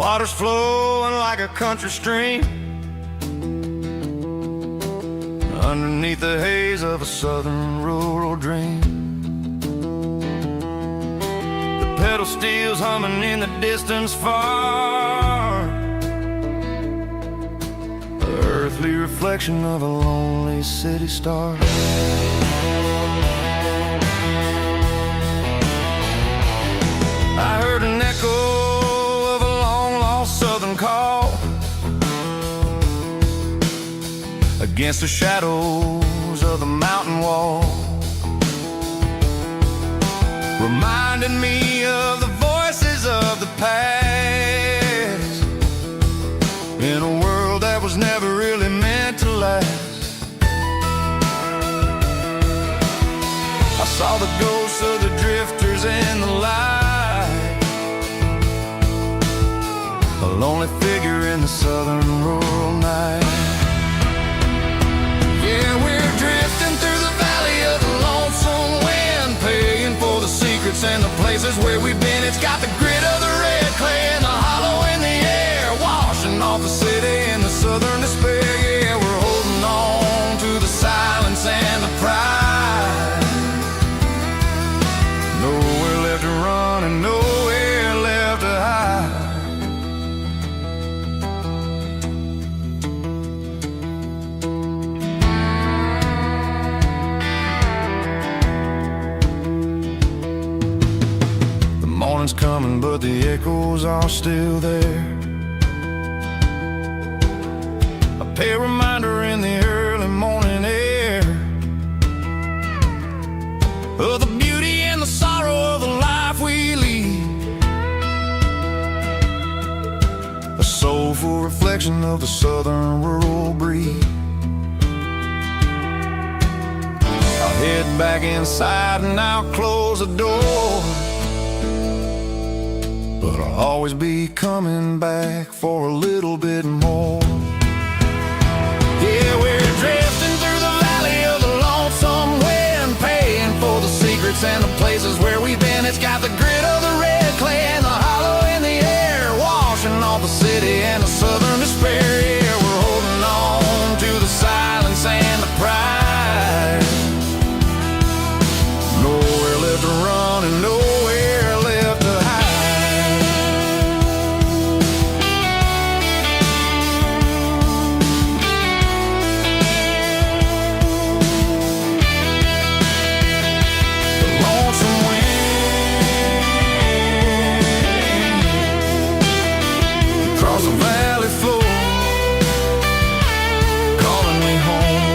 Water's flowing like a country stream underneath the haze of a southern rural dream. The pedal steel's humming in the distance far, the earthly reflection of a lonely city star. I heard an echo of a long-lost southern call against the shadows of the mountain wall, reminding me of the voices of the past in a world that was never really meant to last. I saw the ghosts of the drifters in the light, a lonely figure in the southern rural night. Yeah, we're drifting through the valley of the lonesome wind, paying for the secrets and the places where we've been. It's got the grit of the red clay and the hollow in the air, washing off the city and the southern despair. Yeah, we're holding on to the silence and the pride. Nowhere left to run and nowhere left to hide. Morning's coming, but the echoes are still there. A pale reminder in the early morning air of the beauty and the sorrow of the life we lead, a soulful reflection of the southern rural breed. I'll head back inside and I'll close the door, but I'll always be coming back for a little bit more. Yeah, we're drifting through the valley of the lonesome wind, paying for the secrets and the places where we've been. It's got the grit of the red clay and the hollow in the air, washing off the city and the southern despair. Yeah, we're holding on to the silence and the pride. Nowhere left to run and nowhere left to hide. Across the valley floor, calling me home.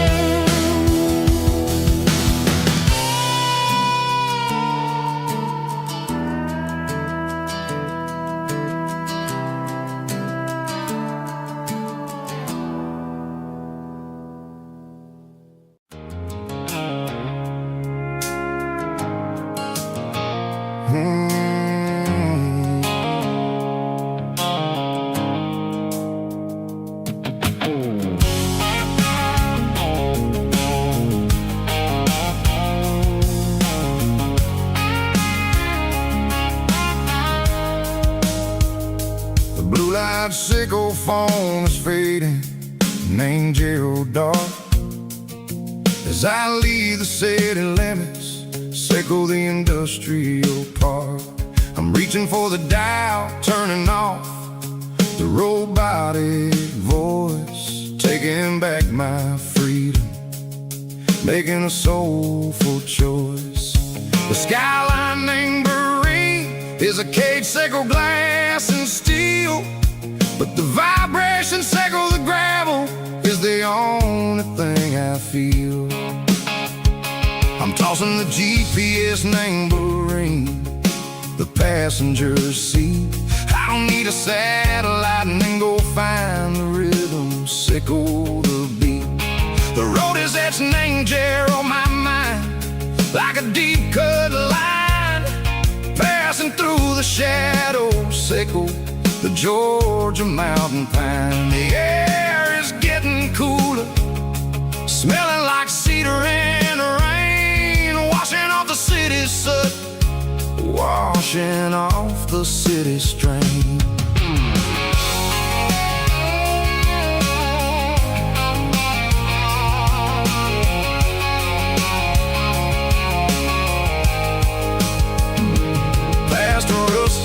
Blue-light sickle foam is fading, named Gerald dark. As I leave the city limits, sickle the industrial park. I'm reaching for the dial, turning off the robotic voice, taking back my freedom, making a soulful choice. The skyline named Marine is a cage, sickle glass and steel, but the vibration sickle the gravel is the only thing I feel. I'm tossing the GPS named Marine, the passenger seat. I don't need a satellite and then go find the rhythm, sickle the beat. The road is etched named Gerald on my mind, like a deep cut line, passing through the shadows, sickle the Georgia mountain pine. The air is getting cooler, smelling like cedar and rain, washing off the city's soot, washing off the city strain.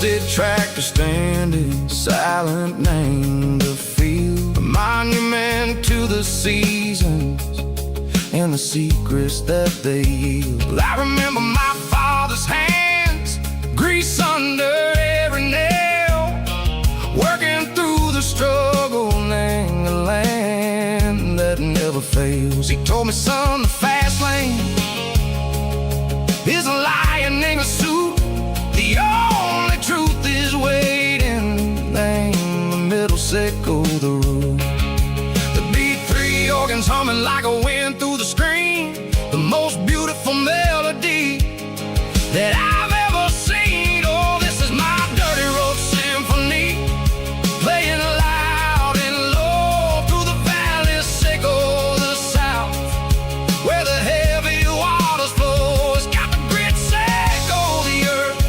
rusted tractor standing silent, named the field, a monument to the seasons and the secrets that they yield. Well, I remember my father's hands, grease under every nail, working through the struggle, laying the land that never fails. He told me, son, the fast lane is a lion in a suit. The only truth is waiting. Name the middle, sickle the root. The beat, three organs humming like a wind through the screen. The most beautiful melody that I've ever seen. Oh, this is my dirty road symphony, playing loud and low through the valleys, sickle the south, where the heavy waters flow. It's got the grit, sickle the earth,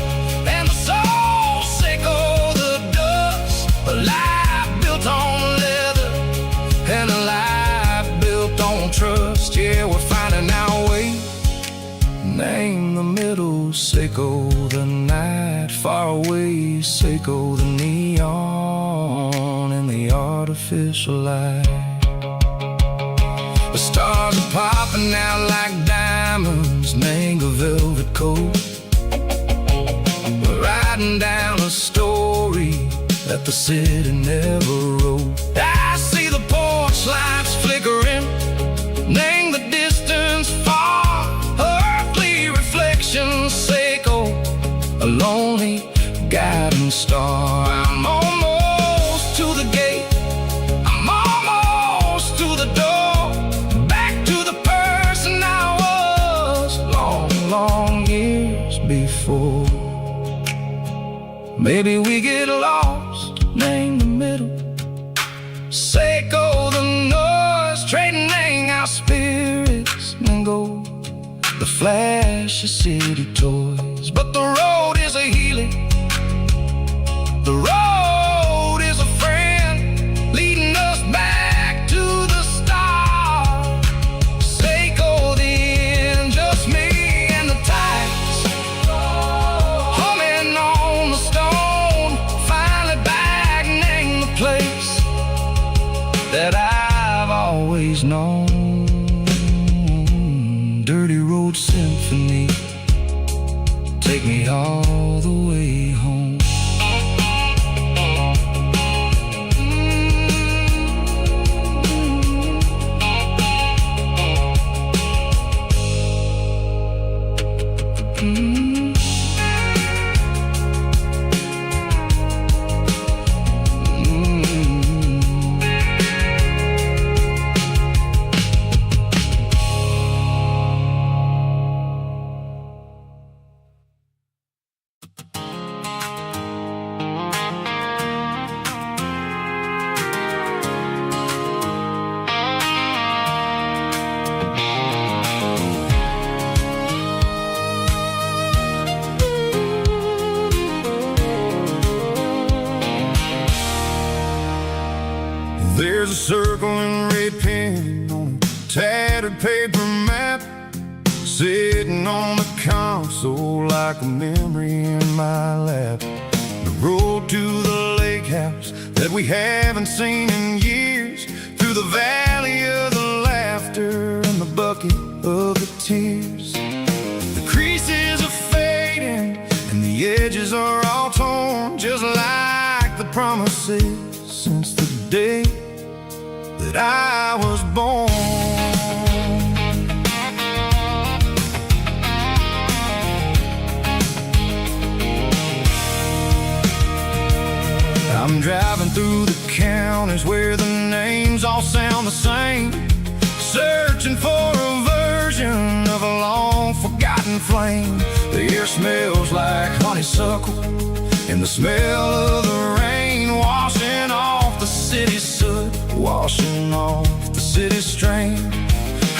and the soul, sickle the dust. A life built on leather and a life built on trust. Yeah, we're finding our way. Name the middle, sickle the night, far away, sickle the neon and the artificial light. The stars are popping out like diamonds, mango velvet coat. We're riding down a story that the city never wrote. I see the porch lights flickering, name the distance far, earthly reflections, sickle a lonely guiding star. I'm almost to the gate, I'm almost to the door, back to the person I was long, long years before. Maybe we get lost, name the middle, sickle the noise, trading our spirits and go the flash of city toys. But the road is a healing, the road is a friend, leading us back to the start. Sickle the end, just me and the tides, humming on the stone, finally back, name the place that I've always known. Dirty road symphony, take me all the way home. There's a circle in red pen on a tattered paper map, sitting on the console like a memory in my lap. The road to the lake house that we haven't seen in years, through the valley of the laughter and the bucket of the tears. The creases are fading and the edges are all torn, just like the promises since the day that I was born. I'm driving through the counties where the names all sound the same, searching for a version of a long forgotten flame. The air smells like honeysuckle and the smell of the rain, washing off the city's soot, washing off the city's strain.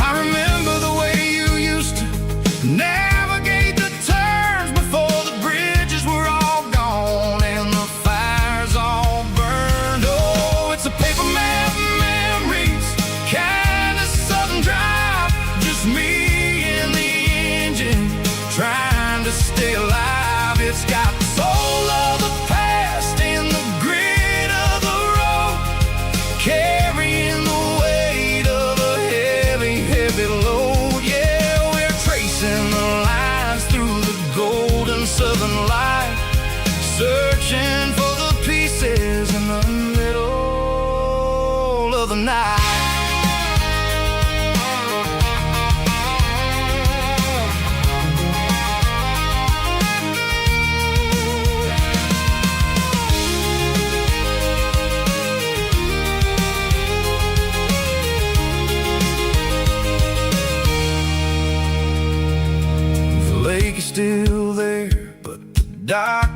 I remember the way you used to navigate the turns before the bridges were all gone and the fires all burned. Oh, it's a paper map memories, kind of southern drive, just me and the engine trying to stay alive. It's got the soul of the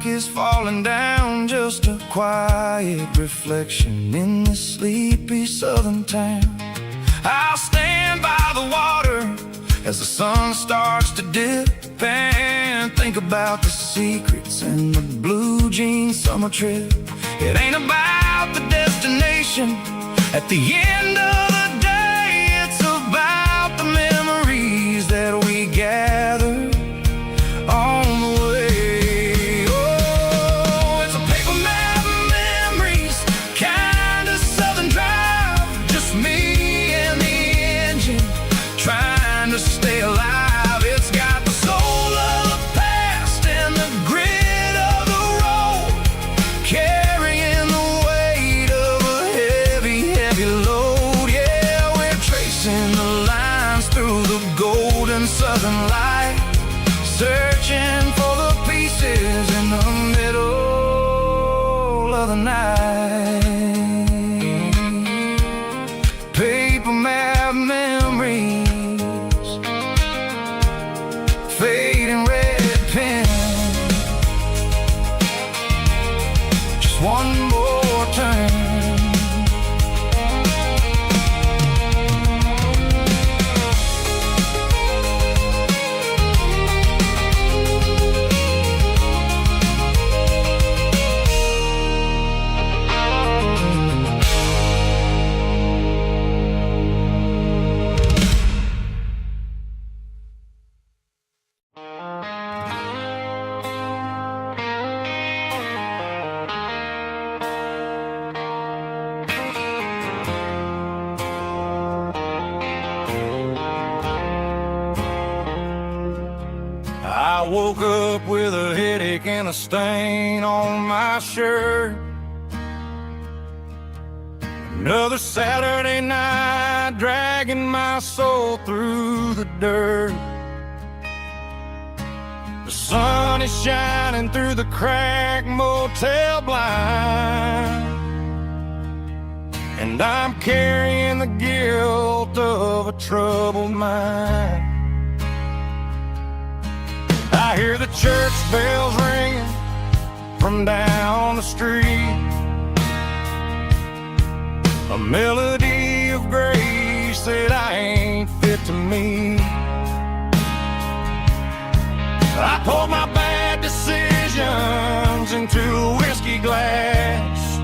is falling down, just a quiet reflection in this sleepy southern town. I'll stand by the water as the sun starts to dip and think about the secrets and the blue jean summer trip. It ain't about the destination at the end of the day, it's about the memories that we gather on the way. Oh, it's a paper map of memories, kind of southern drive, just me and the engine trying to stay alive. It's got the soul of the past and the grit of the road, carrying the weight of a heavy, heavy load. Yeah, we're tracing the lines through the golden southern light, searching for the pieces in the middle of the night. Paper map memories, fading red pen, just one more turn. I woke up with a headache and a stain on my shirt. Another Saturday night, dragging my soul through the dirt. The sun is shining through the cracked motel blind, and I'm carrying the guilt of a troubled mind. I hear the church bells ringing from down the street, a melody of grace that I ain't fit to meet. I poured my bad decisions into a whiskey glass.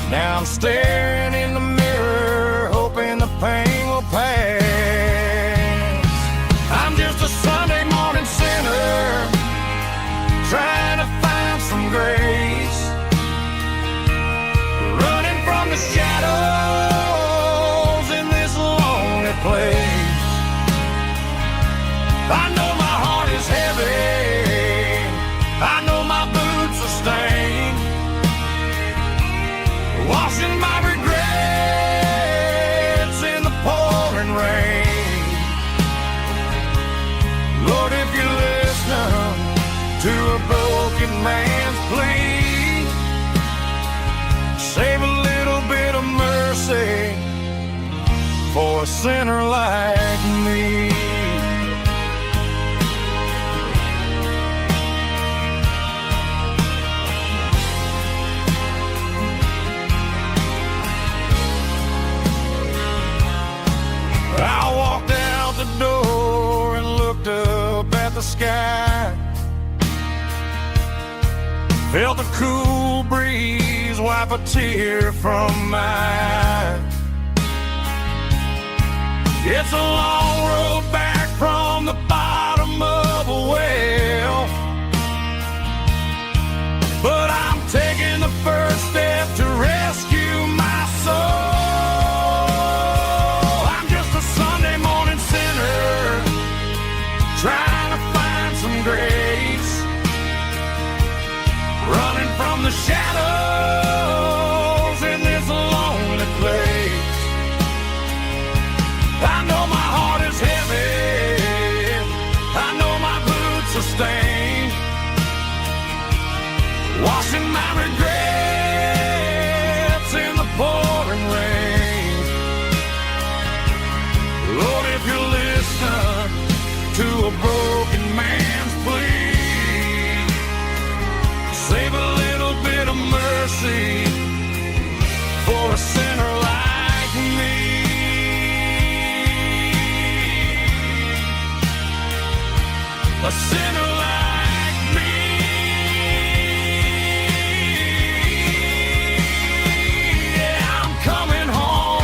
Now I'm staring in the mirror, hoping the pain will pass. I'm just a Sunday morning sinner, trying to find some grace, running from the shadows in this lonely place. I know my heart is heavy, I know my boots are stained, washing my regrets in the pouring rain. Lord, if you listen to a broken man's plea, save a little bit of mercy for a sinner like me. I walked out the door and looked up at the sky, felt the cool breeze wipe a tear from my eye. It's a long road back from the bottom of a well, but I'm taking the first step to rescue my soul. Trying to find some grace, running from the shadows in this lonely place. I know my heart is heavy, I know my boots are stained, washing my regrets in the pouring rain. Lord, if you listen to a broken man's plea, mercy for a sinner like me. A sinner like me. Yeah, I'm coming home.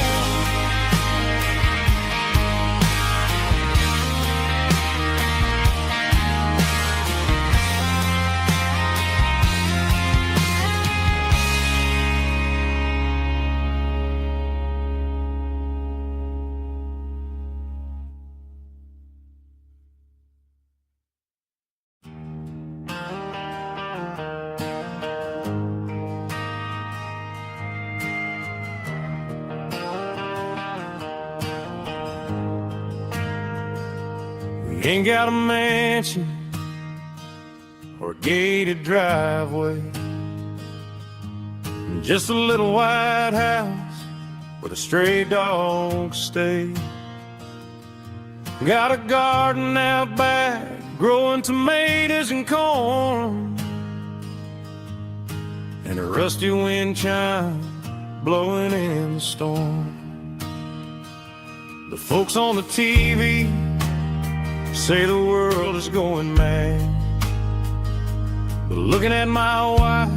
Ain't got a mansion or a gated driveway, just a little white house where the stray dogs stay. Got a garden out back growing tomatoes and corn, and a rusty wind chime blowing in the storm. The folks on the TV say the world is going mad, but looking at my wife,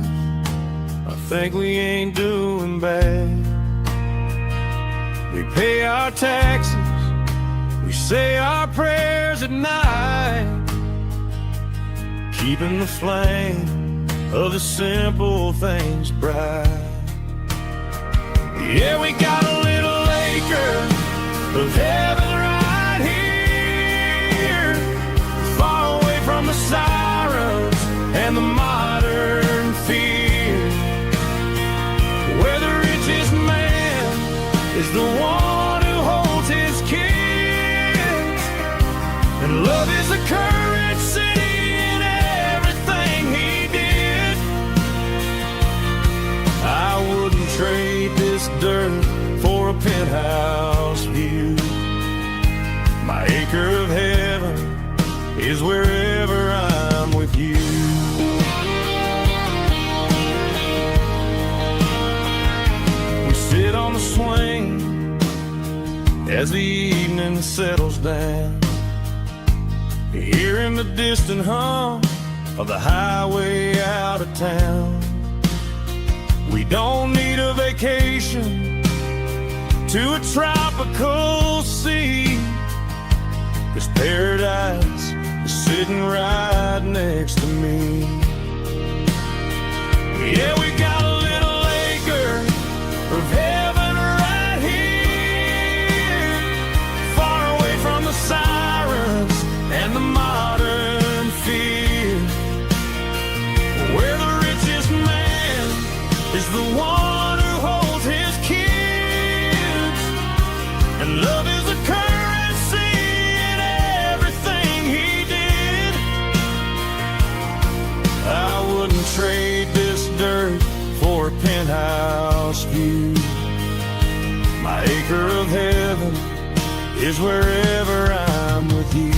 I think we ain't doing bad. We pay our taxes, we say our prayers at night, keeping the flame of the simple things bright. Yeah, we got a little acre of heaven right here, far away from the sirens and the modern fear, where the richest man is the one who holds his kids, and love is the currency in everything he did. I wouldn't trade this dirt for a penthouse view. My acre of heaven is wherever I'm with you. We sit on the swing as the evening settles down, hearing the distant hum of the highway out of town. We don't need a vacation to a tropical sea, 'cause paradise is sitting right next to me. Yeah, we got a little acre of heaven right here, far away from the sirens and the modern fear, where the richest man is the one who holds his kids, and love is a currency in everything he did. I wouldn't trade this dirt for a penthouse view. My acre of heaven is wherever I'm with you.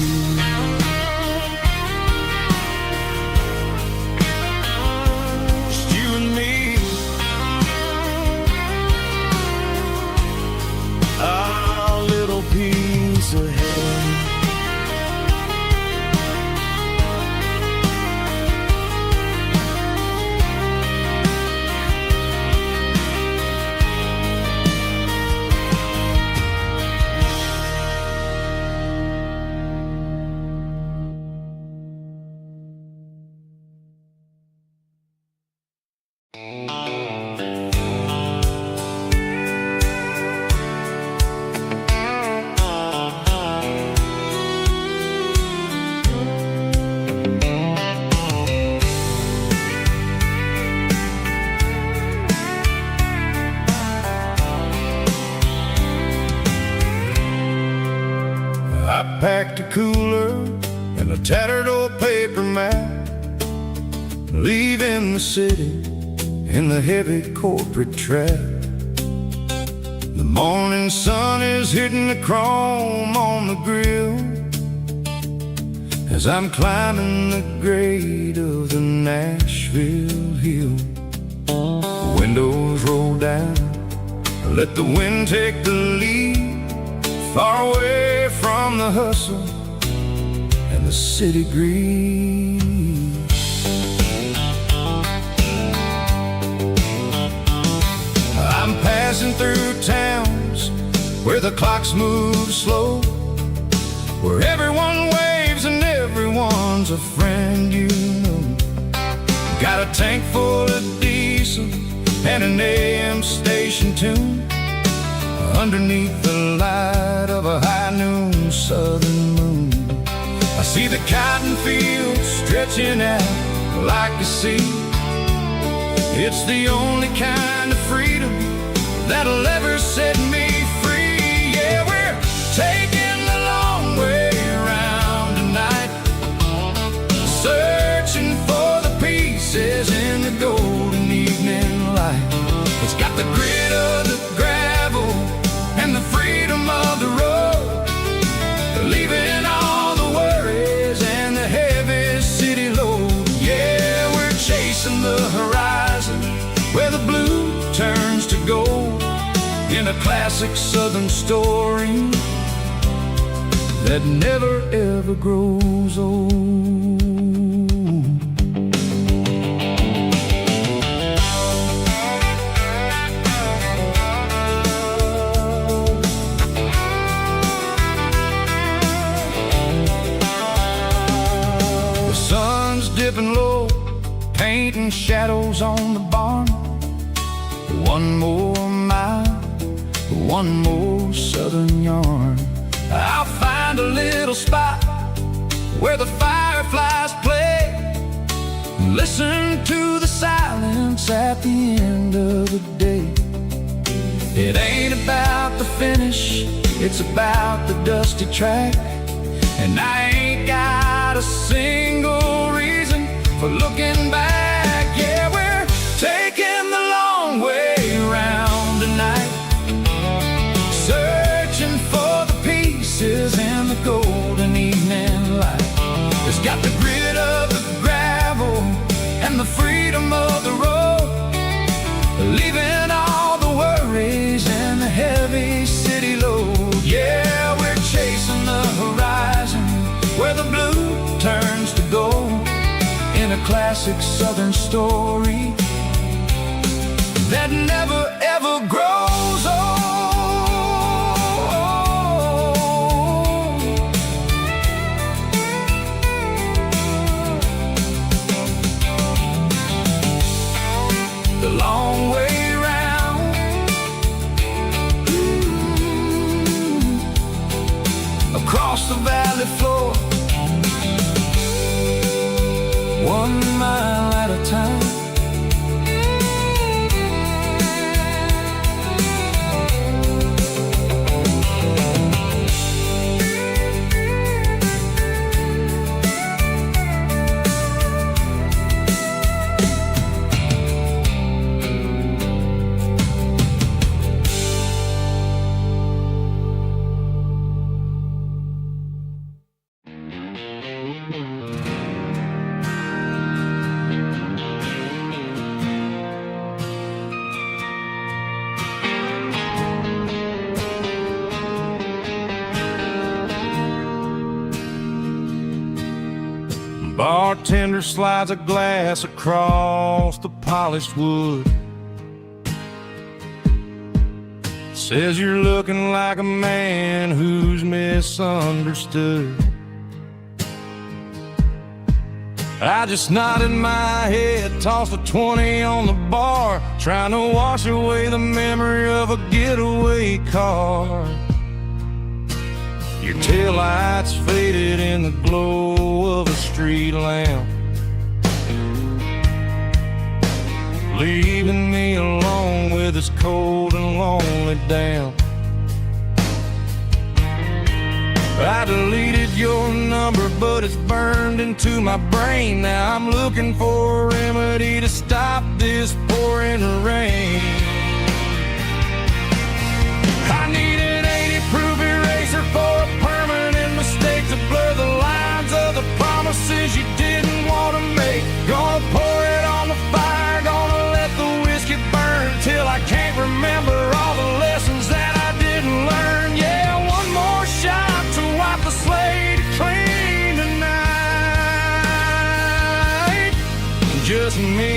Just you and me, our little piece of heaven. I packed a cooler and a tattered old paper map, leaving the city in the heavy corporate trap. The morning sun is hitting the chrome on the grill as I'm climbing the grade of the Nashville hill. windows roll down, let the wind take the lead, far away from the hustle and the city greed. I'm passing through towns where the clocks move slow, where everyone waves and everyone's a friend you know. Got a tank full of diesel and an AM station tune, underneath the light of a high noon southern moon. I see the cotton fields stretching out like a sea. It's the only kind of freedom that'll ever set me free. Yeah, we're taking the long way around tonight, searching for the pieces in the golden evening light. It's got the grit of the gravel and the freedom of the road, leaving all the worries and the heavy city load. Yeah, we're chasing the horizon where the blue turns to gold, in a classic southern story that never ever grows old. The sun's dipping low, painting shadows on the barn. One more mile, one more southern yarn. I'll find a little spot where the fireflies play, listen to the silence at the end of the day. It ain't about the finish, it's about the dusty track. And I ain't got a single reason for looking back. Yeah, we're taking the long way around tonight, searching for the pieces in the golden evening light. It's got the grit of the gravel and the freedom of the road, leaving all the worries and the heavy city load. Yeah, we're chasing the horizon where the blue turns to gold, in a classic southern story that never ever grows old. The long way round, across the valley floor, 1 mile at a time. Bartender slides a glass across the polished wood, says you're looking like a man who's misunderstood. I just nodded my head, tossed a 20 on the bar, trying to wash away the memory of a getaway car. Your taillights faded in the glow of a street lamp, leaving me alone with this cold and lonely damp. I deleted your number, but it's burned into my brain. Now I'm looking for a remedy to stop this pouring rain. I need an 80-proof eraser for a permanent mistake to blur the lines of the promises you didn't want to make. Gonna pour it on the fire, gonna let the whiskey burn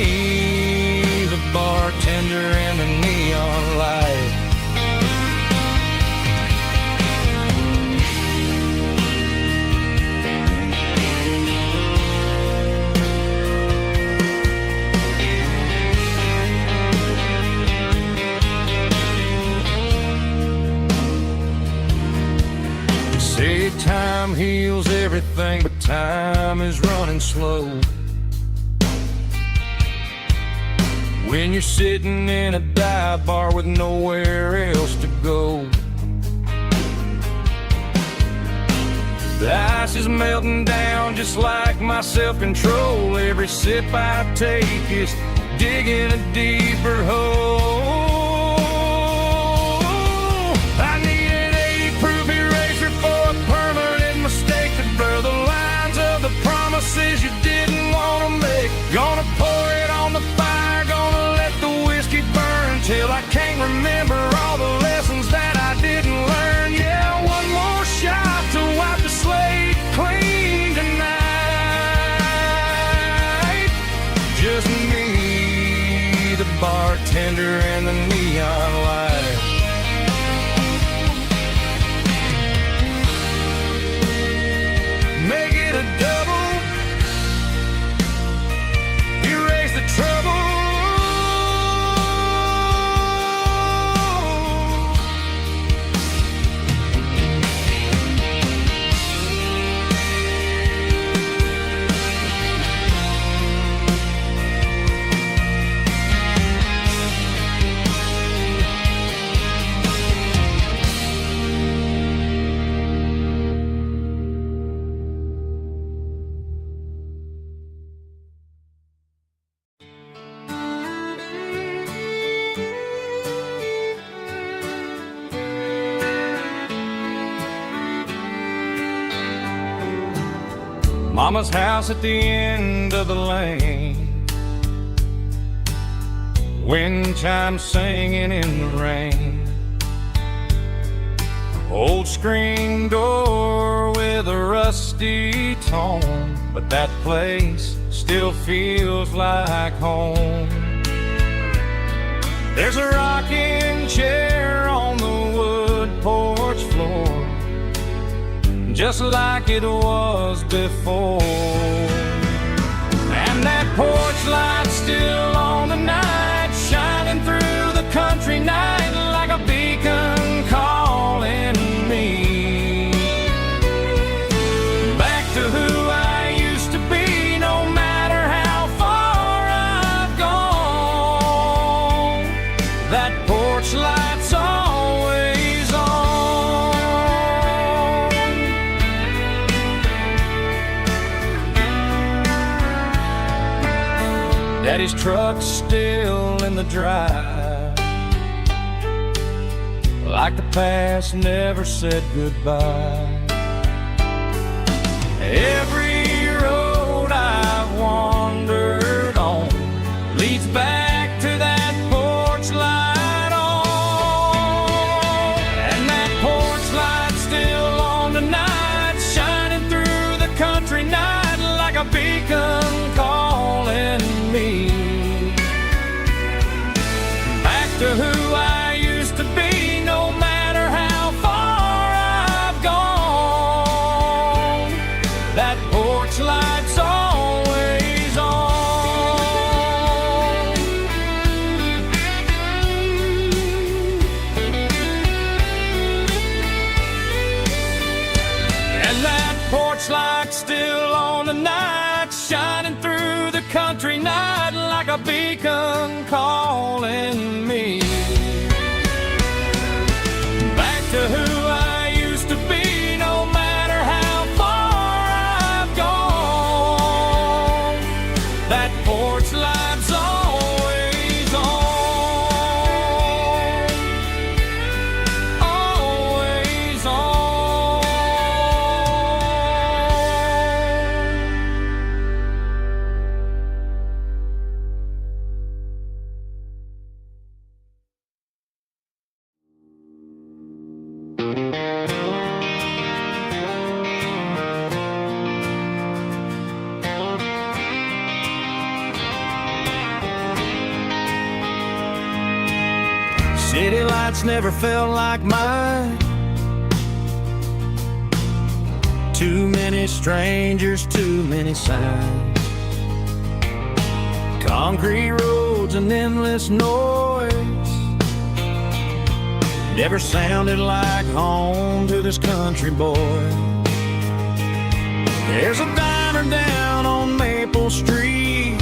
me, the bartender in the neon light. Say time heals everything, but time is running slow. When you're sitting in a dive bar with nowhere else to go, the ice is melting down just like my self-control. Every sip I take is digging a deeper hole. I need an 80-proof eraser for a permanent mistake to blur the lines of the promises you didn't want to make. Gonna pour it on the fire, gonna let the whiskey burn till I can't remember all the lessons that I didn't learn. Yeah, one more shot to wipe the slate clean tonight. Just me, the bartender and the neon light. Make it a double, erase the trouble. Mama's house at the end of the lane, wind chimes singing in the rain. Old screen door with a rusty tone, but that place still feels like home. There's a rocking chair on the wood porch floor, just like it was before. And that porch light's still on tonight, shining through the country night like a beacon calling me back to who I used to be. No matter how far I've gone, that porch light's always on. Daddy's truck's still in the drive, like the past never said goodbye. Every road I've wandered on leads back to that porch light on. And that porch light's still on tonight, shining through the country night like a beacon calling me back to who I used to be. No matter how far I've gone, that porch light's always on. And that porch light's still on tonight, shining through the country night like a beacon calling me back to who I used to be. No matter how far I've gone, that porch light's always on, always on. City lights never felt like mine. Too many strangers, too many signs. Concrete roads and endless noise never sounded like home to this country boy. There's a diner down on Maple Street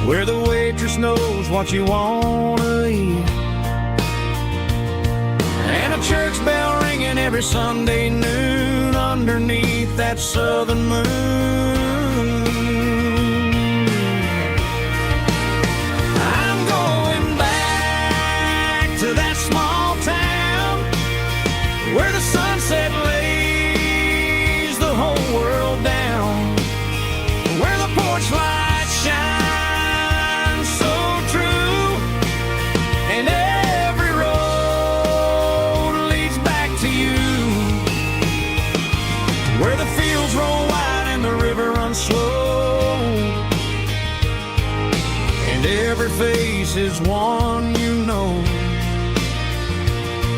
where the waitress knows what you wanna eat, and a church bell ringing every Sunday noon underneath that southern moon. I'm going back to that small town where the sunset lays the whole world down, where the porch lights shine so true, and every road leads back to you, where the fields roll wide and the river runs slow, and every face is one you know.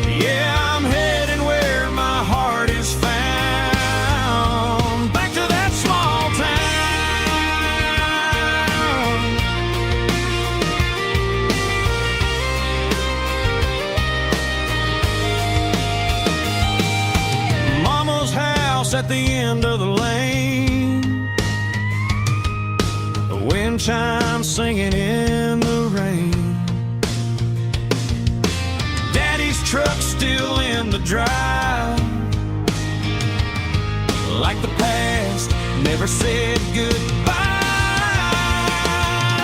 Yeah, I'm heading where my heart is found, back to that small town. Mama's house at the end of the lane, the wind chimes singing in the rain, Daddy's truck still in the drive, like the past never said goodbye.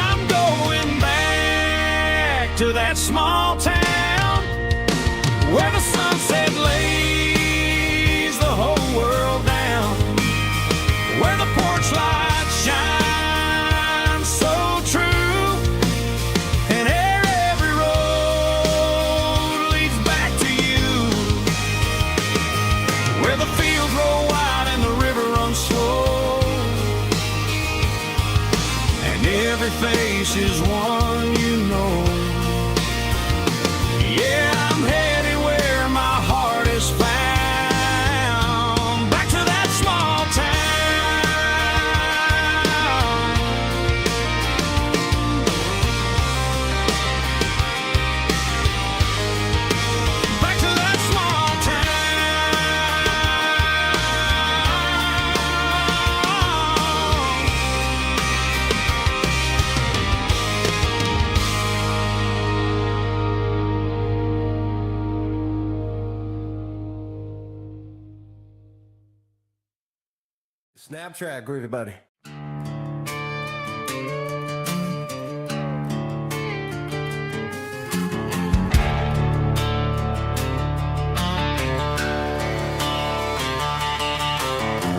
I'm going back to that small town where the sunset lays the whole world down, where the porch lights shine so true, and every road leads back to you, where the fields roll wide and the river runs slow, and every face is one you know. Yeah, I'm headed where my heart is found, back to that small town. Back to that small Snap track, groovy buddy.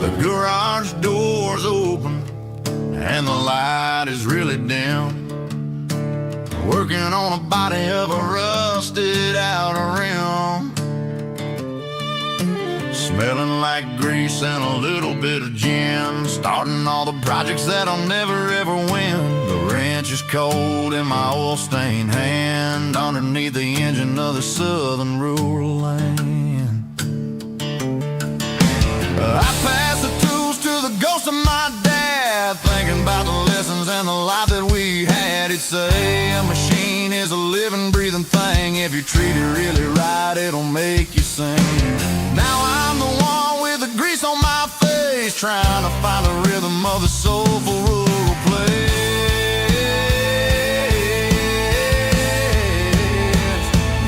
The garage door's open and the light is really dim, working on a body of a rusted out rim, smelling like grease and a little bit of gin, starting all the projects that I'll never ever win. The wrench is cold in my oil-stained hand, underneath the engine of the southern rural land. I pass the tools to the ghost of my dad, thinking about the lessons and the life that we had. He'd say a machine is a living, breathing thing. If you treat it really right, it'll make you sing. Now I'm the one with the grease on my face, trying to find the rhythm of the soulful rural place.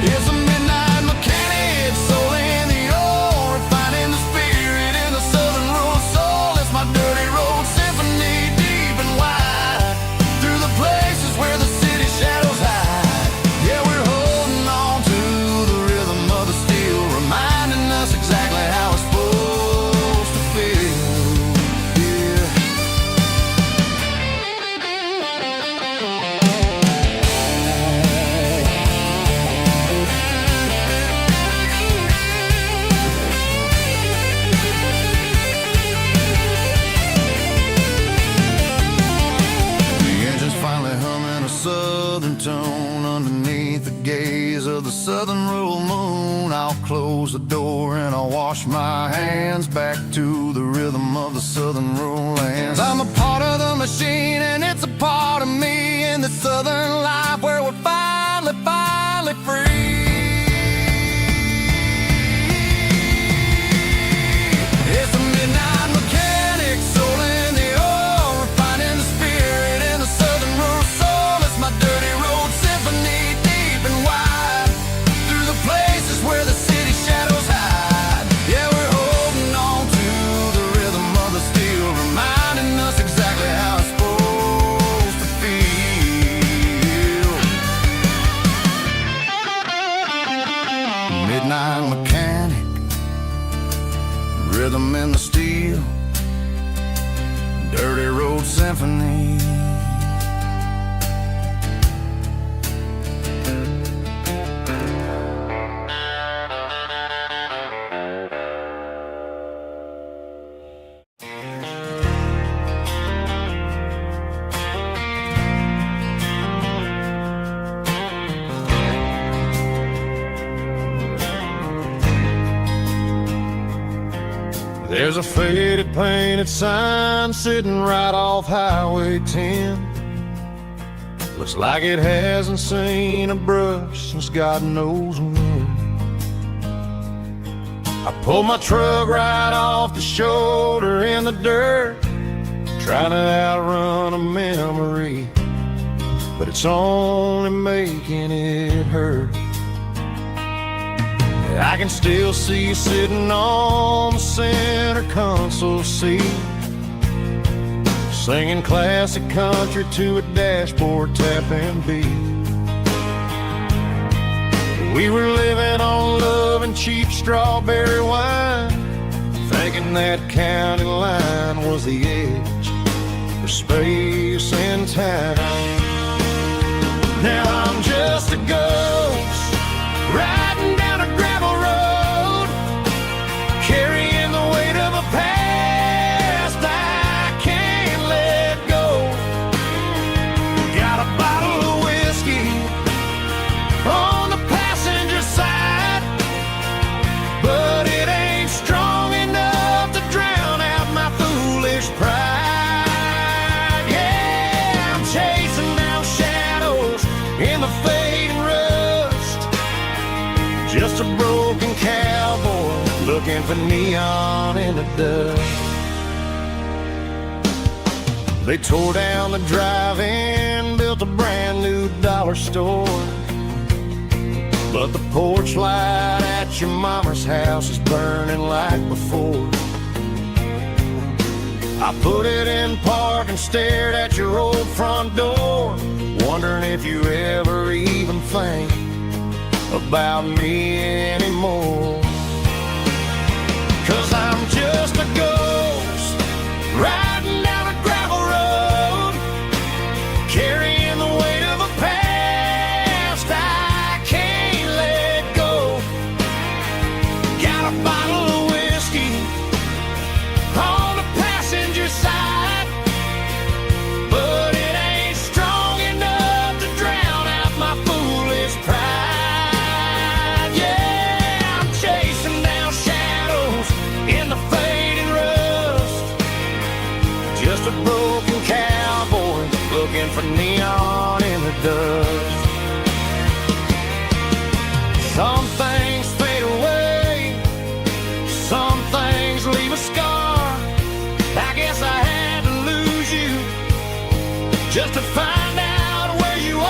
It's a midnight mechanic, soul in the ore, refining the spirit in the southern rural soul. It's my dirty road symphony, deep and wide, through the places where the city shadows hide. Yeah, we're holding on to the rhythm of the steel, reminding us exactly how it's supposed to feel. Yeah. The engine's finally humming a southern tone underneath gaze of the southern rural moon, I'll close the door and I'll wash my hands back to the rhythm of the southern rural lands. I'm a part of the machine and it's a part of me in the southern life where we're finally free. It's a midnight mechanic, soul in the oil, refining the spirit in the southern rural soul. It's my dirty road symphony, deep and wide, through the places where the city shadows hide. Yeah, we're holding on to the rhythm of the steel, reminding us exactly how it's supposed to feel. Midnight mechanic, rhythm in the steel, dirty road symphony. There's a faded painted sign sitting right off Highway 10. Looks like it hasn't seen a brush since God knows when. I pulled my truck right off the shoulder in the dirt, trying to outrun a memory, but it's only making it hurt. I can still see you sitting on the center console seat, singing classic country to a dashboard tapping beat. We were living on love and cheap strawberry wine, thinking that county line was the edge for space and time. Now I'm just a ghost riding down a gravel road, carrying the weight of a past I can't let go. Got a bottle of whiskey on the passenger side, but it ain't strong enough to drown out my foolish pride. Yeah, I'm chasing down shadows in the fading rust, just a broken cowboy looking for neon in the dust. They tore down the drive-in, built a brand new dollar store, but the porch light at your mama's house is burning like before. I put it in park and stared at your old front door, wondering if you ever even think about me anymore. 'Cause I'm just a ghost riding down a gravel road, carrying the weight of a past I can't let go. Got a bottle of whiskey on the passenger side, but it ain't strong enough to drown out my foolish pride. Yeah, I'm chasing down shadows in the fading rust, just a broken cowboy looking for neon in the dust. Some things fade away, some things leave a scar. I guess I had to lose you just to find out where you are.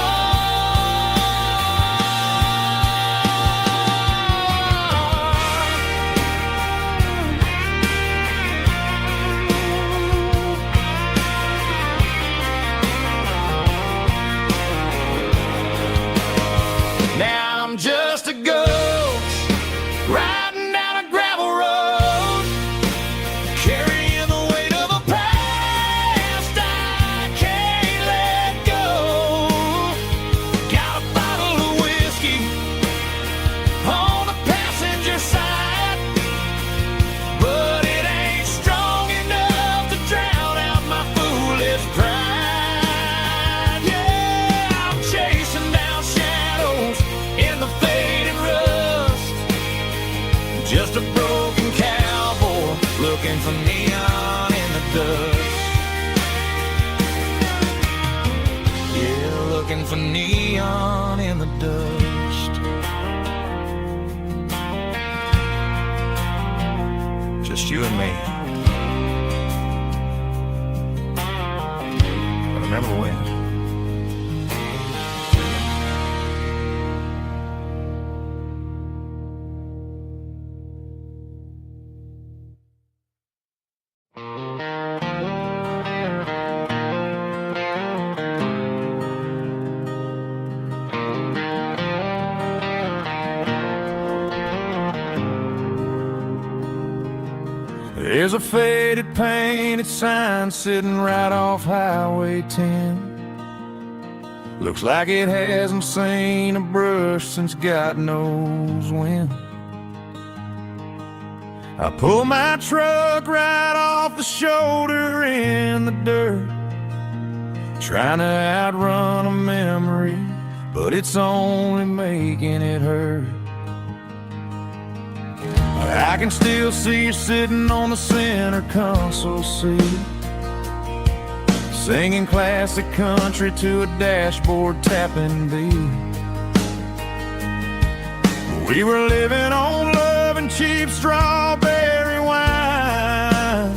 looking for neon in the dust. Just you and me. I remember when. There's a faded painted sign sitting right off Highway 10. Looks like it hasn't seen a brush since God knows when. I pull my truck right off the shoulder in the dirt, trying to outrun a memory, but it's only making it hurt. I can still see you sitting on the center console seat, singing classic country to a dashboard tapping beat. We were living on love and cheap strawberry wine,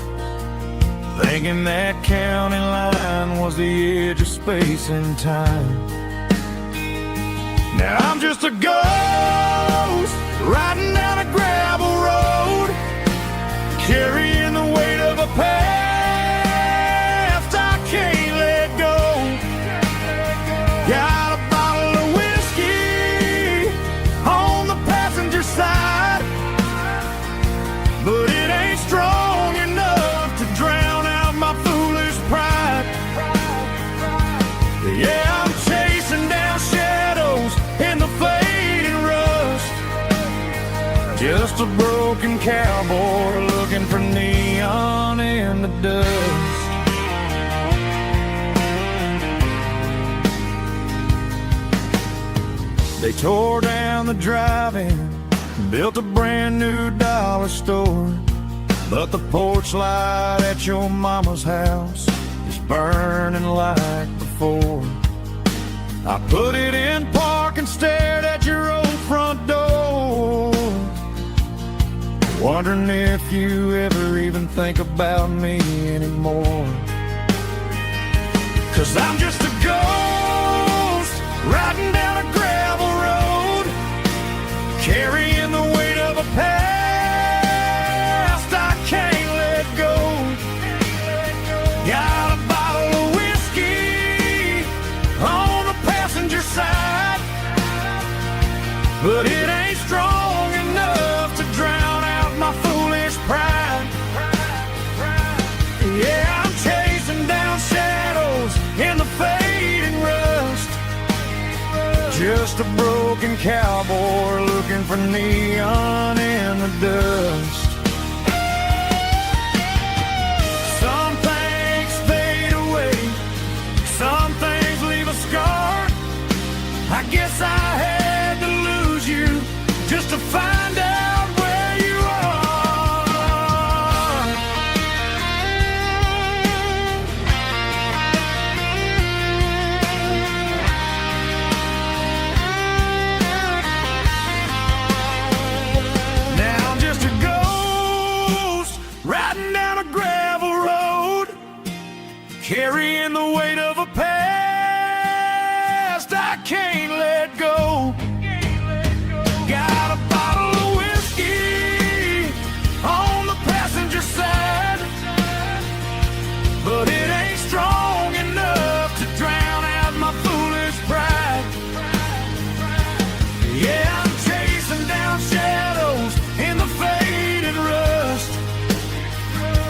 thinking that county line was the edge of space and time. Now I'm just a ghost riding down a gravel road, carrying the weight of a past I can't let go. Got a bottle of whiskey on the passenger side, but it ain't strong enough to drown out my foolish pride. Yeah, I'm chasing down shadows in the fading rust, just a broken cowboy looking for neon in the dust. They tore down the drive-in, built a brand new dollar store, but the porch light at your mama's house is burning like before. I put it in park and stared at your old front door, wondering if you ever even think about me anymore. 'Cause I'm just a ghost riding down a gravel road, carrying the weight of a past I can't let go. Got a bottle of whiskey on the passenger side, but it ain't strong enough to drown out my foolish pride. Yeah, I'm chasing down shadows in the fading rust, just a broken cowboy looking for neon in the dust. Some things fade away, some things leave a scar. I guess I had to lose you just to find out where you are. Now I'm just a ghost riding down a gravel road, carrying the weight of a past I can't let go. Got a bottle of whiskey on the passenger side, but it ain't strong enough to drown out my foolish pride. Yeah, I'm chasing down shadows in the faded rust,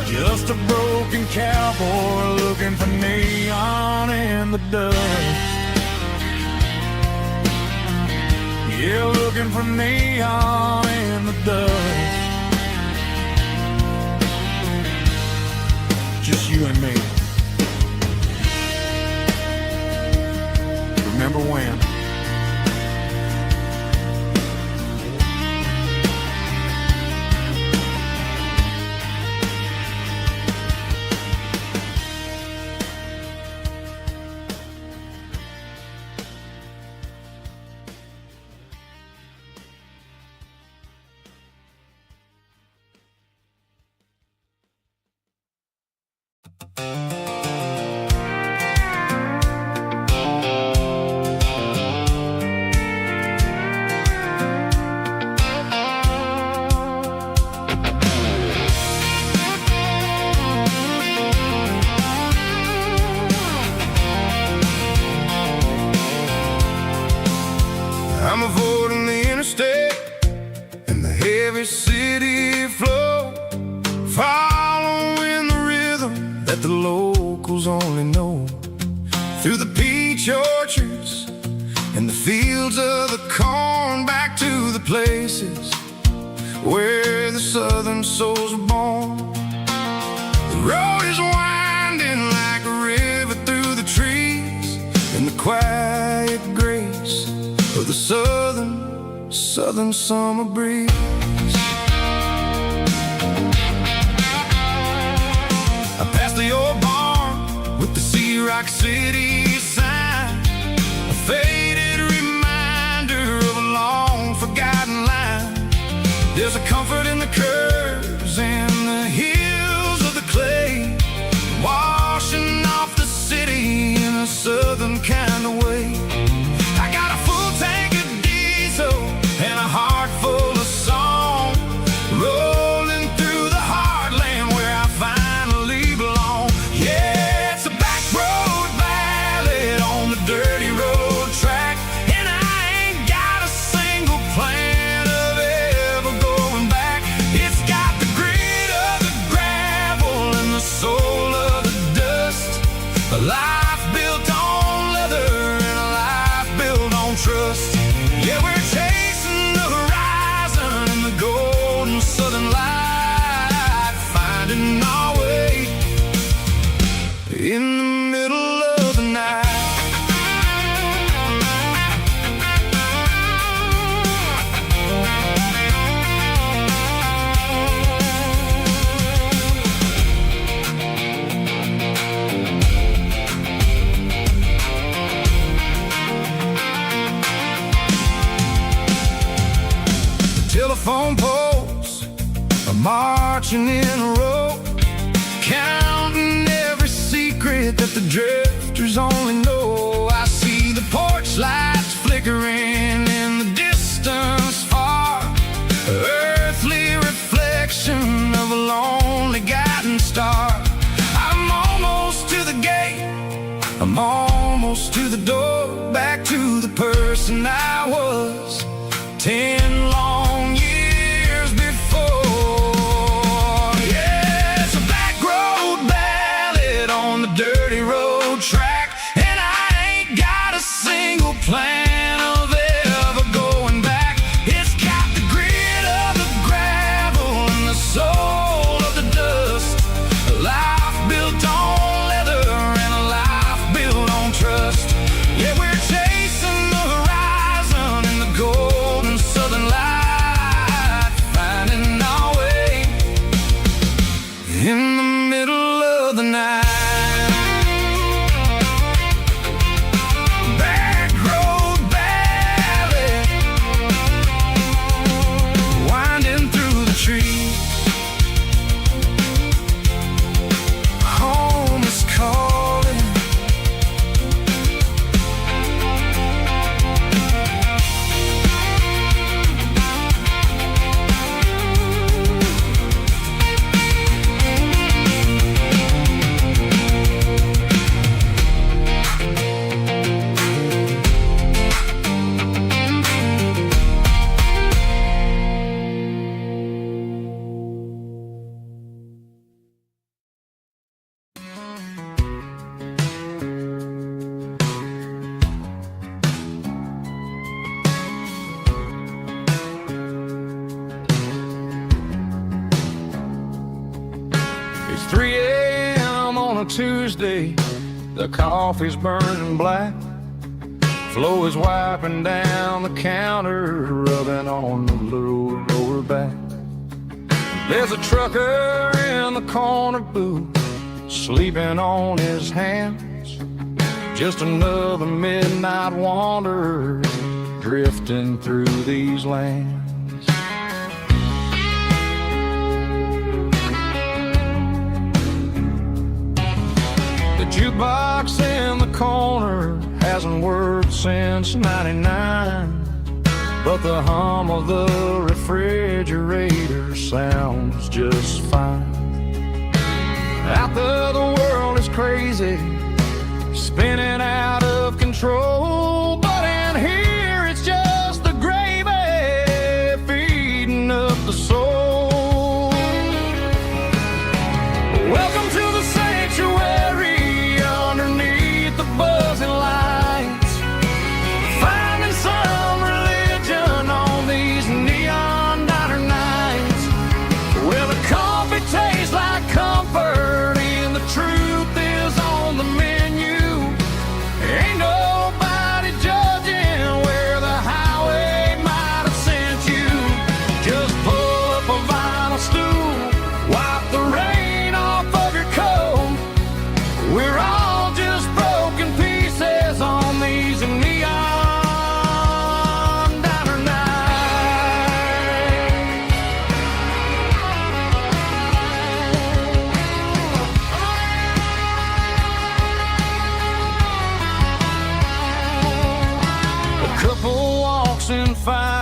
just a broken cowboy looking for neon in the dust. Yeah, looking for neon in the dust. Just you and me. Remember when? every city flow, following the rhythm that the locals only know. Through the peach orchards and the fields of the corn, back to the places where the southern souls are born. The road is winding like a river through the trees, in the quiet grace of the southern summer breeze. I passed the old barn with the Sea Rock City sign, a faded reminder of a long forgotten line. There's a comfort in the curves and the hills of the clay, washing off the city in a southern kind of way. I got a full tank of diesel and a heart full of song, rolling through the heartland where I finally belong. Yeah, it's a back road ballad on the dirty road track, and I ain't got a single plan of ever going back. It's got the grit of the gravel and the soul of the dust, a life built on leather and a life built on trust. Yeah, we're chasing the horizon in the golden southern light, finding our way in the middle of the night. Telephone poles are marching in a row, counting every secret that the drifters only know. I see the porch lights flickering in the distance far, earthly reflection of a lonely guiding star. I'm almost to the gate, I'm almost to the door, back to the person I was 10 long years before. Yeah, it's a back road ballad on the dirty road track, and I ain't got a single plan of ever going back. It's got the grit of the gravel and the soul of the dust, a life built on leather and a life built on trust. Yeah, we're chasing the horizon in the golden southern light, finding our way in the middle of the night. Back road ballad, winding through the trees. Home is calling. It's 3 a.m. on a Tuesday, the coffee's burning black, Flo is wiping down the counter, rubbing on the lower back. There's a trucker in the corner booth, sleeping on his hands, just another midnight wanderer drifting through these lands. The jukebox in the corner hasn't worked since '99, but the hum of the refrigerator sounds just fine. Out there the world is crazy, spinning out of control, but in here it's just the gravy feeding up the soul.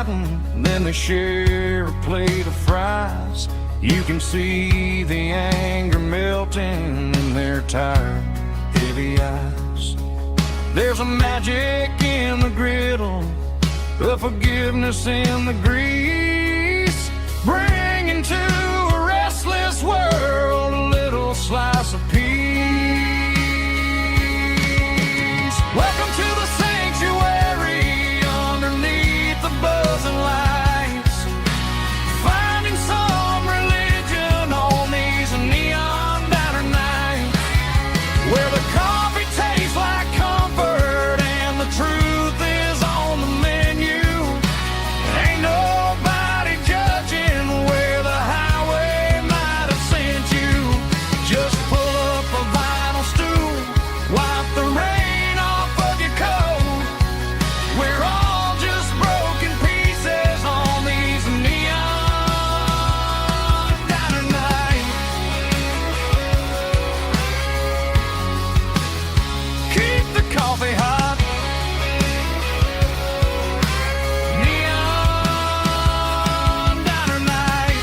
and then they share a plate of fries. You can see the anger melting in their tired, heavy eyes. There's a magic in the griddle, a forgiveness in the grease, bringing to a restless world a little slice of peace. Welcome to the sanctuary underneath the buzzing lights, finding some religion on these neon diner nights, where the coffee tastes like comfort and the truth is on the menu. Ain't nobody judging where the highway might have sent you. Just pull up a vinyl stool, wipe the rain off of your coat. We're all just broken pieces on these neon diner nights. Keep the coffee hot. Neon diner night.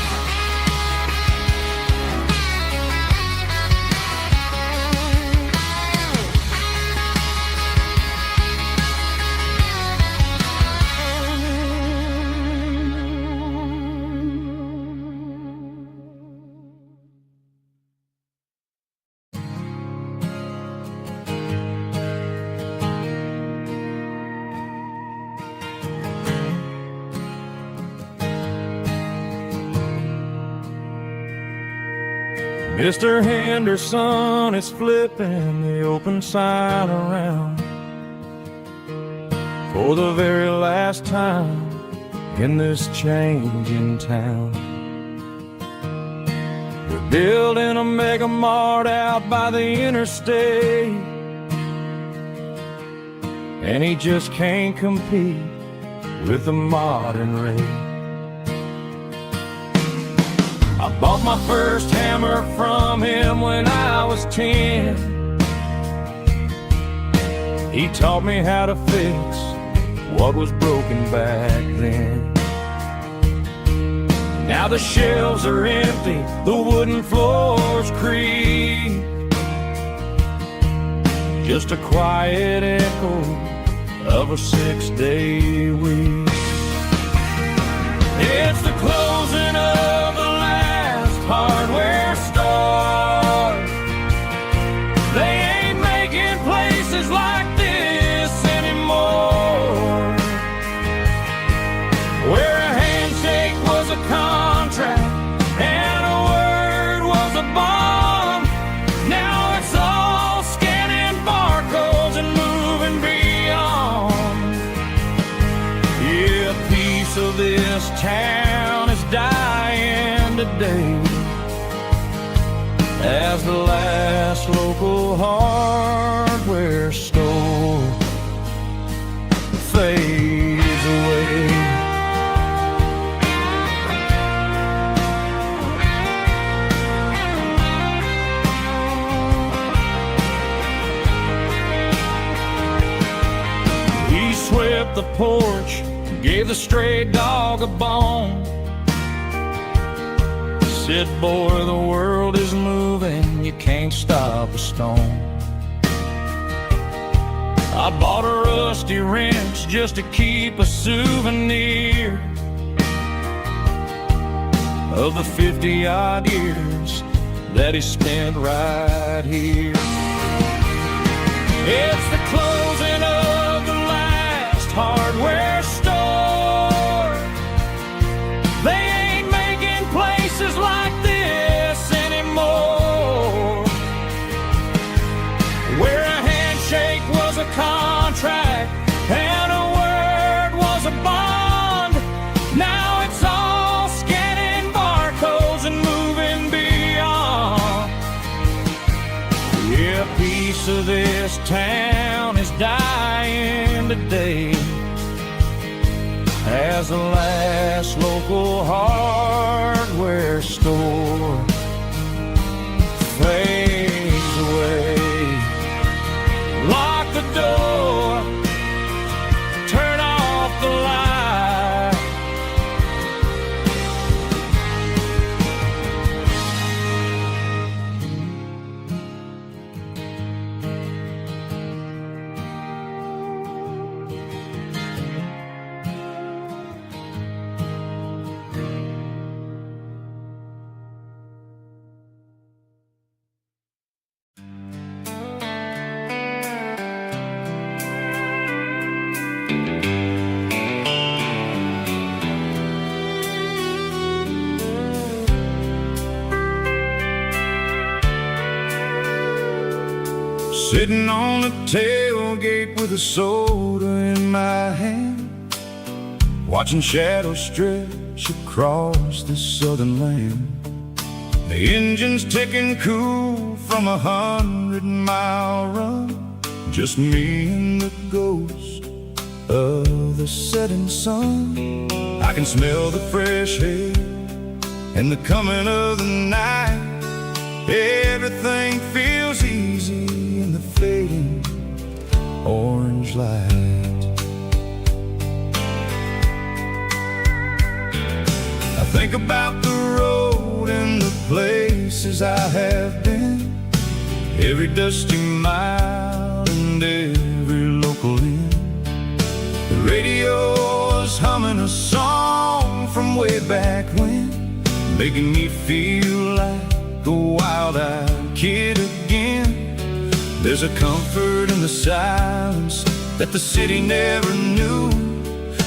Mr. Henderson is flipping the open sign around for the very last time in this changing town. They're building a mega mart out by the interstate, and he just can't compete with the modern rate. I bought my first hammer from him when I was 10. He taught me how to fix what was broken back then. Now the shelves are empty, the wooden floors creak, just a quiet echo of a 6-day week. It's the closing of the hardware store. They ain't making places like this anymore, where a handshake was a contract and a word was a bond. Now it's all scanning barcodes and moving beyond. Yeah, a piece of this town is dying today as the last local hardware store fades away. He swept the porch, gave the stray dog a bone, said, boy, the world is moving, you can't stop a stone. I bought a rusty wrench just to keep a souvenir of the 50-odd years that he spent right here. It's the closing of the last hardware store. They ain't making places like this anymore, where a handshake was a contract and a word was a bond. Now it's all scanning barcodes and moving beyond. Yeah, a piece of this town is dying today as the last local hardware store fades away. Lock the door, turn off the light, Sitting on the tailgate with a soda in my hand, watching shadows stretch across this southern land. The engine's ticking cool from 100-mile run, just me and the ghost of the setting sun. I can smell the fresh air and the coming of the night. Everything feels easy in the fading orange light. I think about the road and the places I have been, every dusty mile and every local inn. The radio is humming a song from way back when, making me feel like a wild-eyed kid again. There's a comfort in the silence that the city never knew,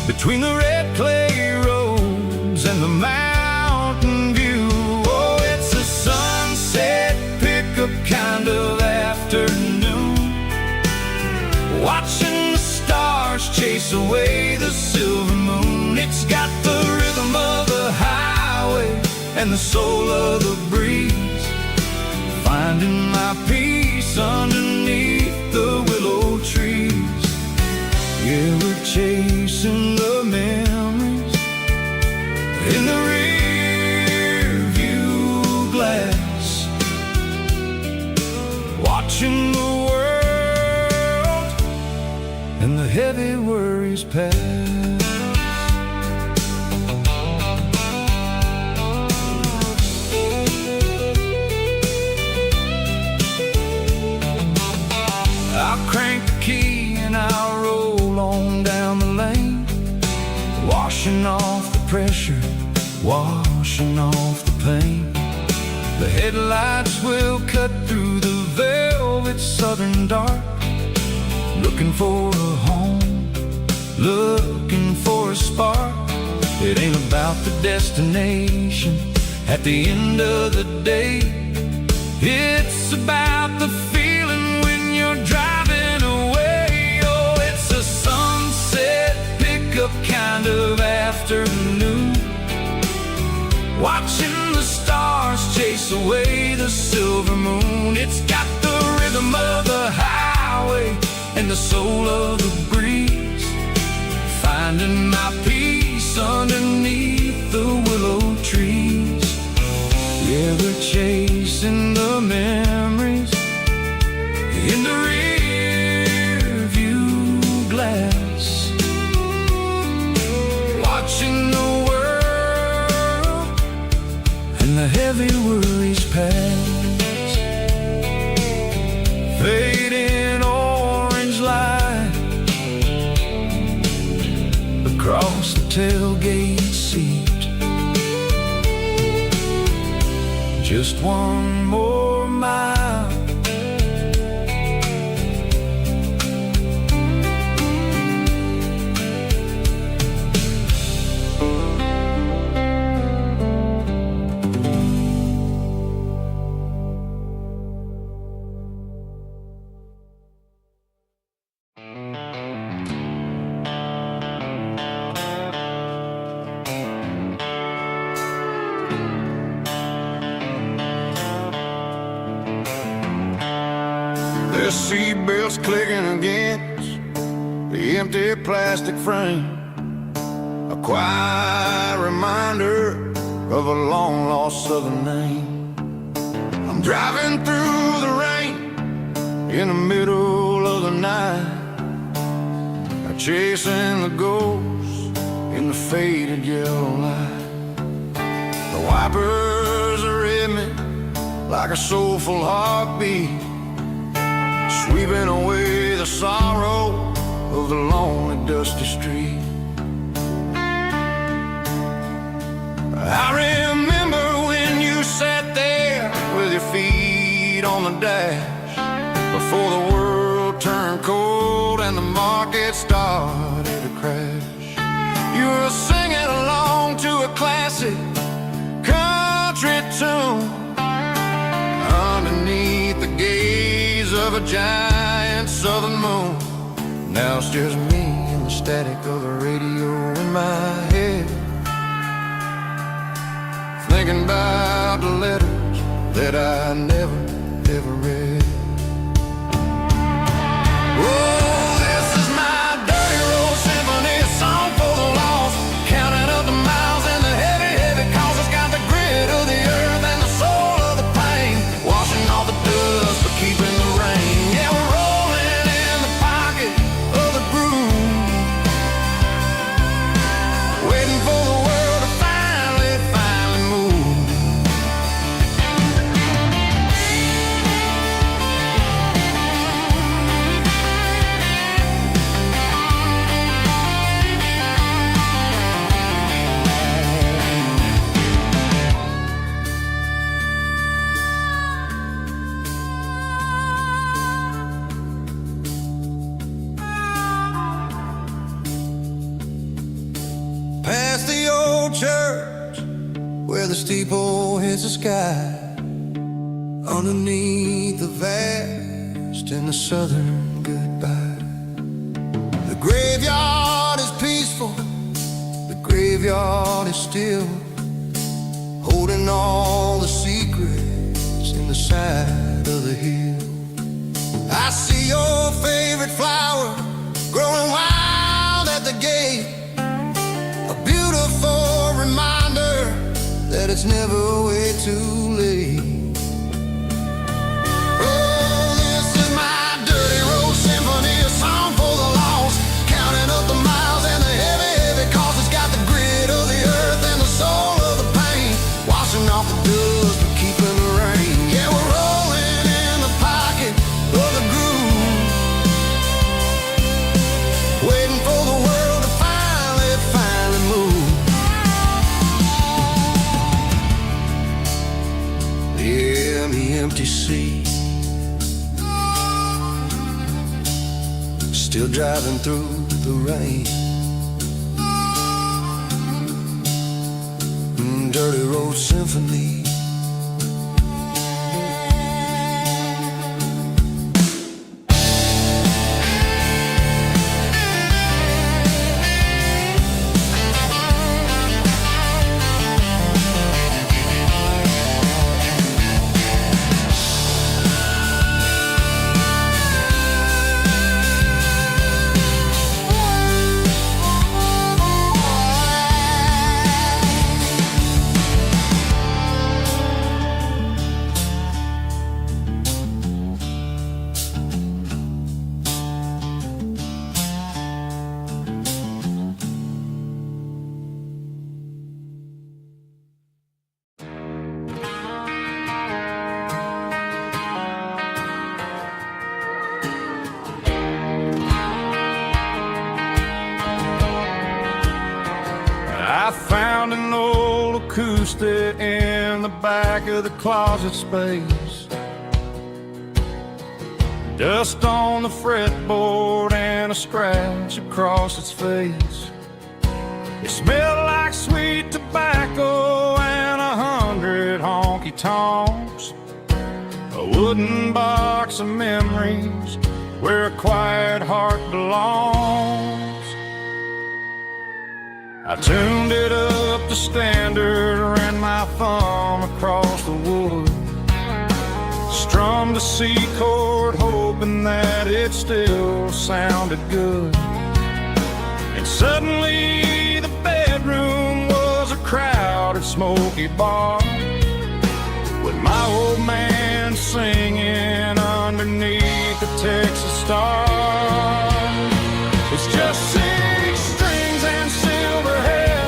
between the red clay roads and the mountain view. Oh, it's a sunset pickup kind of afternoon, watching the stars chase away the silver moon. It's got the rhythm of the highway and the soul of the breeze, finding my peace underneath the willow trees. Yeah, we're chasing the memories in the rear view glass, watching the world and the heavy worries pass. I'll crank the key and I'll roll on down the lane, washing off the pressure, washing off the pain. The headlights will cut through the velvet southern dark, looking for a home, looking for a spark. It ain't about the destination at the end of the day, it's about the feeling when you're driving away. Oh, it's a sunset pickup kind of afternoon, watching the stars chase away the silver moon. It's got the rhythm of the highway and the soul of the breeze, finding my peace underneath the willow trees. Yeah, we're chasing the memories in the rear view glass, watching the world and the heavy worries pass. Fading orange light across the tailgate seat, just one more mile. The seatbelts clicking against the empty plastic frame, a quiet reminder of a long-lost southern name. I'm driving through the rain in the middle of the night, chasing the ghosts in the faded yellow light. The wipers are in me like a soulful heartbeat, sweeping away the sorrow of the lonely, dusty street. I remember when you sat there with your feet on the dash, before the world turned cold and the market started to crash. You were singing along to a classic country tune underneath the gaze of a giant southern moon. Now it's just me and the static of the radio in my head, thinking about the letters that I never, ever read. Oh, this is my dirty road symphony, a song for the lost, counting up the miles and the heavy, heavy calls. It's got the grit of the earth and the soul of the pain, washing off the dust but keeping the rain. Yeah, we're rolling in the pocket of the groove, waiting for the world to finally, finally move. Past the old church where the steeple hits the sky, underneath the vast and the southern goodbye. The graveyard is peaceful, the graveyard is still, holding all the secrets in the side of the hill. I see your favorite flower growing wild at the gate, a beautiful reminder that it's never way too late. Oh, this is my dirty road symphony, a song for the lost, counting up the miles and the heavy, heavy calls. It's got the grit of the earth and the soul of the pain, washing off the dust but keeping the rain. Yeah, we're rolling in the pocket of the groove, waiting for the world to finally, finally move. Yeah, the empty sea, still driving through the rain. Dirty road symphony. I found an old acoustic in the back of the closet space, dust on the fretboard and a scratch across its face. It smelled like sweet tobacco and 100 honky-tonks, a wooden box of memories where a quiet heart belongs. I tuned it up to standard, ran my thumb across the wood, strummed a C chord hoping that it still sounded good. And suddenly the bedroom was a crowded smoky bar, with my old man singing underneath the Texas star. It's just 6 strings and silver hair,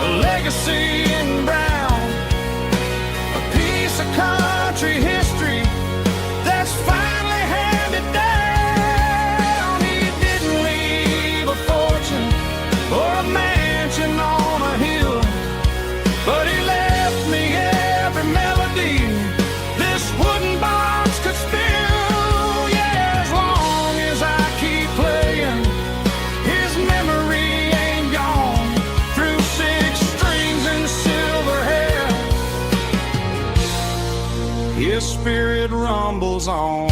a legacy in brown, a piece of country history that's finally handed down. He didn't leave a fortune or a mansion on a hill, but he left me every melody this wooden box could spill. Yeah, as long as I keep playing, his memory ain't gone. Through 6 strings and silver hair, his spirit rumbles on.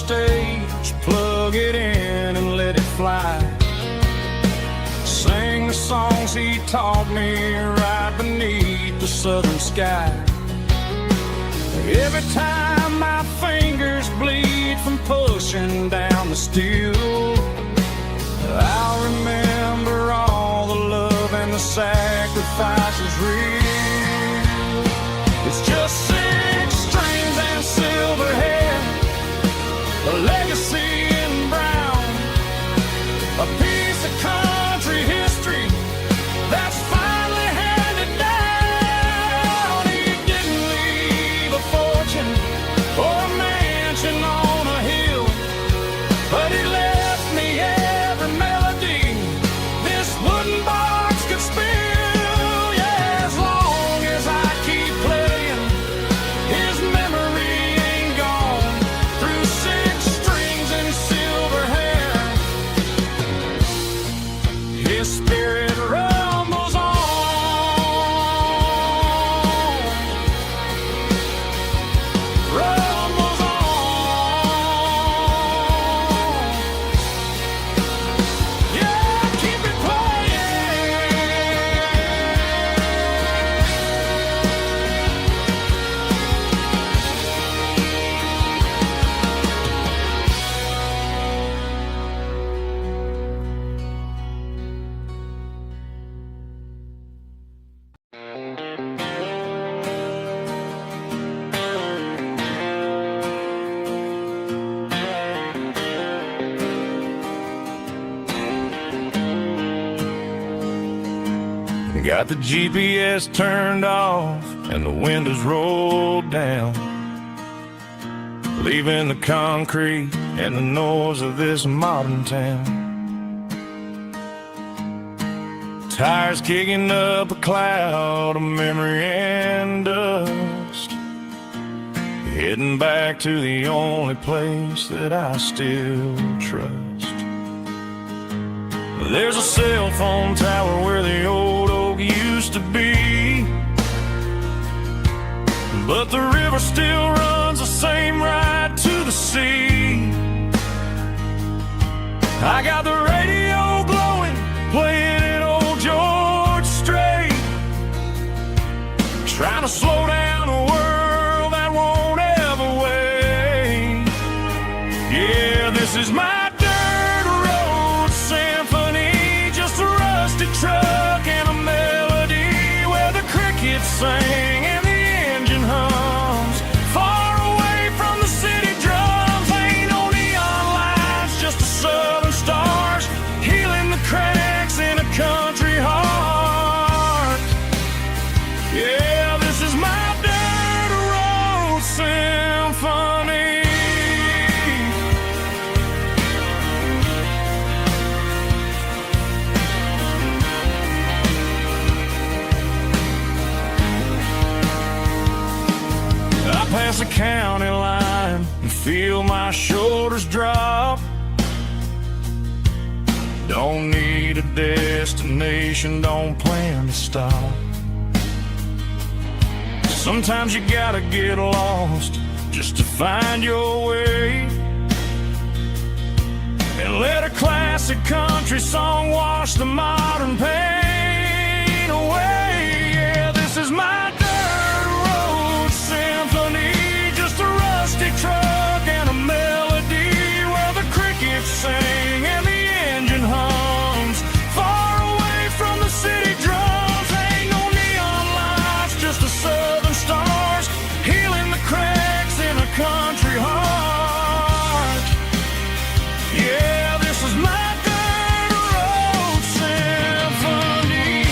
stage, plug it in and let it fly. Sing the songs he taught me right beneath the southern sky. Every time my fingers bleed from pushing down the steel, I'll remember all the love and the sacrifices real. It's just 6 strings and silver hair, a legacy in brown, a piece of country history that's finally handed down. He didn't leave a fortune or a mansion on a hill, but he left me every melody this wooden box could spill. Yeah, as long as I keep playing, his memory ain't gone. Through 6 strings and silver hair, his spirit rumbles on, rumbles on. Yeah, keep it Got the GPS turned off and the windows rolled down, leaving the concrete and the noise of this modern town. Tires kicking up a cloud of memory and dust, heading back to the only place that I still trust. There's a cell phone tower where the old oak used to be, but the river still runs the same right to the sea. I got the radio glowing, playing it old George Strait, trying to slow down a world that won't ever wait. Yeah, this is my truck and a melody where the crickets sing and the engine hums. Far away from the city drums, ain't no neon lights, just the southern stars healing the cracks in a country heart. Yeah, this is my dirt road symphony. Past the county line and feel my shoulders drop. Don't need a destination, don't plan to stop. Sometimes you gotta get lost just to find your way, and let a classic country song wash the modern pain away. Yeah, this is my symphony, just a rusty truck and a melody where the crickets sing and the engine hums. Far away from the city drums, ain't no neon lights, just the southern stars healing the cracks in a country heart. Yeah, this is my dirt road symphony.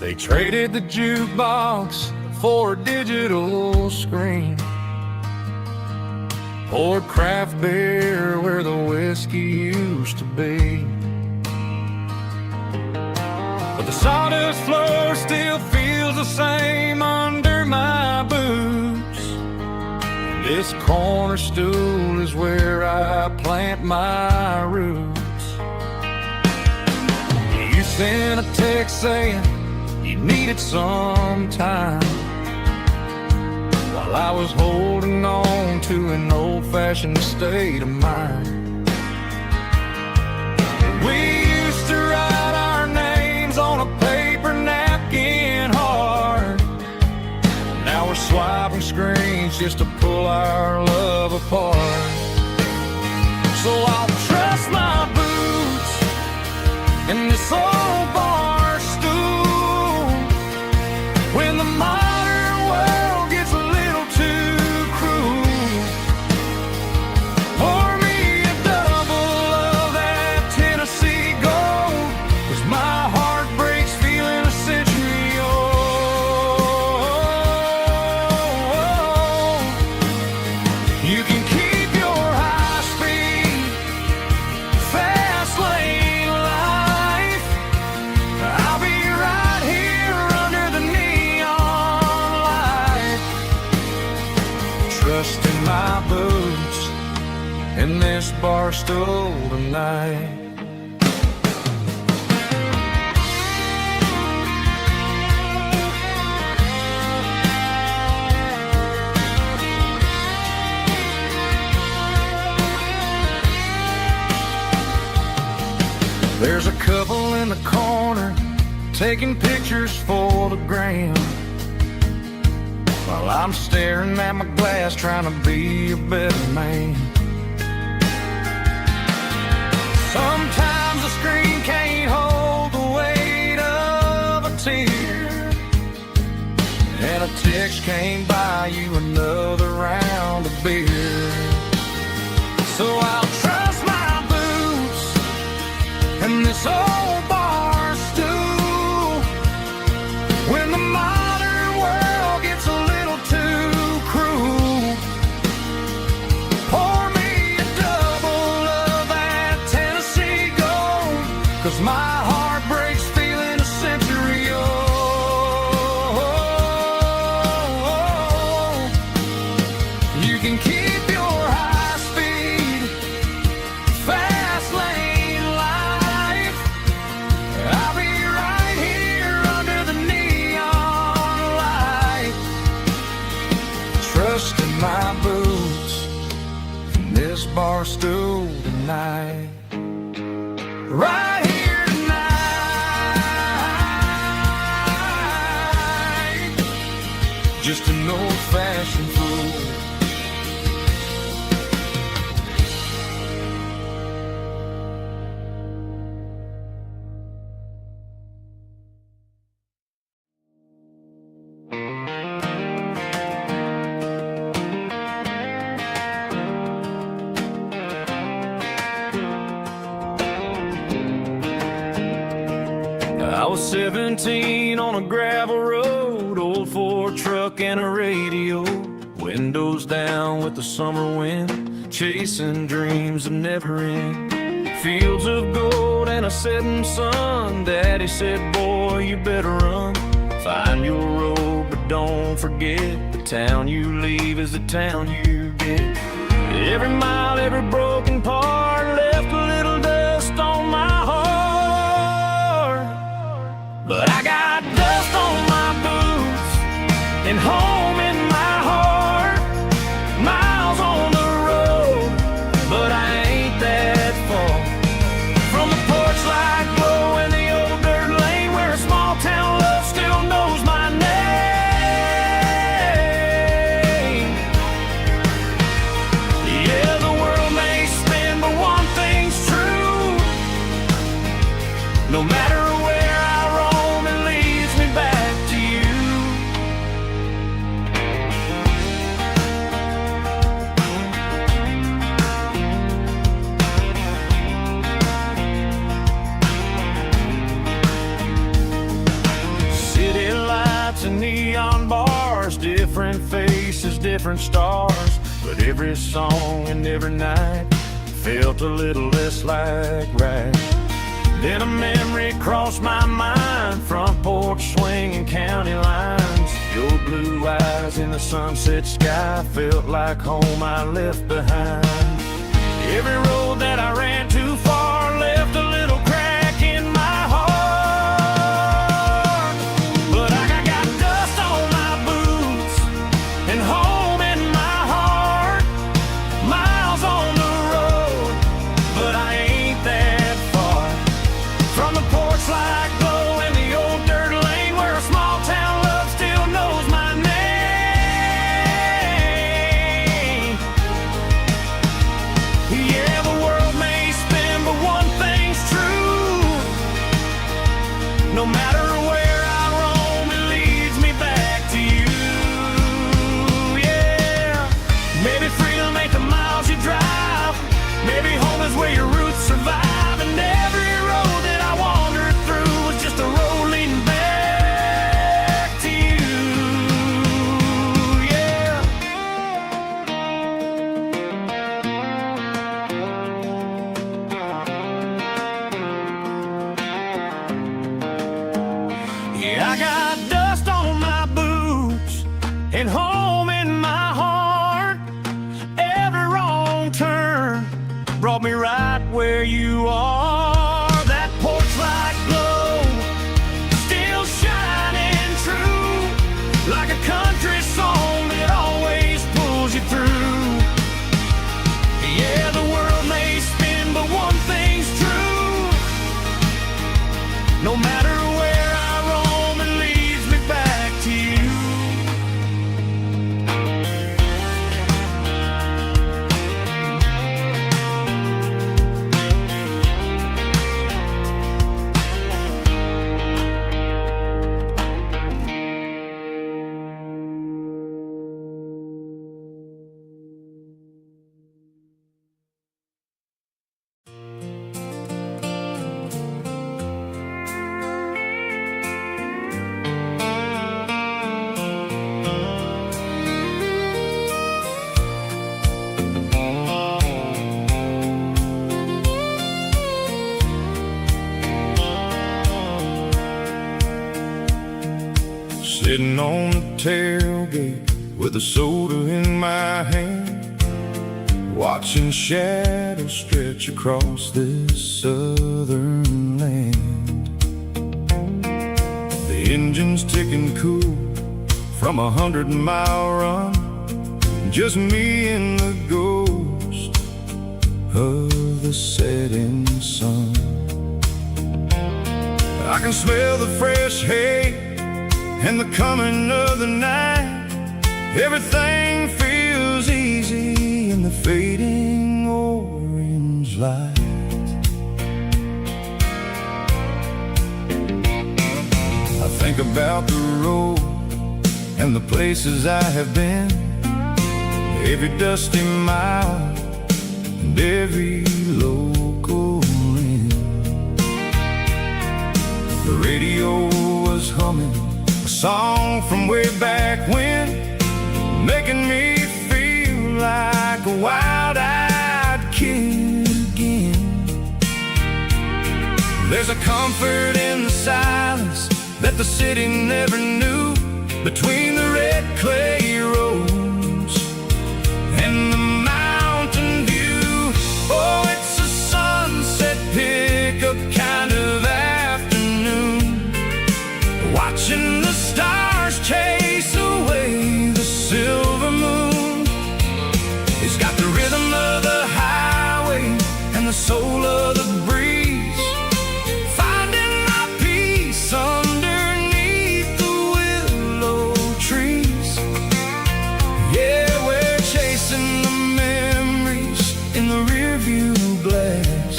They traded the jukebox for a digital screen, poured craft beer where the whiskey used to be. But the sawdust floor still feels the same under my boots. This corner stool is where I plant my roots. You sent a text saying you needed some time, while I was holding on to an old-fashioned state of mind. We used to write our names on a paper napkin hard. Now we're swiping screens just to pull our love apart. So I'll trust my boots in this old bar stool when the modern world gets a little too cruel. Pour me a double of that Tennessee Gold, 'cause my heart breaks feeling a century old. You can keep your high-speed, fast lane life. I'll be right here under the neon light, trusting my boots in this bar stool tonight. There's a couple in the corner taking pictures for the gram, while I'm staring at my glass trying to be a better man. Sometimes the screen can't hold the weight of a tear, and a text can't buy you another round of beer. So I'll trust my boots and this old bar stool when the modern world gets a little too cruel. Pour me a double of that Tennessee Gold, 'cause my heart breaks feeling a century old. You can keep your high-speed, fast lane life. I'll be right here under the neon light, trusting my boots in this bar stool tonight. Right here tonight, just an old-fashioned fool. I was 17 on a gravel road, old Ford truck and a radio, windows down with the summer wind, chasing dreams that never end. Fields of gold and a setting sun. Daddy said, boy, you better run. Find your road, but don't forget, the town you leave is the town you get. Every mile, every broken part left a little dust on my heart. But I got dust on my boots and home in my heart. Miles on the road, but I ain't that far from the porch light glow and the old dirt lane where a small town love still knows my name. Yeah, the world may spin, but one thing's true. No matter where I roam, it leads different stars, but every song and every night felt a little less like right. Then a memory crossed my mind, front porch swinging county lines. Your blue eyes in the sunset sky felt like home I left behind. Every road that I ran too far left a little crack in my heart. But I got dust on my boots and home in my heart. Miles on the road, but I ain't that far from the porch light glow and the old dirt lane where a small town love still knows my name. Yeah, the world may spin, but one thing's true. No matter where I roam, it leads me back to you. Yeah, maybe freedom ain't the miles you drive. Maybe home is where your roots survive. And every road that I wandered through was just a road leading back to you. Yeah. Yeah, I got dust on my boots and home in my heart. Every wrong turn brought me right where you are. That porch light glow still shining true, like a country song that always pulls you through. Yeah, the world may spin, but one thing's true. No matter where I roam, it leads me back to you. Sitting on the tailgate with a soda in my hand, watching shadows stretch across this southern land. The engine's ticking cool from 100-mile run, just me and the ghost of the setting sun. I can smell the fresh hay and the coming of the night. Everything feels easy in the fading orange light. I think about the road and the places I have been, every dusty mile and every local inn. The radio was humming a song from way back when, making me feel like a wild-eyed kid again. There's a comfort in the silence that the city never knew, between the red clay roads and the mountain view. Oh, it's a sunset pickup kind of afternoon, watching the stars chase away the silver moon. It's got the rhythm of the highway and the soul of the breeze, finding my peace underneath the willow trees. Yeah, we're chasing the memories in the rearview glass,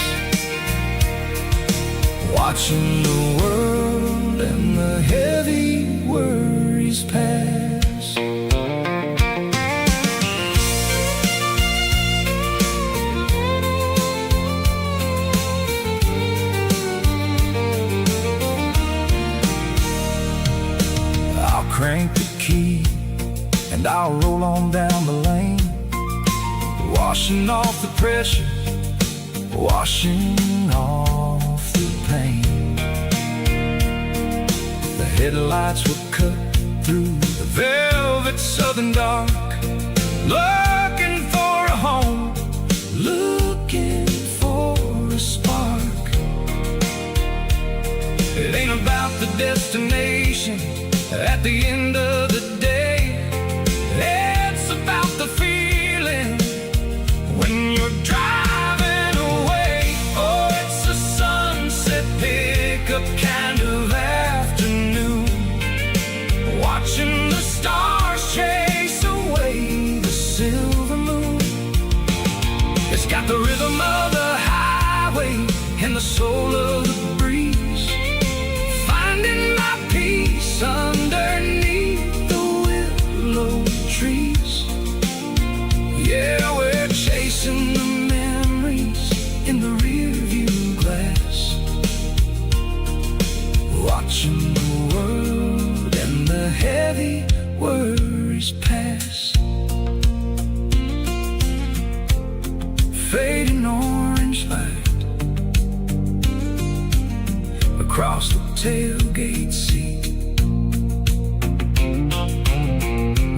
watching the world and the heavy worries pass. washing off the pressure, washing off the pain. The headlights were cut through the velvet southern dark, looking for a home, looking for a spark. It ain't about the destination at the end of the day, it's about the feeling when you're driving away. Oh, it's a sunset pickup kind of afternoon, watching the stars chase away the silver moon. It's got the rhythm of the highway and the soul of the breeze, finding my peace underneath the willow trees. Yeah, we're chasing the memories in the rearview glass, watching the world and the heavy worries pass. Fading orange light across the tailgate seat.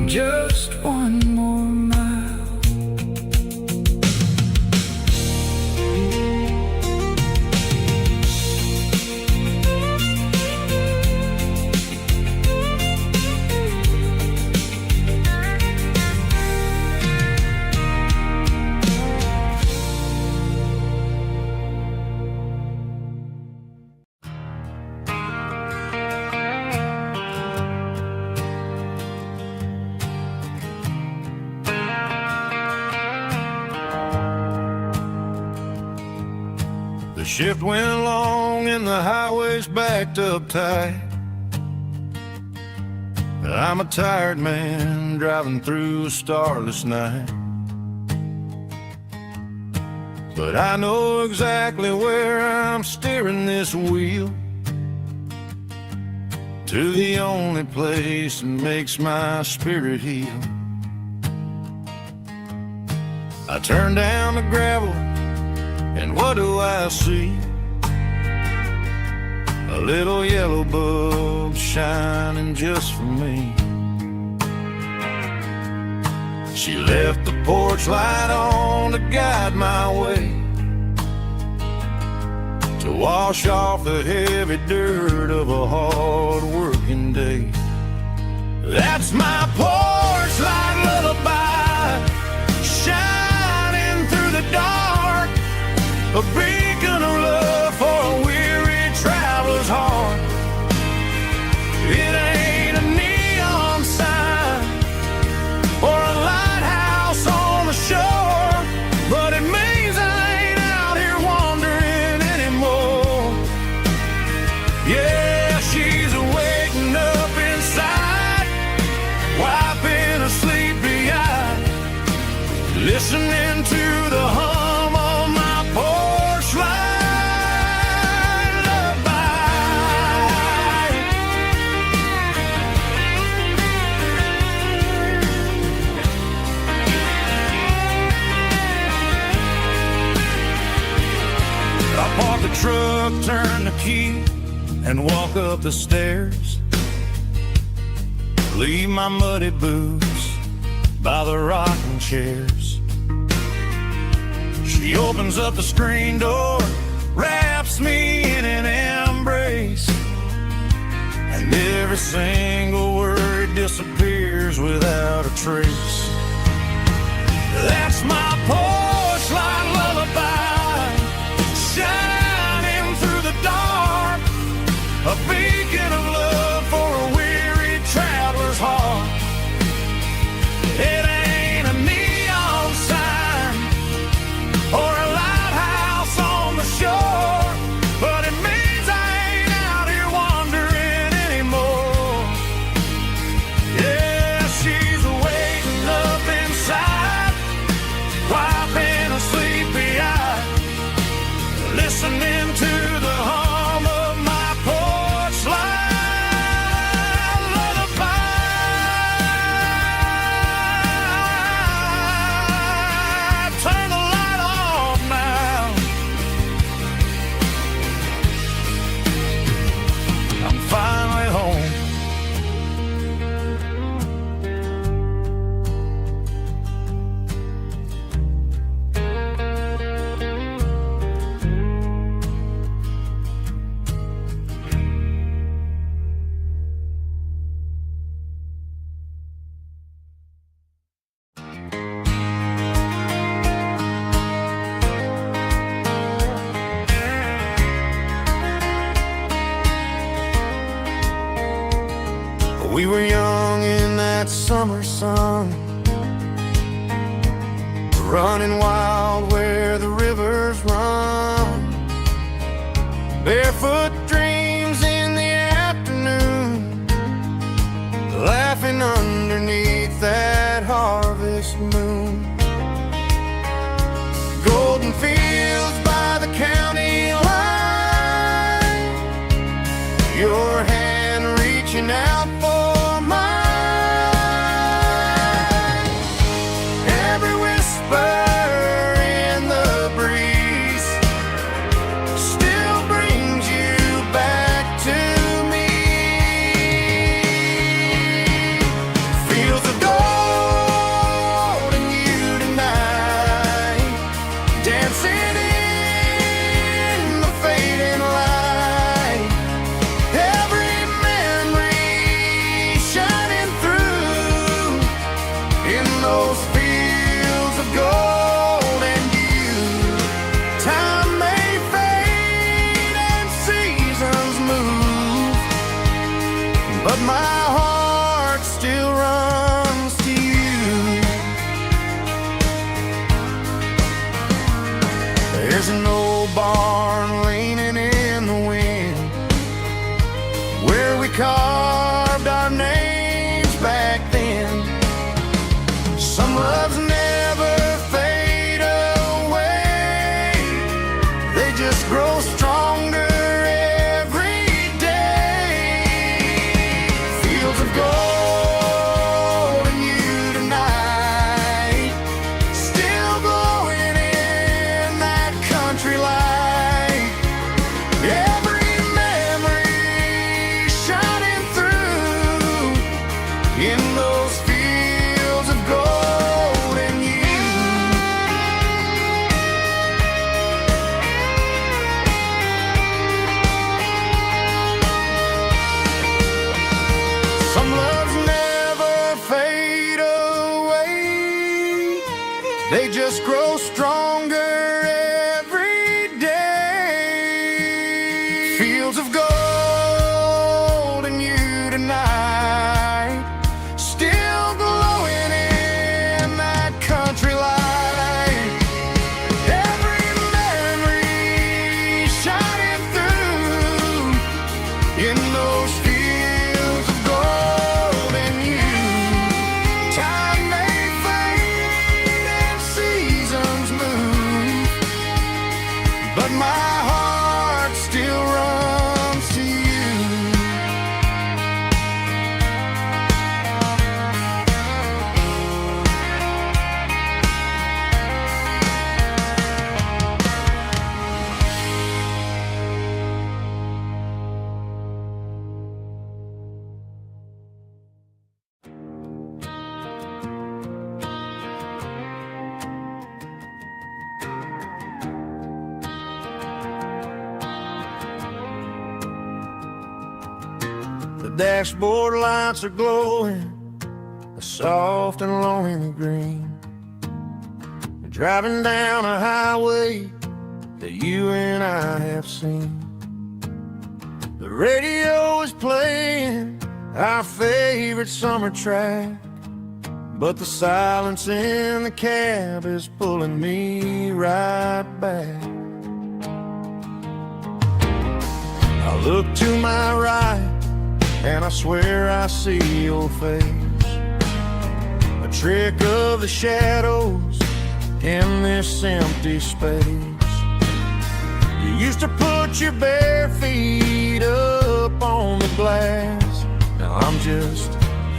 Just one more mile. The shift went along and the highway's backed up tight. I'm a tired man driving through a starless night, but I know exactly where I'm steering this wheel, to the only place that makes my spirit heal. I turn down the gravel, and what do I see? A little yellow bulb shining just for me. She left the porch light on to guide my way, to wash off the heavy dirt of a hard-working day. That's my porch light lullaby, shining through the dark, a beacon of love for a weary traveler's heart. It ain't a neon sign or a lighthouse on the shore, but it means I ain't out here wandering anymore. Yeah, she's waking up inside, wiping a sleepy eye, listening to the hum of my porch light lullaby. I park the truck, turn the key, and walk up the stairs. Leave my muddy boots by the rocking chairs. She opens up the screen door, wraps me in an embrace, and every single word disappears without a trace. That's my porch light lullaby, shining through the dark, a beacon of love for a weary traveler's heart. It ain't a neon sign or a lighthouse on the shore, but it means I ain't out here wandering anymore. Yeah, she's waking up inside, We were young in that summer sun, running wild where the rivers run. Barefoot dreams in the afternoon, laughing underneath that harvest moon. Golden fields by the county line, your hand reaching out for mine. Every whisper in the breeze still brings you back to me. Fields of gold and you tonight, dancing in the fading light. Every memory shining through in those fields of gold and you. Time may fade and seasons move, but my heart still runs to you. There's an old barn leaning in the wind, where we carved our names back then. Some loves never fade away, they just grow stronger every day. Fields of gold and you tonight, still glowing in that country light. Every memory shining through in those fields of gold and you. Some loves never fade away, they just grow stronger every day. Fields of gold and you tonight, still glowing in that country light. Every memory shining through in those fields of gold and you. Time may fade and seasons move, but my heart still runs to you. The dashboard lights are glowing a soft and lonely green. You're driving down a highway that you and I have seen. The radio is playing our favorite summer track, but the silence in the cab is pulling me right back. I look to my right and I swear I see your face, a trick of the shadows in this empty space. You used to put your bare feet up on the glass, now I'm just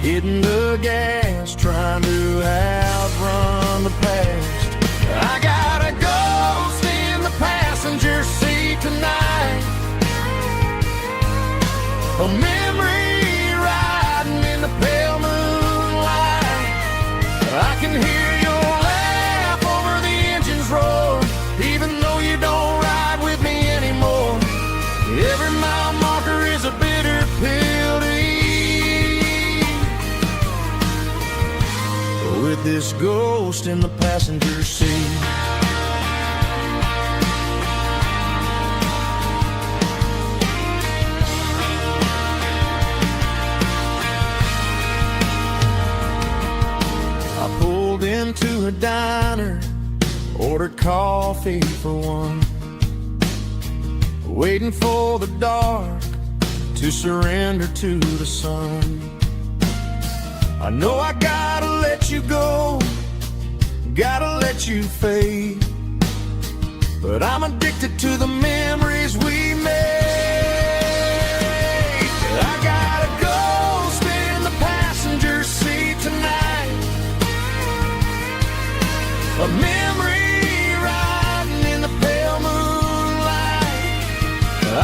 hitting the gas, trying to outrun the past. I got a ghost in the passenger seat tonight, a memory riding in the pale moonlight. I can hear your laugh over the engine's roar, even though you don't ride with me anymore. Every mile marker is a bitter pill to eat, with this ghost in the passenger seat. Order coffee for one, waiting for the dark to surrender to the sun. I know I gotta let you go, gotta let you fade, but I'm addicted to the memories we made. I gotta go spin the passenger seat tonight, a memory riding in the pale moonlight.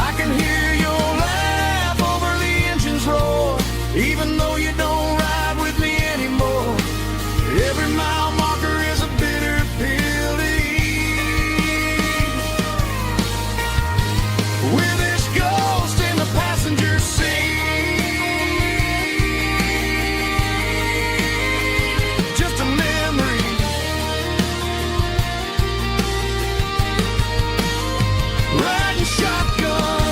I can hear your laugh over the engine's roar, even though you don't ride with me anymore. Every mile marker is a bitter pill to eat. With this ghost in the passenger seat, just a memory. Riding shotgun,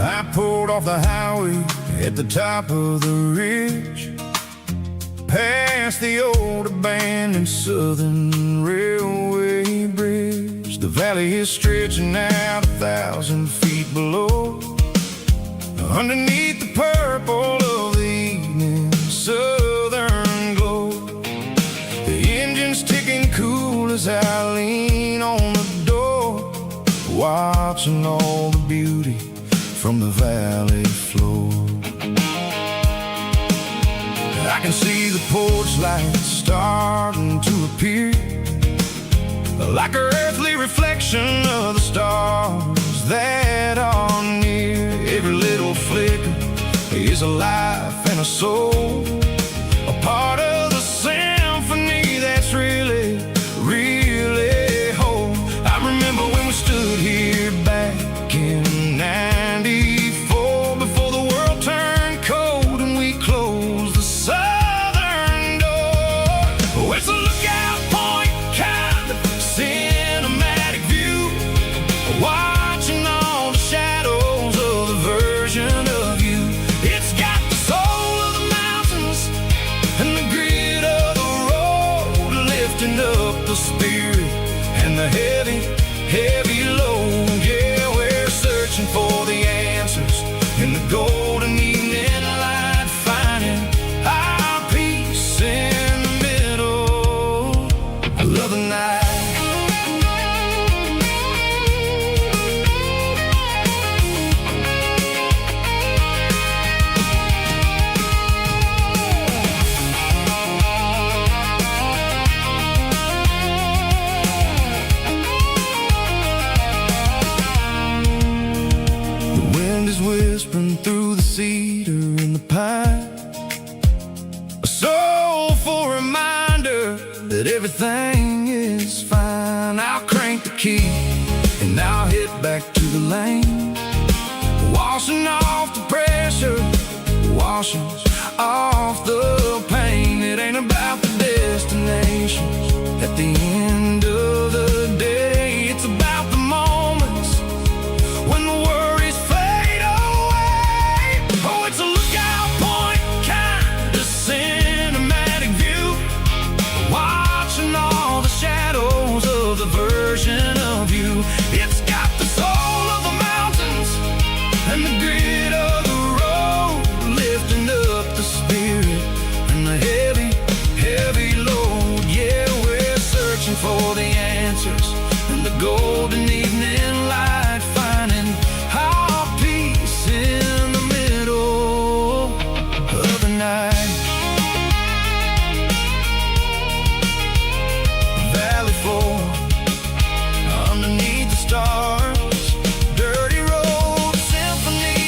I pulled off the highway at the top of the ridge, past the old abandoned Southern Railway bridge. The valley is stretching out 1,000 feet below, underneath the purple of the evening southern glow. The engine's ticking cool as I lean on the door, watching all the beauty from the valley floor. I can see the porch lights starting to appear, like an earthly reflection of the stars that are near. Every little flicker is a life and a soul, a part of the symphony that's really, really whole. I remember when we stood here back in '94, before the world turned cold and we closed the southern door. Oh, it's a lookout point, kind of cinematic view, watching all the shadows of the version of you. It's got the soul of the mountains and the grit of the road, lifting up the spirit and the heavy, heavy load. Yeah, we're searching for the answers in the golden evening light, finding our peace in the middle of the night. The wind is whispering through the cedar and the pine, a soulful reminder that everything is fine. I'll crank the key and I'll head back to the lane, washing off the pressure, washing off the pain. It ain't about the destinations at the end of the day, it's about the moments when the worries fade away. Oh, it's a lookout point, kind of cinematic view, watching all the shadows of the version of you. It's got the soul of the mountains and the grit of the road, lifting up the spirit and the heavy, heavy load. Yeah, we're searching for the answers in the golden evening light, finding our peace in the middle of the night. Valley floor, underneath the stars, dirty road symphony.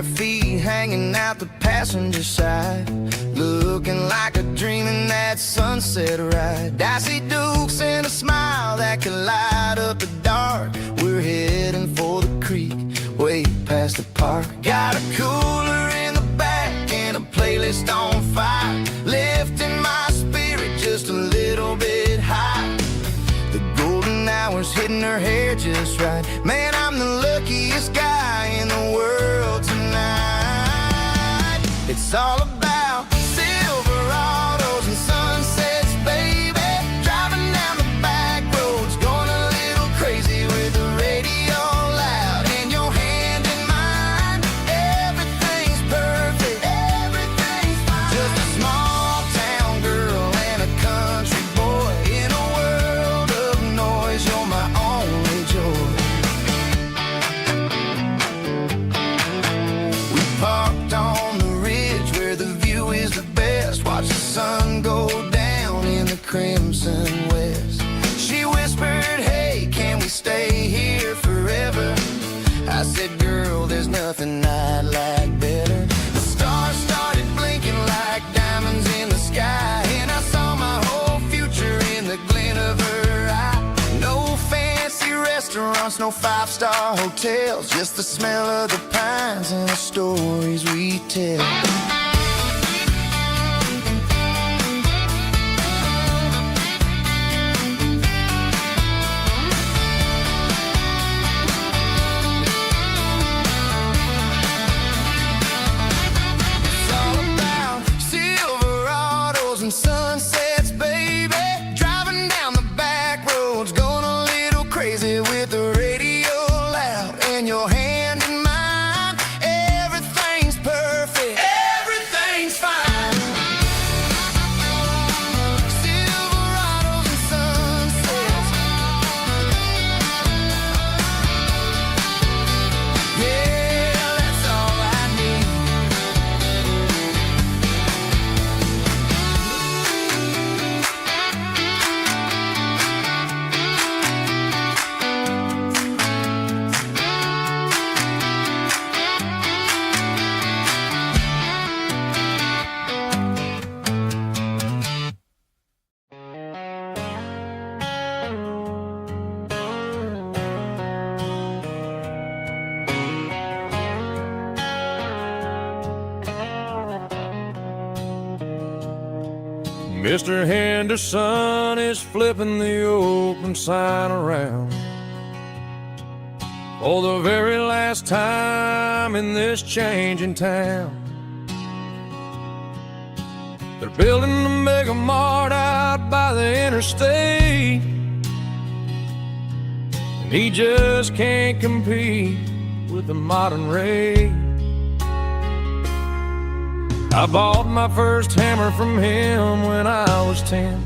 bare feet hanging out the passenger side, looking like a dream in that sunset ride. I see Dukes and a smile that can light up the dark. We're heading for the creek, way past the park. Got a cooler in the back and a playlist on fire, lifting my spirit just a little bit high. The golden hours hitting her hair just right. Man, I'm the luckiest guy in the world tonight. It's all about Silverados and sunsets, baby. Driving down the back roads, going a little crazy with the radio loud and your hand in mine. Everything's perfect, everything's fine. Just a small town girl and a country boy in a world of noise. You're my only joy. We parked on the ridge where the view is the best. Watch the sun go down in the crimson west. She whispered, hey, can we stay here forever? I said, girl, there's nothing I'd like better. The stars started blinking like diamonds in the sky, and I saw my whole future in the glint of her eye. No fancy restaurants, no five-star hotels, just the smell of the pines and the stories we tell. It's all about Silverados and sunsets, baby. Driving down the back roads, going a little crazy with the radio loud and your hand in mine. Everything's perfect, everything's fine. Silverados and sunsets, yeah, that's all I need. Mr. Henderson is flipping the open sign around for the very last time in this changing town. They're building a mega mart out by the interstate, and he just can't compete with the modern rate. I bought my first hammer from him when I was 10.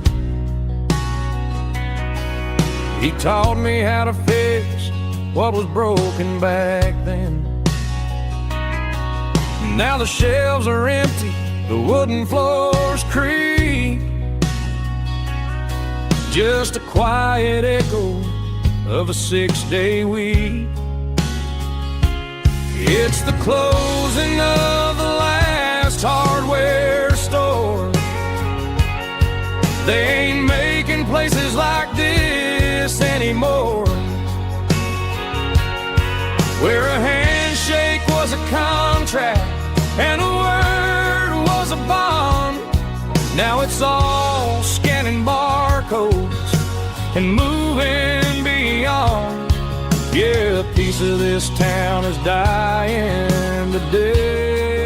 He taught me how to fix what was broken back then. Now the shelves are empty, the wooden floors creak, just a quiet echo of a 6-day week. It's the closing of the last hardware store. They ain't making places like this anymore, where a handshake was a contract and a word was a bond. Now it's all scanning barcodes and moving beyond. Yeah, a piece of this town is dying today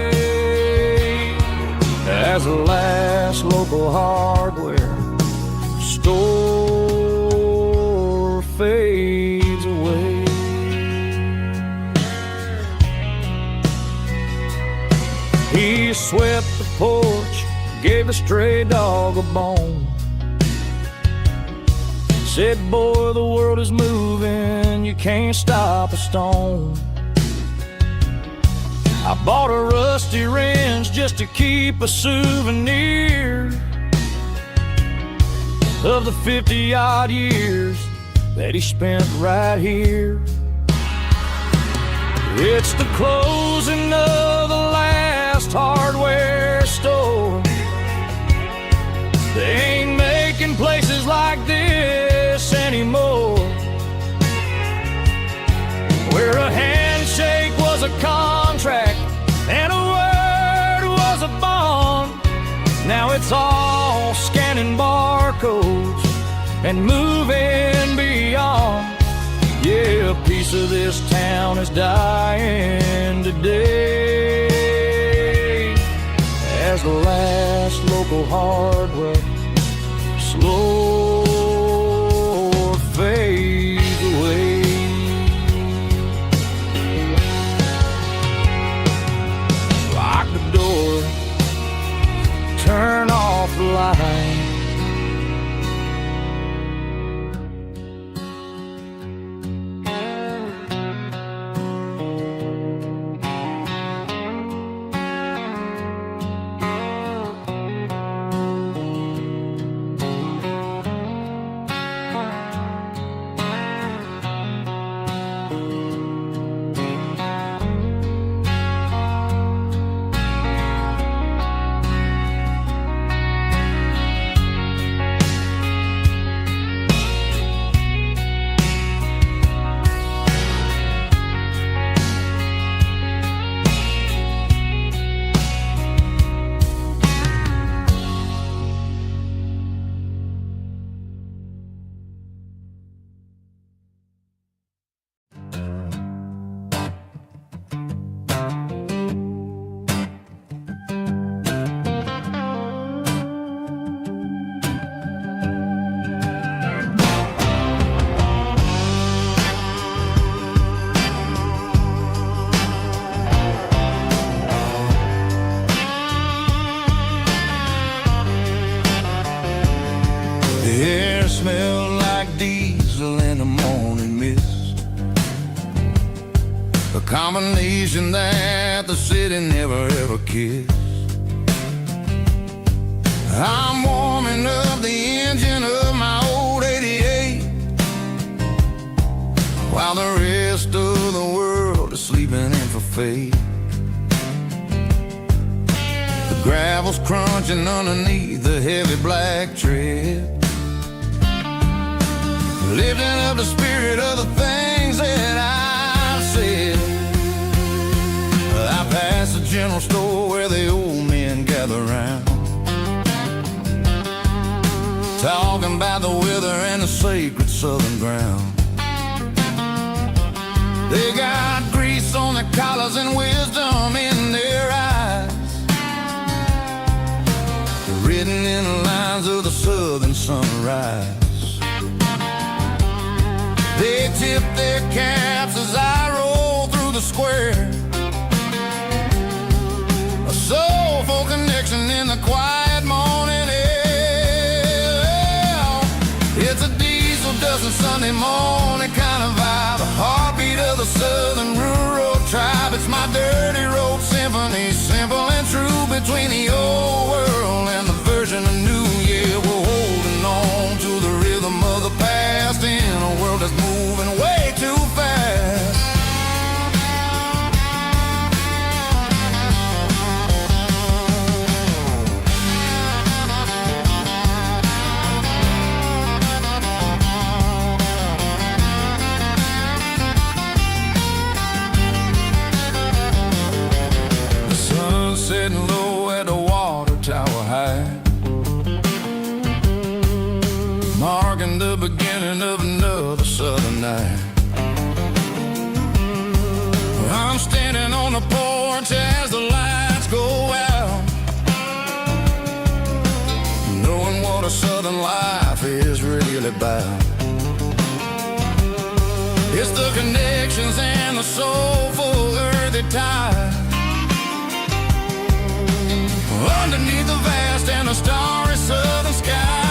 as the last local hardware store fades away. He swept the porch, gave the stray dog a bone, said, boy, the world is moving, you can't stop a stone. I bought a rusty wrench just to keep a souvenir of the 50-odd years that he spent right here. It's the closing of the last hardware store. They ain't making places like this anymore, where a handshake was a contract and a word was a bond. Now it's all scanning barcodes and moving beyond. Yeah, a piece of this town is dying today, as the last local hardware slow fades away. Lock the door, turn off the light. The air smelled like diesel in the morning mist, a combination that the city never ever kissed. I'm warming up the engine of my old 88, while the rest of the world is sleeping in for fate. The gravel's crunching underneath the heavy black tread, lifting up the spirit of the things that I've said. I pass the general store where the old men gather round, talking about the weather and the sacred southern ground. They got grease on their collars and wisdom in their eyes, written in the lines of the southern sunrise. They tip their caps as I roll through the square, a soulful connection in the quiet morning air. It's a diesel dusting Sunday morning kind of vibe, a heartbeat of the southern rural tribe. It's my dirty road symphony, simple and true, between the old world and the version of new. Yeah, we're holding on to the rhythm of the past in a world that's moving way too fast. The sun's setting low at the water tower high, marking the beginning of another southern night. I'm standing on the porch as the lights go out, knowing what a southern life is really about. It's the connections and the soulful earthy tide, underneath the vast and the starry southern skies.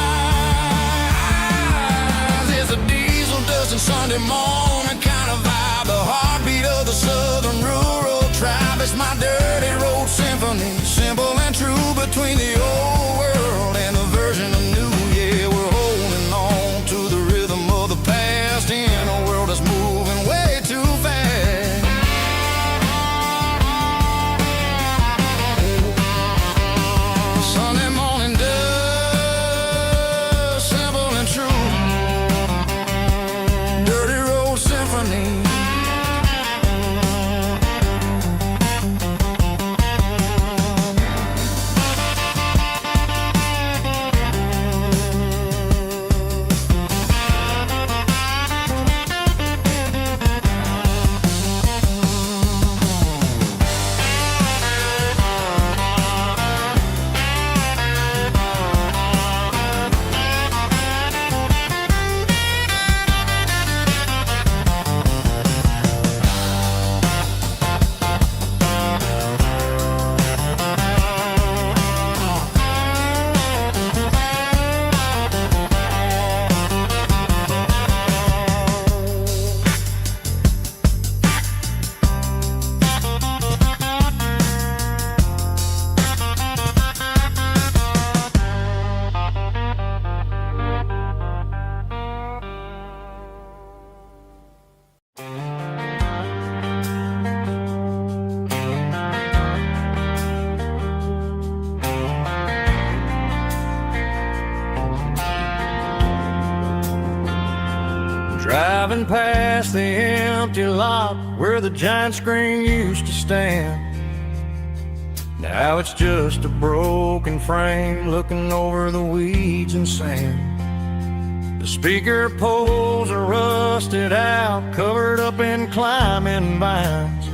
It's a diesel dusting Sunday morning kind of vibe, the heartbeat of the southern rural tribe. It's my dirty road symphony, simple and true, between the old world and the version of new. Yeah, we're holding on to the rhythm of the past in a world that's moving way too fast. Driving past the empty lot where the giant screen used to stand. Now it's just a broken frame looking over the weeds and sand. The speaker poles are rusted out, covered up in climbing vines.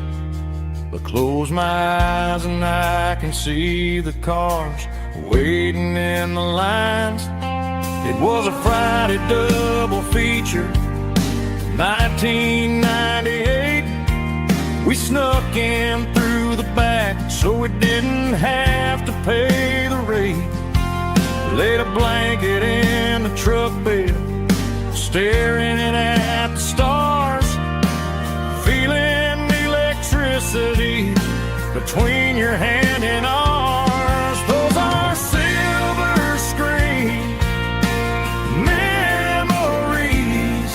But close my eyes and I can see the cars waiting in the lines. It was a Friday double feature, 1998. We snuck in through the back so we didn't have to pay the rate. Laid a blanket in the truck bed, staring at the stars, feeling the electricity between your hand and ours. Those are silver screen memories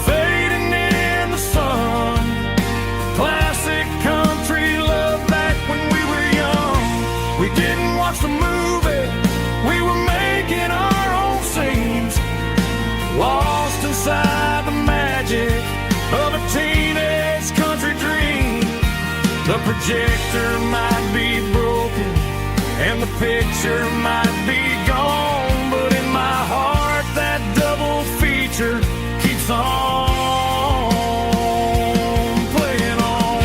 fading in the sun. Classic country love back when we were young. We didn't watch the movie, we were making our own scenes, lost inside the magic of a teenage country dream. The projector might be broken and the picture might be gone, but in my heart that double feature keeps on playing on.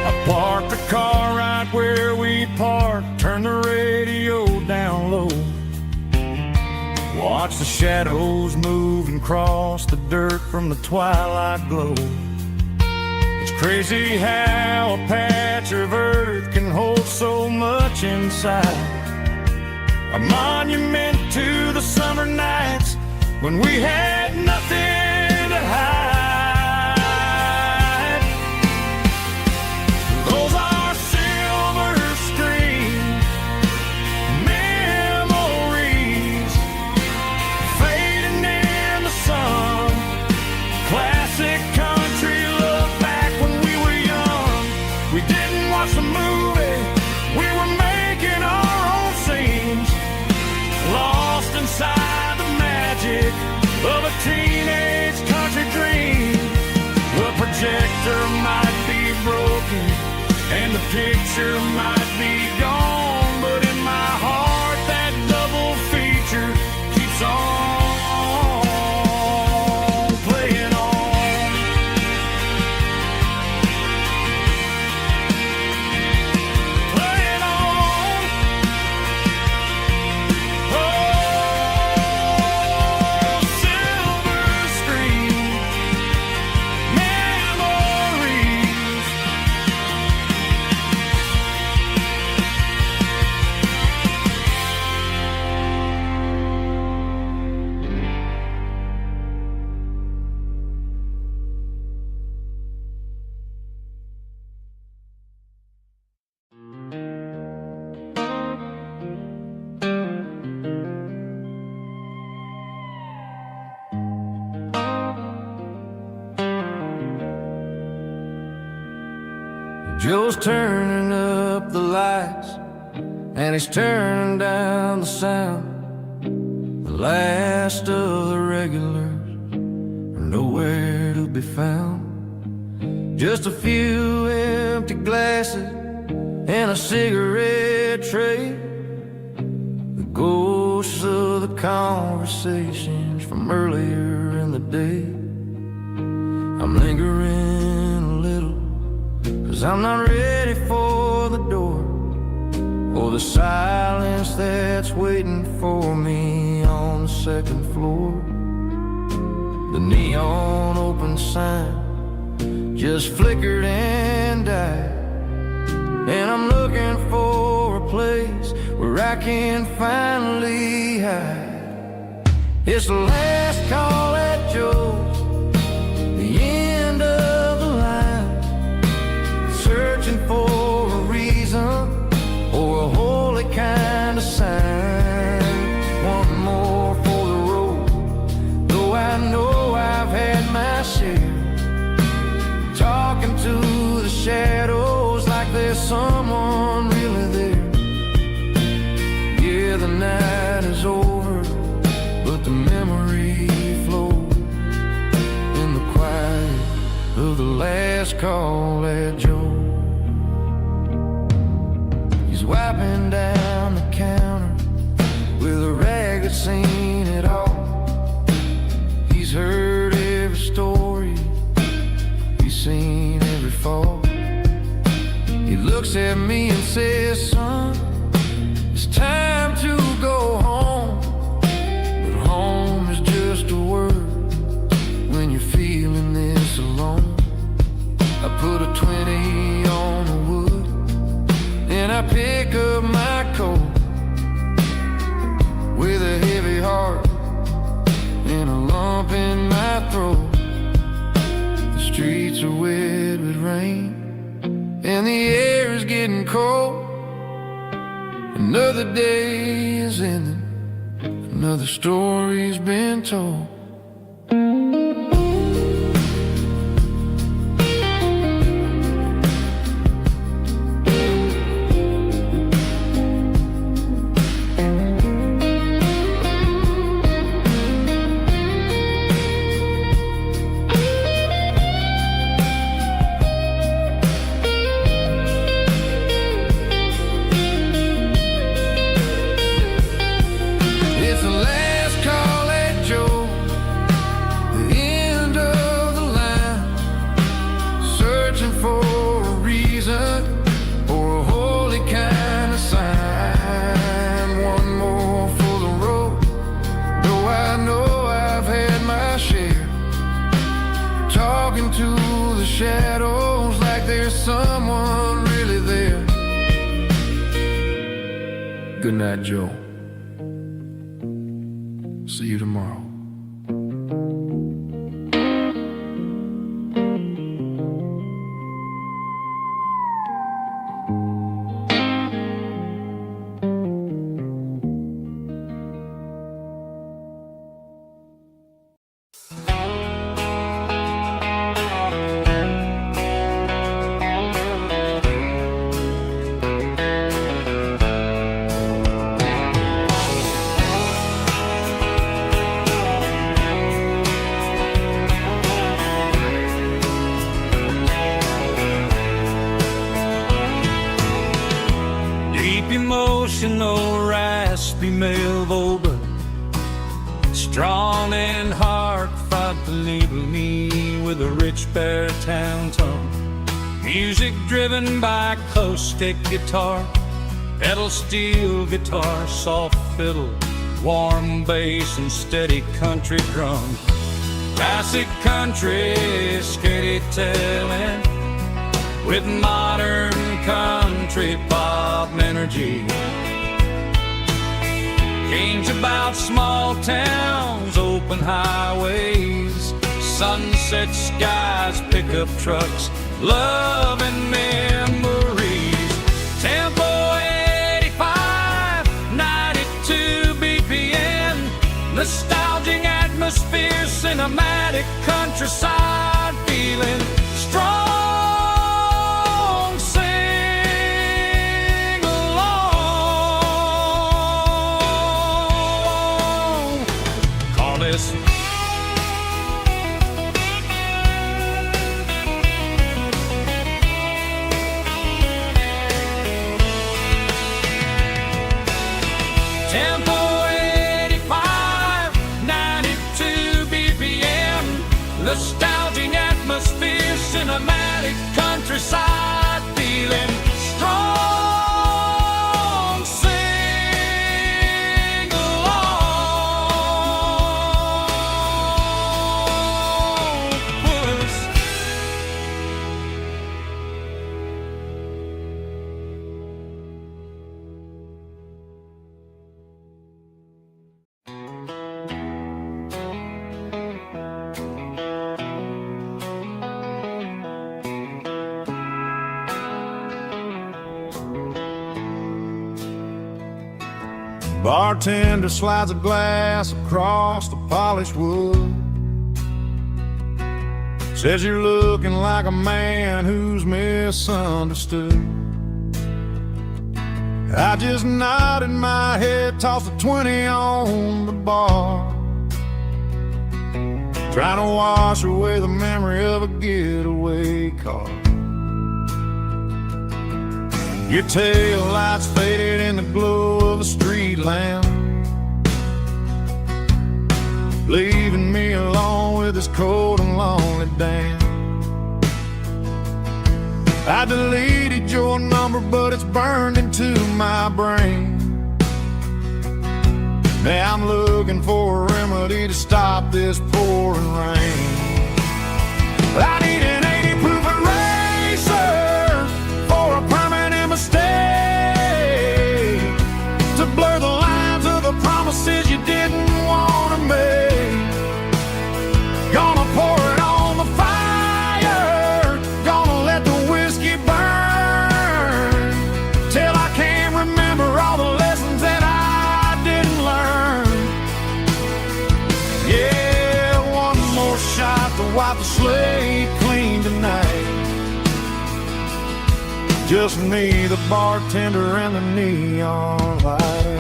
I parked the car right where we parked, turned the radio down low, watch the shadows move and cross the dirt from the twilight glow. It's crazy how a patch of earth can hold so much inside. A monument to the summer nights when we had nothing to hide. Those are silver screen memories fading in the sun. Classic country love back when we were young. We didn't watch the movie, we were making our own scenes, lost inside the magic of a teenage country dream. The projector might be broken and the picture might be gone, but in my heart that double feature keeps on playing on. Playing on. Oh, silver screen memories. Joe's turning up the lights and he's turning down the sound. The last of the regulars are nowhere to be found. Just a few empty glasses and a cigarette tray, the ghosts of the conversations from earlier in the day. I'm lingering a little, 'cause I'm not ready for the door, or the silence that's waiting for me on the second floor. The neon open sign just flickered and died, and I'm looking for a place where I can finally hide. It's the last call at Joe's, the end of the line, searching for a reason or a holy kind of sign. One more for the road, though I know I've had my share. Talk talking to the shadows like there's someone really there. Yeah, the night is over, but the memory flows in the quiet of the last call at Joe. He's wiping down the counter with a rag that's seen it all. He's heard every story, he's seen every fall. He looks at me and says, son, it's time to go home. But home is just a word when you're feeling this alone. I put a 20 on the wood and I pick up my coat with a heavy heart and a lump in my throat. The streets are wet with rain and the air is getting cold. Another day is ending, another story's been told. Talking to the shadows like there's someone really there. Good night, Joe. See you tomorrow. Emotional, raspy male vocal, strong and heartfelt, believe me, with a rich baritone tone. Music driven by acoustic guitar, pedal steel guitar, soft fiddle, warm bass and steady country drum. Classic country storytelling with modern country pop energy. Games about small towns, open highways, sunset skies, pickup trucks, love and memories. Tempo 85, 92 BPM, nostalgic atmosphere, cinematic countryside feeling strong. Tempo 85, 92 BPM, nostalgic atmosphere, cinematic countryside feeling strong. Sing along with us. Bartender slides a glass across the polished wood. Says you're looking like a man who's misunderstood. I just nodded my head, tossed a 20 on the bar, trying to wash away the memory of a getaway car. Your tail lights faded in the glow of a street lamp, leaving me alone with this cold and lonely damn. I deleted your number, but it's burned into my brain. Now I'm looking for a remedy to stop this pouring rain. I need an 80 proof eraser for a permanent mistake, to blur the lines of the promises you didn't want to make. Gonna pour it on the fire, gonna let the whiskey burn, till I can't remember all the lessons that I didn't learn. Yeah, one more shot to wipe the slate clean tonight. Just me, the bartender, and the neon light.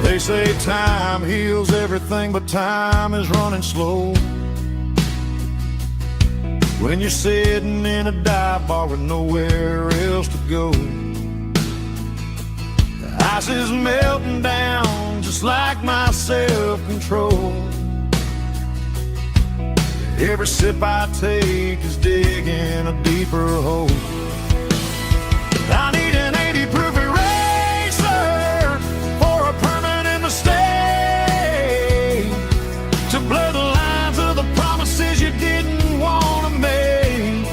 They say time heals everything, but time is running slow when you're sitting in a dive bar with nowhere else to go. The ice is melting down just like my self-control. Every sip I take is digging a deeper hole. I need an 80 proof eraser for a permanent mistake, to blur the lines of the promises you didn't want to make.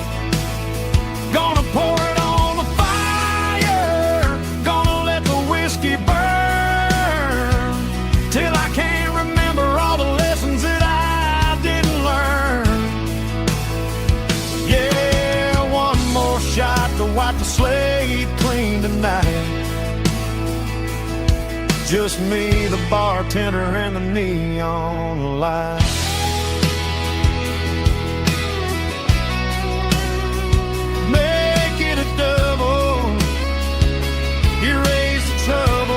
Gonna pour it on the fire, gonna let the whiskey burn, till I can't remember all the lessons that I didn't learn. Yeah, one more shot to wipe the slate clean tonight. Just me, the bartender, and the neon light. Make it a double, erase the trouble.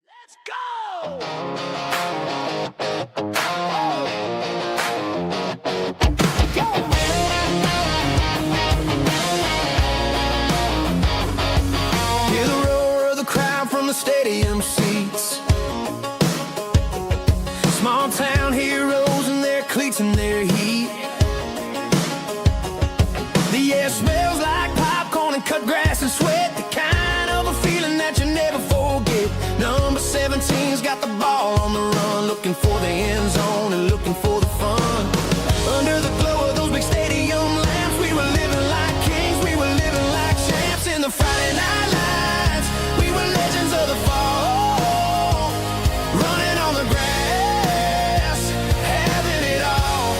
Let's go! Hear the roar of the crowd from the stadium seats. Small town heroes in their cleats and their heat. The air smells like popcorn and cut grass and sweat, the kind of a feeling that you never forget. Number 17's got the ball on the run, looking for the end zone and looking for the fun. Under the glow of those big stadium lamps, we were living like kings, we were living like champs in the Friday night lights. We were legends of the fall, running on the grass, having it all,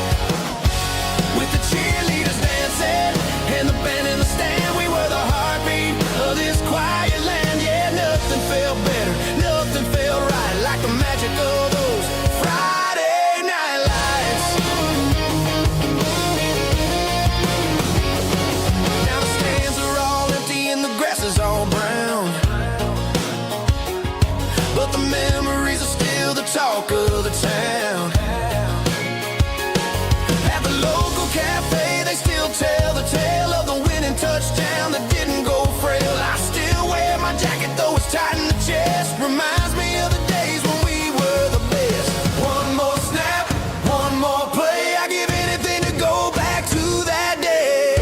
with the cheerleaders dancing and the band in the stand. We were the heartbeat of this quiet land. Yeah, nothing felt better, nothing felt right like the magic of those Friday night lights. Now the stands are all empty and the grass is all brown, but the memories are still the talk of the town. At the local cafe, they still tell the tale of the winning touchdown that didn't go frail. I still wear my jacket, though it's tight in the chest. Reminds me of the days when we were the best. One more snap, one more play. I give anything to go back to that day.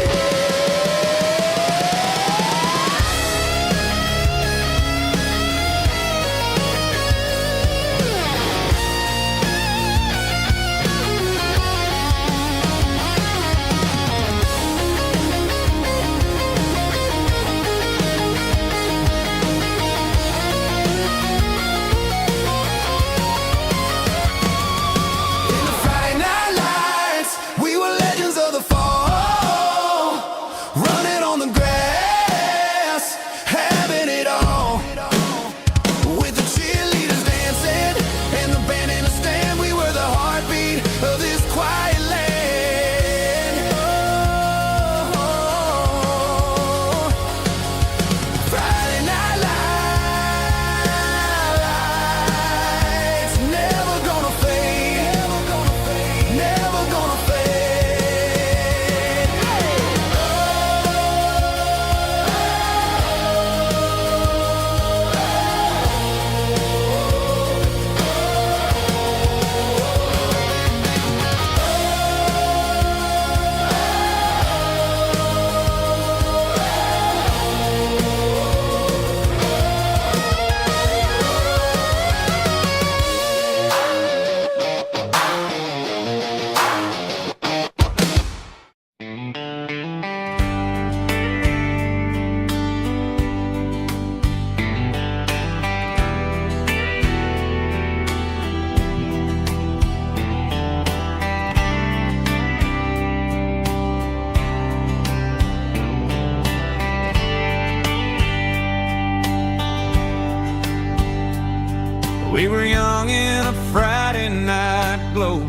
glow.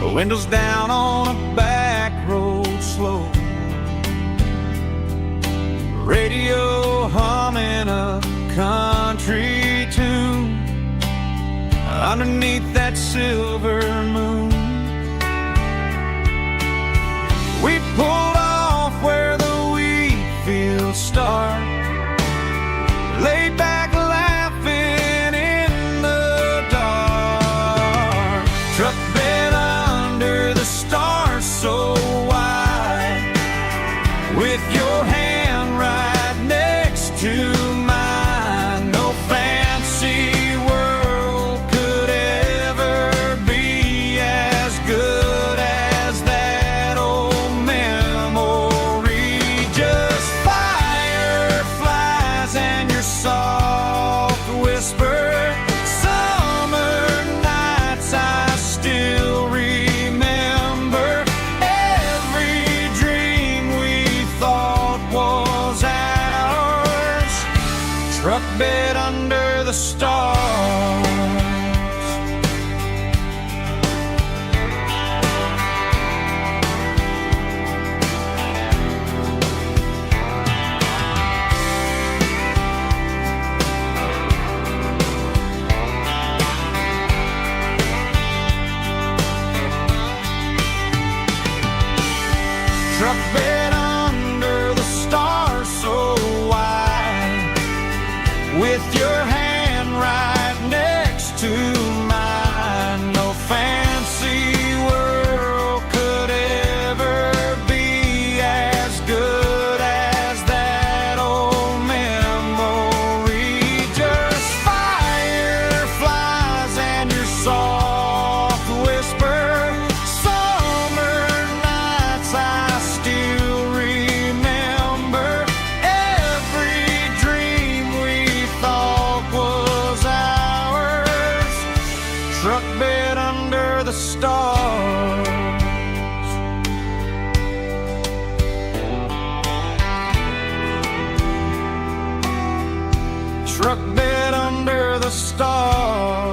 The windows down on a back road slow. Radio humming a country tune underneath that silver moon. We pulled off where the wheat fields start, laid back laughing in the dark. Truck bed under the stars so wide, with your hand right next to mine. No fancy world could ever be as good as that old memory. Just fireflies and your soft whisper. Summer nights I still remember. Every dream we thought was ours. Truck bed under the stars. Truck bed under the stars so wide, with your hand right next to mine. No fancy world could ever be as good as that old memory. Just fireflies and your soft whisper. Summer nights I still remember. Every dream we thought was ours. Truck bed under the stars. Truck bed under the stars.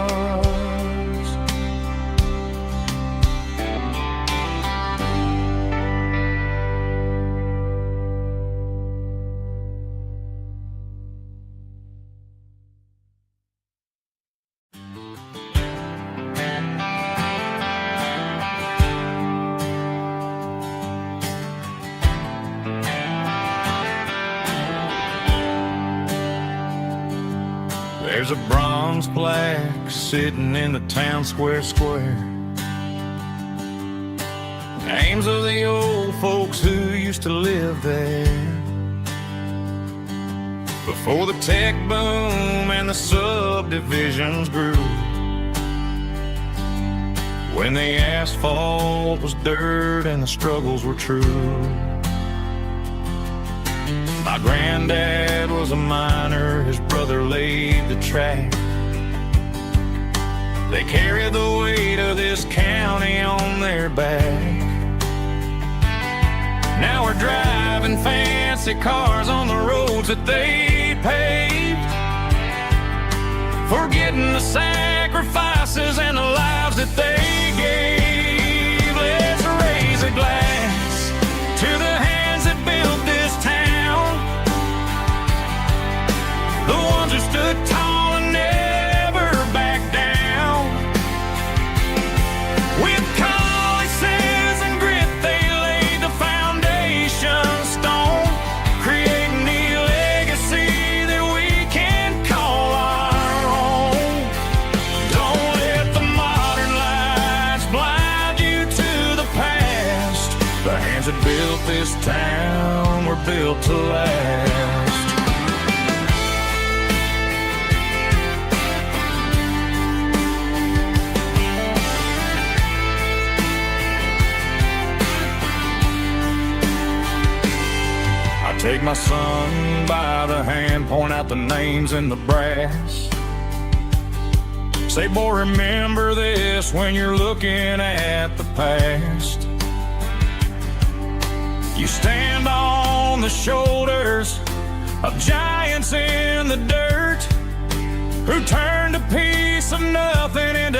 There's a bronze plaque sitting in the town square. Names of the old folks who used to live there before the tech boom and the subdivisions grew. When the asphalt was dirt and the struggles were true. My granddad was a miner, his brother laid the track. They carried the weight of this county on their back. Now we're driving fancy cars on the roads that they paved, forgetting the sacrifices and the lives that they gave. Let's raise a glass to the hands that built this town, the ones who stood tall and never backed down. With calluses and grit, they laid the foundation stone, creating a legacy that we can call our own. Don't let the modern lights blind you to the past. The hands that built this town were built to last. Take my son by the hand, point out the names in the brass. Say, boy, remember this when you're looking at the past. You stand on the shoulders of giants in the dirt, who turned a piece of nothing into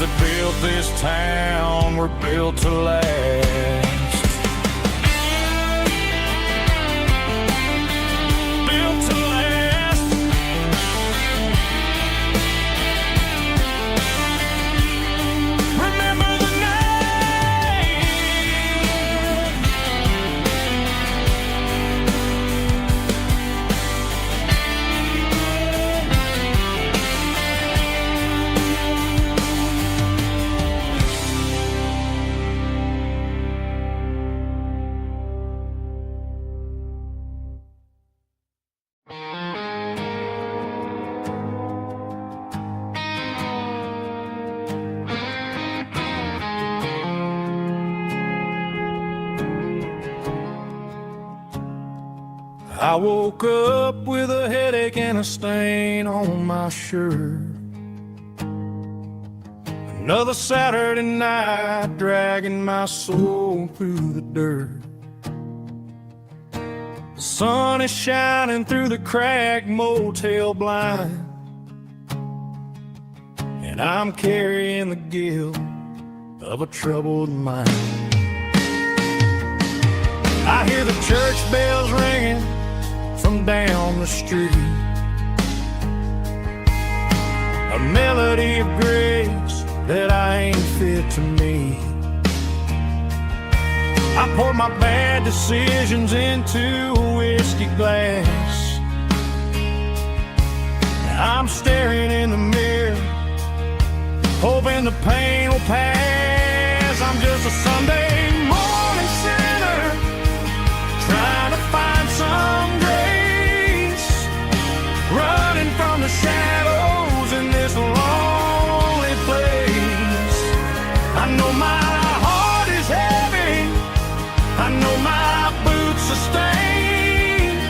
that built this town were built to last. Built to last. Remember the name. I woke up with a headache and a stain on my shirt. Another Saturday night dragging my soul through the dirt. The sun is shining through the cracked motel blind, and I'm carrying the guilt of a troubled mind. I hear the church bells ringing from down the street, a melody of grace that I ain't fit to meet. I pour my bad decisions into a whiskey glass. I'm staring in the mirror, hoping the pain will pass. I'm just a Sunday morning sinner, trying to find some grace, running from the shadows in this lonely place. I know my heart is heavy, I know my boots are stained,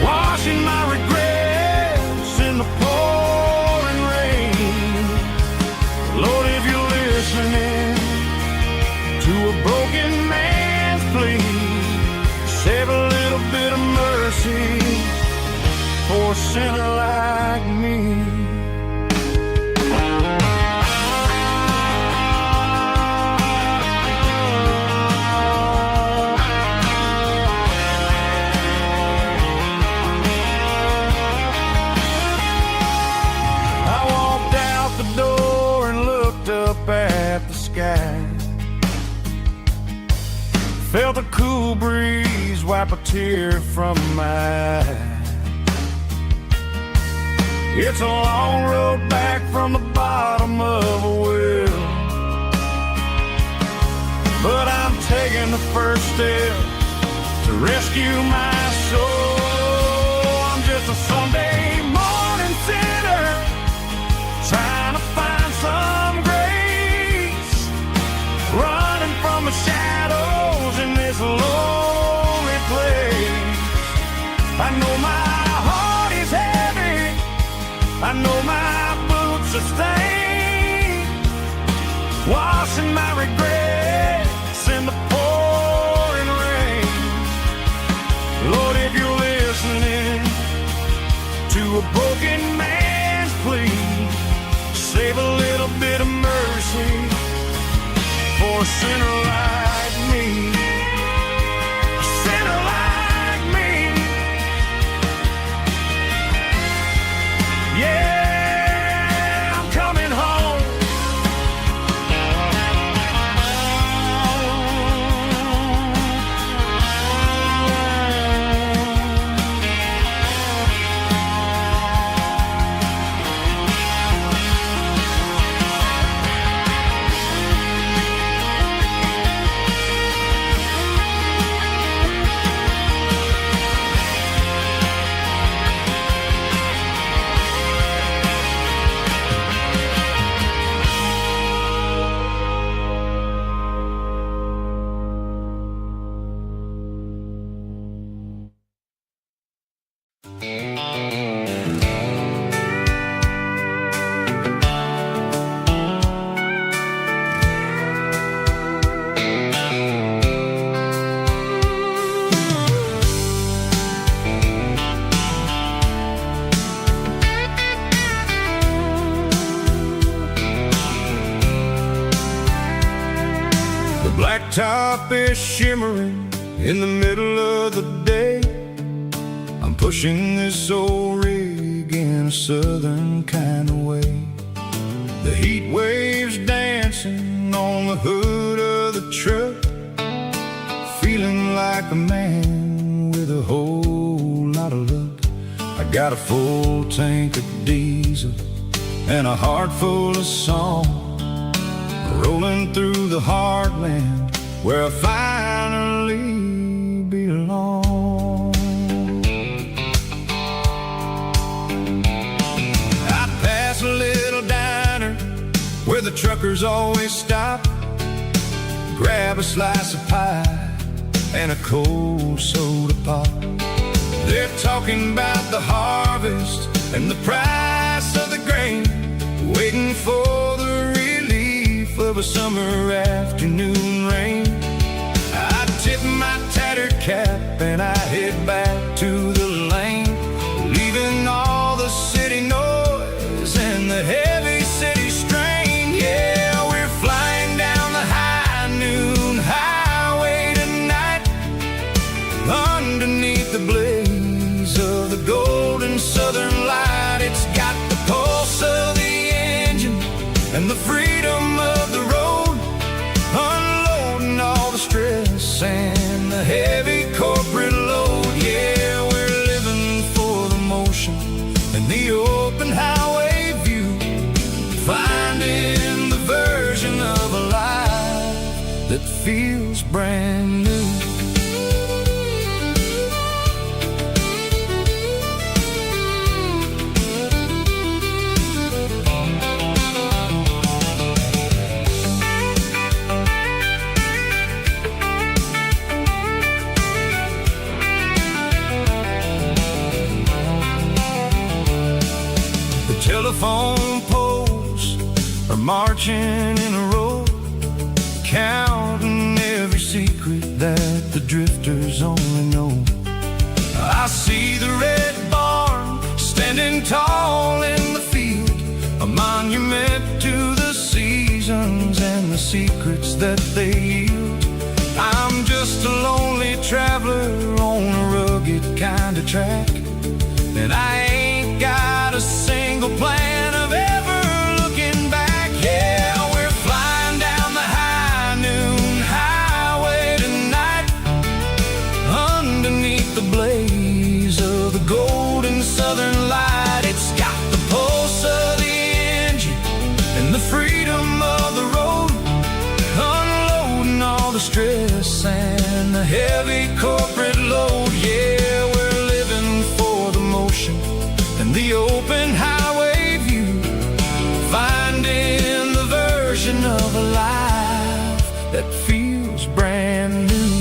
washing my regrets in the pouring rain. Lord, if you're listening to a broken man's plea, save a little bit of mercy for a sinner like me. I walked out the door and looked up at the sky. Felt a cool breeze wipe a tear from my eye. It's a long road back from the bottom of a well, but I'm taking the first step to rescue my soul. I'm just a Sunday morning sinner, trying to find some grace, running from the shadows in this lonely place. I know my heart is heavy, I know my boots are stained, washing my regrets in the pouring rain. Lord, if you're listening to a broken man's plea, save a little bit of mercy for a sinner like me. A sinner like me. Yeah, I'm coming home. top is shimmering in the middle of the day. I'm pushing this old rig in a southern kind of way. The heat waves dancing on the hood of the truck, feeling like a man with a whole lot of luck. I got a full tank of diesel and a heart full of song, rolling through the heartland where I finally belong. I pass a little diner where the truckers always stop, grab a slice of pie and a cold soda pop. They're talking about the harvest and the price of the grain, waiting for the relief of a summer afternoon rain. I tip my tattered cap and I head back to the lane, leaving all the city noise and the heavy city strain. Yeah, we're flying down the high noon highway tonight, underneath the blaze of the golden southern light. It's got the pulse of the engine and the freedom of the road, unloading all the stress and the heavy corporate load. Yeah, we're living for the motion and the open highway view, finding the version of a life that feels brand new. Telephone poles are marching in a row, counting every secret that the drifters only know. I see the red barn standing tall in the field, a monument to the seasons and the secrets that they yield. I'm just a lonely traveler on a rugged kind of track, and I ain't got a single plan of ever looking back. Yeah, we're flying down the high noon highway tonight, underneath the blaze of the golden southern light. It's got the pulse of the engine and the freedom of the road, unloading all the stress and the heavy corporate load. Yeah, we're living for the motion and the open highway view, finding the version of a life that feels brand new.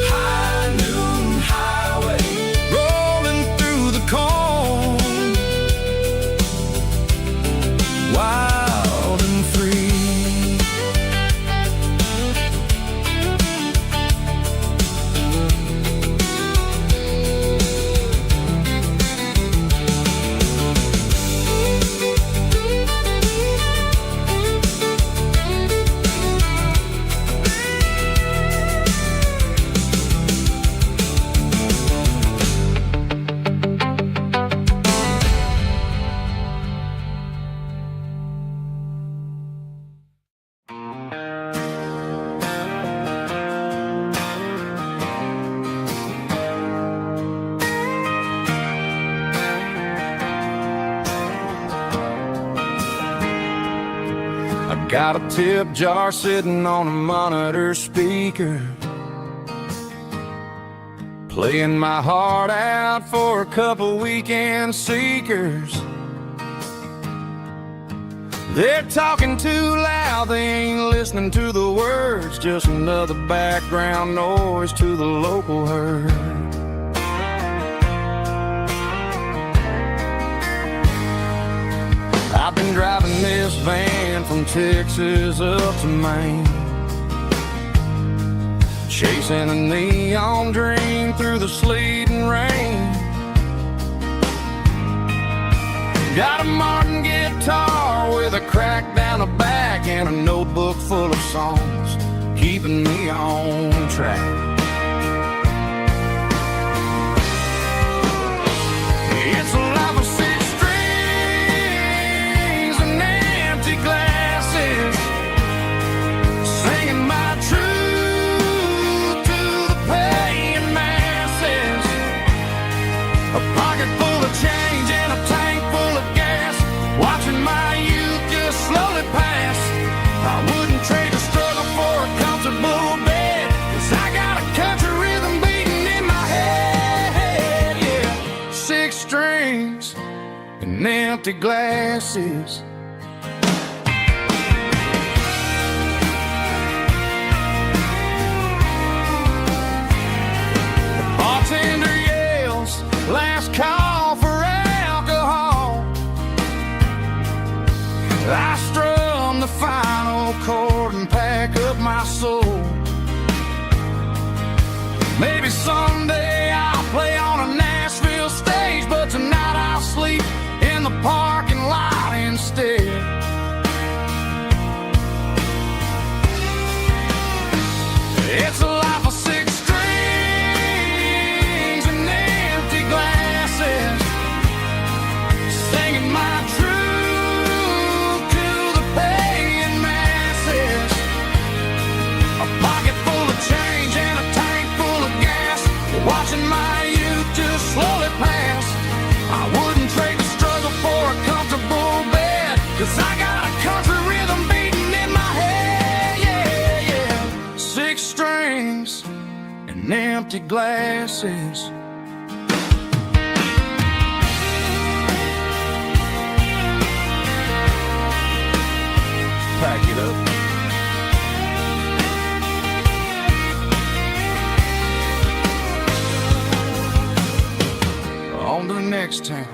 High noon highway, rolling through the corn, wild and free. Got a tip jar sitting on a monitor speaker, playing my heart out for a couple weekend seekers. They're talking too loud, they ain't listening to the words, just another background noise to the local herd. I've been driving this van from Texas up to Maine, chasing a neon dream through the sleet and rain. Got a Martin guitar with a crack down the back and a notebook full of songs, keeping me on track. It's a life of six strings and empty glasses, singing my truth to the paying masses. A pocket full of change and a tank full of gas, watching my youth just slowly pass. I wouldn't trade the struggle for a comfortable bed, 'cause I got a country rhythm beating in my head. Yeah, six strings and empty glasses. The bartender yells, last call for alcohol. I strum the final chord and pack up my soul. Maybe someday I'll play on a Nashville stage, but tonight I'll sleep in the parking lot instead. It's a life of six strings and empty glasses, singing my truth to the paying masses. A pocket full of change and a tank full of gas, watching my youth just slowly pass. I wouldn't trade the struggle for a comfortable bed, 'cause I got a country rhythm beating in my head. Yeah, yeah. Six strings and empty glasses. Pack it up. On to the next town.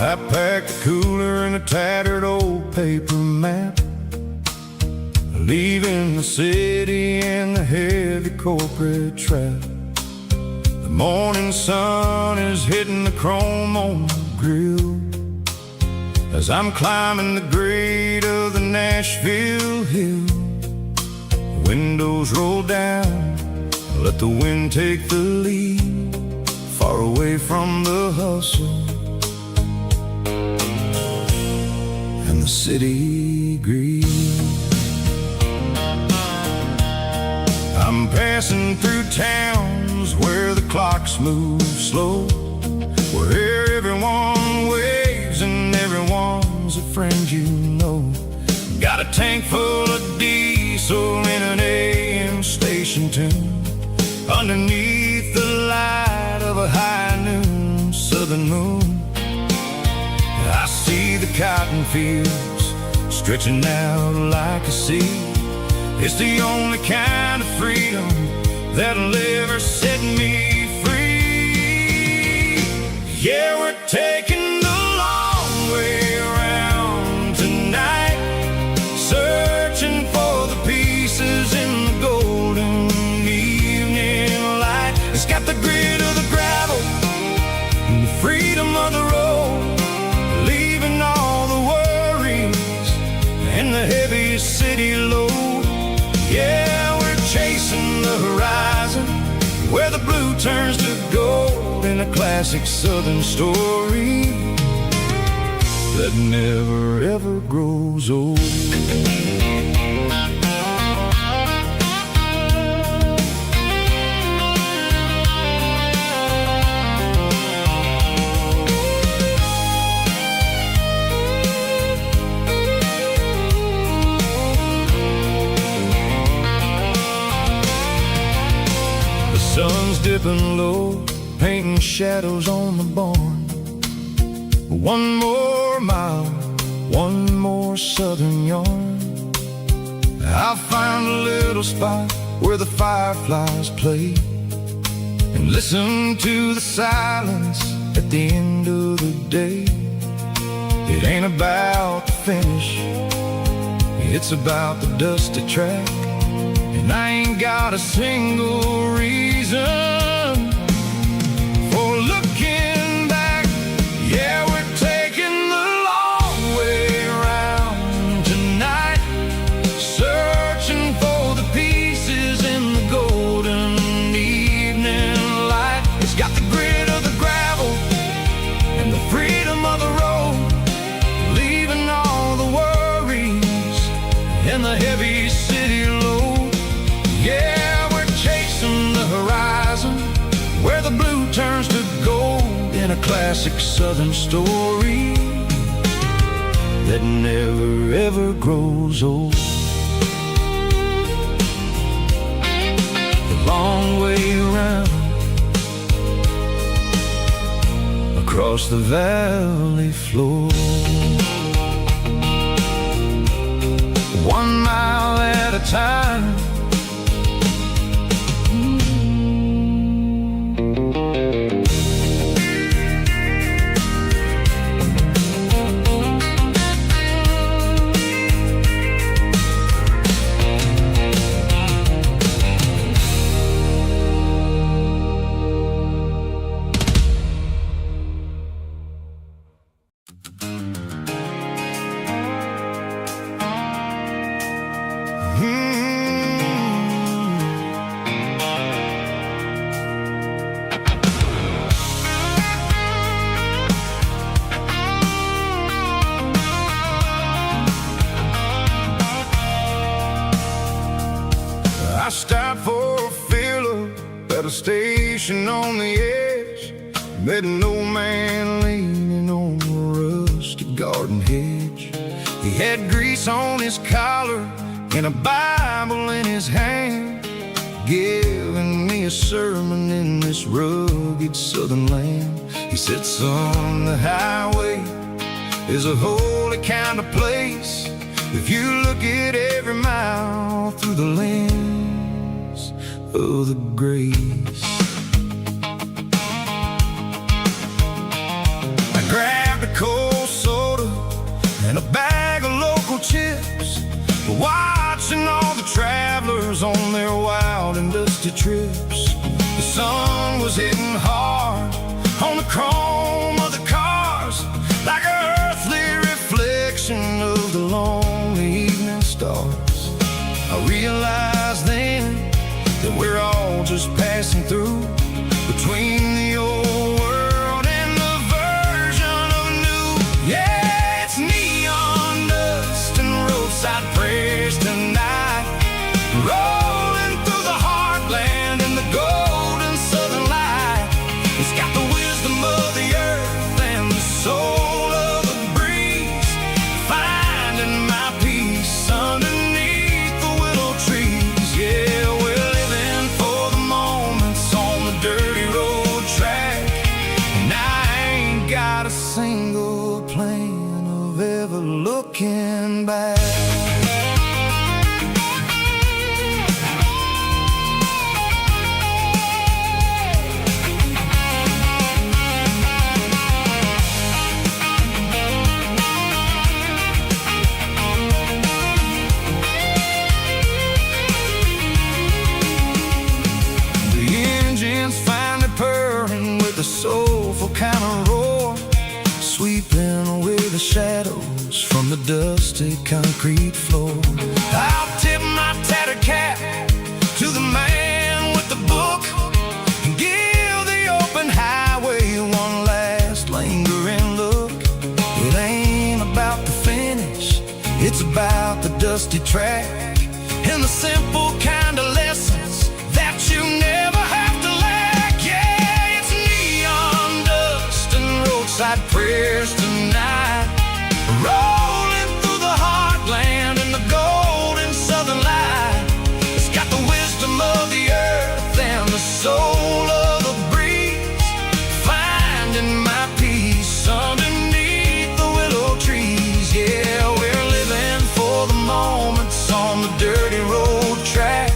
I packed a cooler and a tattered old paper map, leaving the city and the heavy corporate trap. The morning sun is hitting the chrome on the grill as I'm climbing the grade of the Nashville hill. The windows roll down, let the wind take the lead, far away from the hustle and the city greed. I'm passing through towns where the clocks move slow, where everyone waves and everyone's a friend you know. Got a tank full of diesel in an AM station tune, underneath the light of a high noon southern moon. I see the cotton fields stretching out like a sea. It's the only kind of freedom that'll ever set me free. Yeah, we're taking the long way around tonight, searching for the pieces in the golden evening light. It's got the grit of the gravel and the freedom of the road, leaving all the worries and the heavy city load. Yeah, we're chasing the horizon, where the blue turns to gold, in a classic southern story that never ever grows old. Sun's dipping low, painting shadows on the barn. One more mile, one more southern yarn. I'll find a little spot where the fireflies play, and listen to the silence at the end of the day. It ain't about the finish, it's about the dusty track. And I ain't got a single reason for looking back. Yeah, we're taking the long way around tonight, searching for the pieces in the golden evening light. It's got the grit of the gravel and the freedom of the road, leaving all the worries and the heavy city load. Yeah, we're chasing the horizon, where the blue turns to gold, in a classic southern story that never ever grows old. The long way around, across the valley floor, 1 mile at a time. I stopped for a fill-up at a station on the edge, met an old man leaning on a rusty garden hedge. He had grease on his collar and a Bible in his hand, giving me a sermon in this rugged southern land. He said, son, the highway is a holy kind of place if you look at every mile through the lens of the grace. I grabbed a cold soda and a bag of local chips, watching all the travelers on their wild and dusty trips. The sun was hitting hard on the chrome of the cars, like an earthly reflection of the lonely evening stars. I realized then that we're all just passing through, between the old world and the version of new. Yeah, it's neon dust and roadside prayers tonight, rolling through the heartland in the golden southern light. It's got the wisdom of the earth and the soul of the breeze, finding my peace underneath the willow trees. Yeah, we're living for the moments on the dirty road track, and I ain't got a single plan of ever looking back. Finally purring with a soulful kind of roar, sweeping away the shadows from the dusty concrete floor. I'll tip my tattered cap to the man with the book and give the open highway one last lingering look. It ain't about the finish, it's about the dusty track and the simple kind of lessons that you never have to lack. Yeah, it's neon dust and roadside prayers tonight, rolling through the heartland in the golden southern light. It's got the wisdom of the earth and the soul of the breeze, finding my peace underneath the willow trees. Yeah, we're living for the moments on the dirty road track,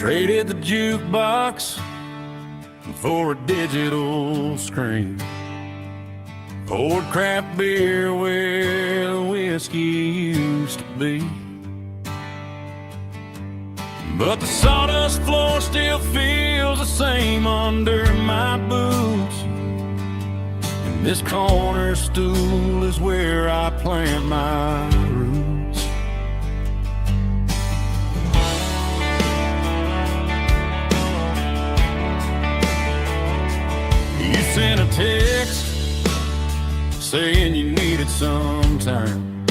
Traded the jukebox for a digital screen. Poured craft beer where the whiskey used to be. But the sawdust floor still feels the same under my boots. And this corner stool is where I plant my roots. You sent a text saying you needed some time,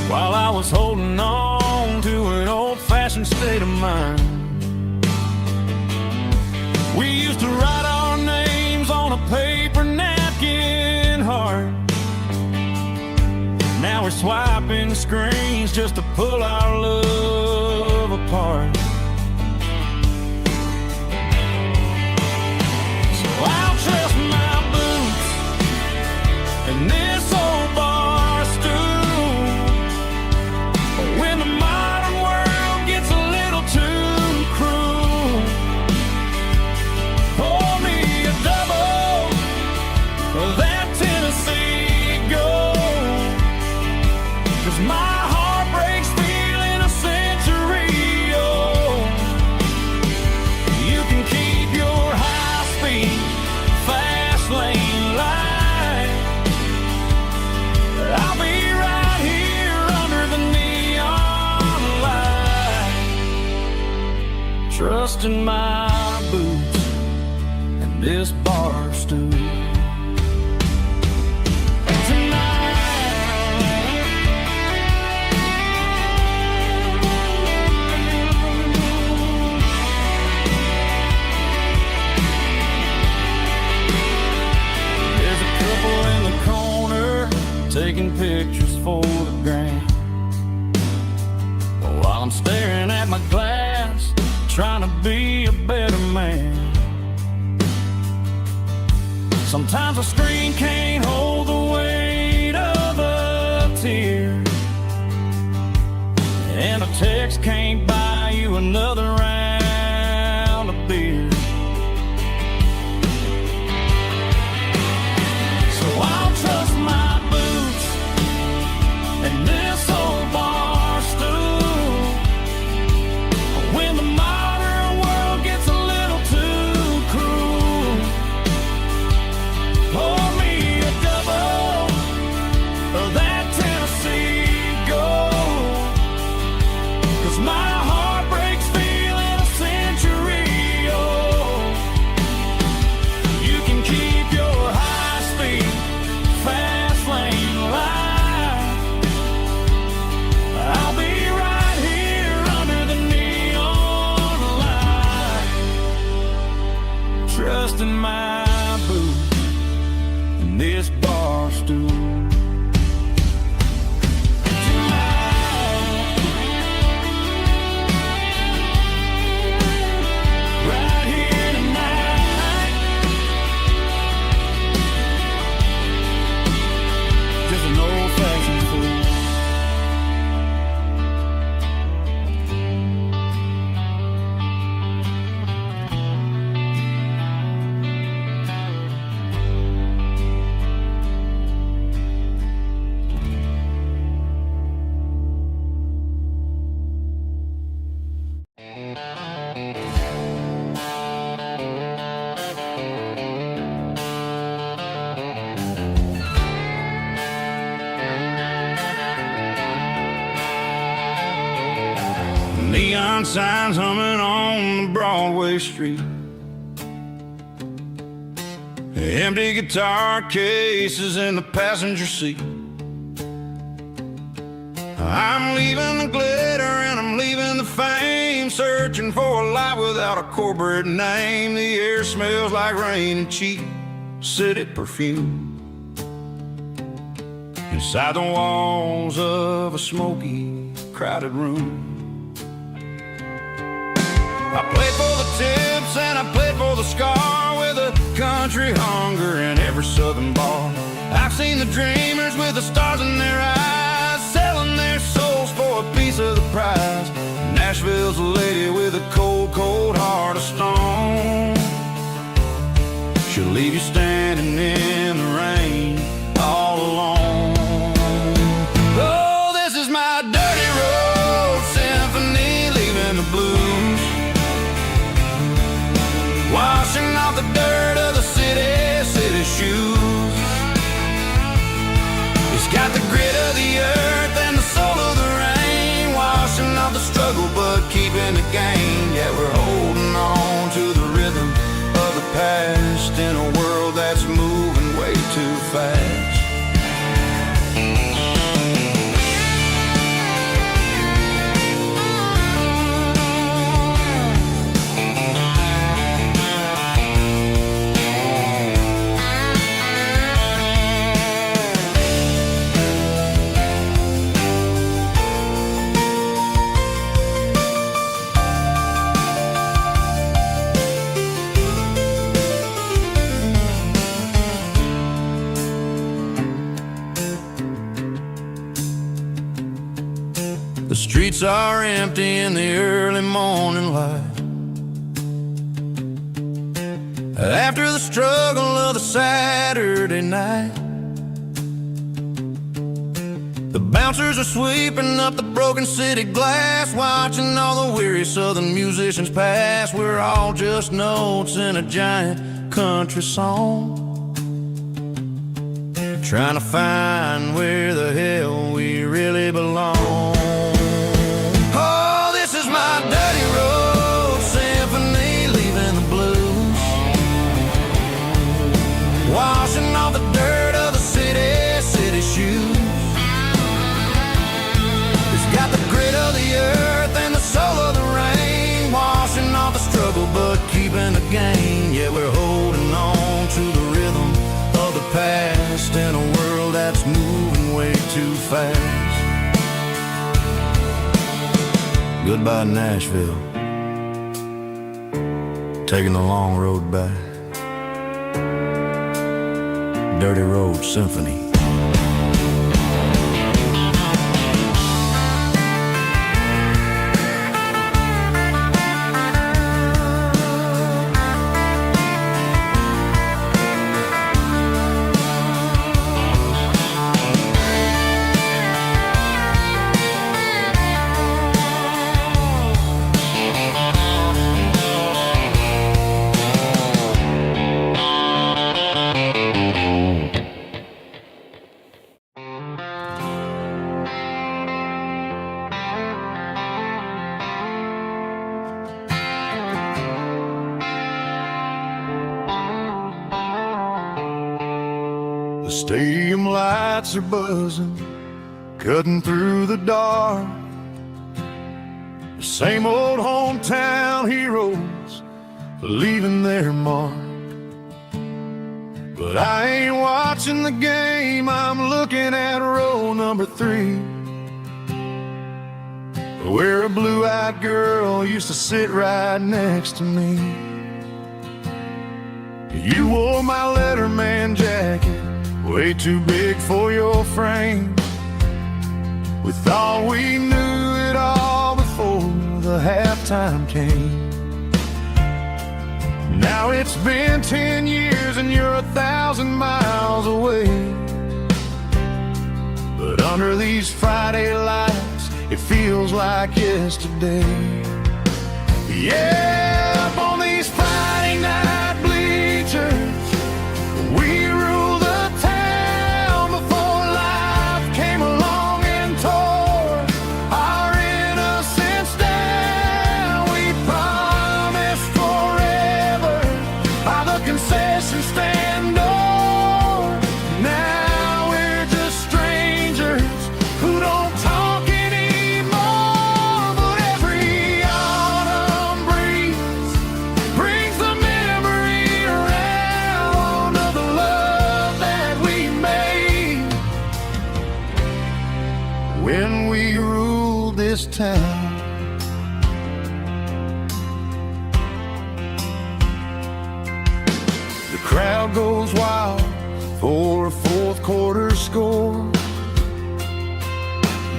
while I was holding on to an old-fashioned state of mind. We used to write our names on a paper napkin heart. Now we're swiping screens just to pull our love apart. So I'll trust my boots and this old bar stool. When the modern world gets a little too cruel, pour me a double of that Tennessee Gold. 'Cause my heart breaks feeling a century old. You can keep your high-speed, fast lane light. I'll be right here under the neon light, trusting my boots and this bar stool. There's a couple in the corner taking pictures for the gram, while I'm staring at my glass, trying to be a better man. Sometimes a screen can't hold the weight of a tear, and a text can't buy you another round of beer. So I'll trust my boots and this old bar stool. When the modern world gets a little too cruel, pour me a double of that Tennessee Gold. 'Cause my heart breaks feeling a century old. You can keep your high-speed, fast lane light. I'll be right here under the neon light, trusting my boots and this bar stool. Right here tonight, just an old-fashioned fool. Neon signs humming on the Broadway street. Empty guitar cases in the passenger seat. I'm leaving the glitter and I'm leaving the fame, searching for a life without a corporate name. The air smells like rain and cheap city perfume. Inside the walls of a smoky, crowded room, I played for the tips and I played for the scar, with a country hunger in every southern bar. I've seen the dreamers with the stars in their eyes, selling their souls for a piece of the prize. Nashville's a lady keeping the gain. Yeah, we're holding on to the rhythm of the past in a world that's moving way too fast. The streets are empty in the early morning light. After the struggle of the Saturday night, the bouncers are sweeping up the broken city glass, watching all the weary southern musicians pass. We're all just notes in a giant country song, trying to find where the hell we really belong. My dirty road symphony, leaving the blues, washing off the dirt of the city shoes. It's got the grit of the earth and the soul of the rain, washing off the struggle but keeping the gain. Yeah, we're holding on to the rhythm of the past in a world that's moving way too fast. Goodbye, Nashville. Taking the long road back. Dirty Road Symphony. The stadium lights are buzzing, cutting through the dark. The same old hometown heroes leaving their mark. But I ain't watching the game, I'm looking at row number 3, where a blue-eyed girl used to sit right next to me. You wore my Letterman jacket, way too big for your frame. We thought we knew it all before the halftime came. Now it's been 10 years and you're 1,000 miles away. But under these Friday lights, it feels like yesterday. Yeah, up on these Friday night bleachers, we rule the town before life came along and tore our innocence down. We promised forever by the concession stand door. Now we're just strangers who don't talk anymore. But every autumn breeze brings the memory around of the love that we made when we ruled this town. The crowd goes wild for a fourth quarter score,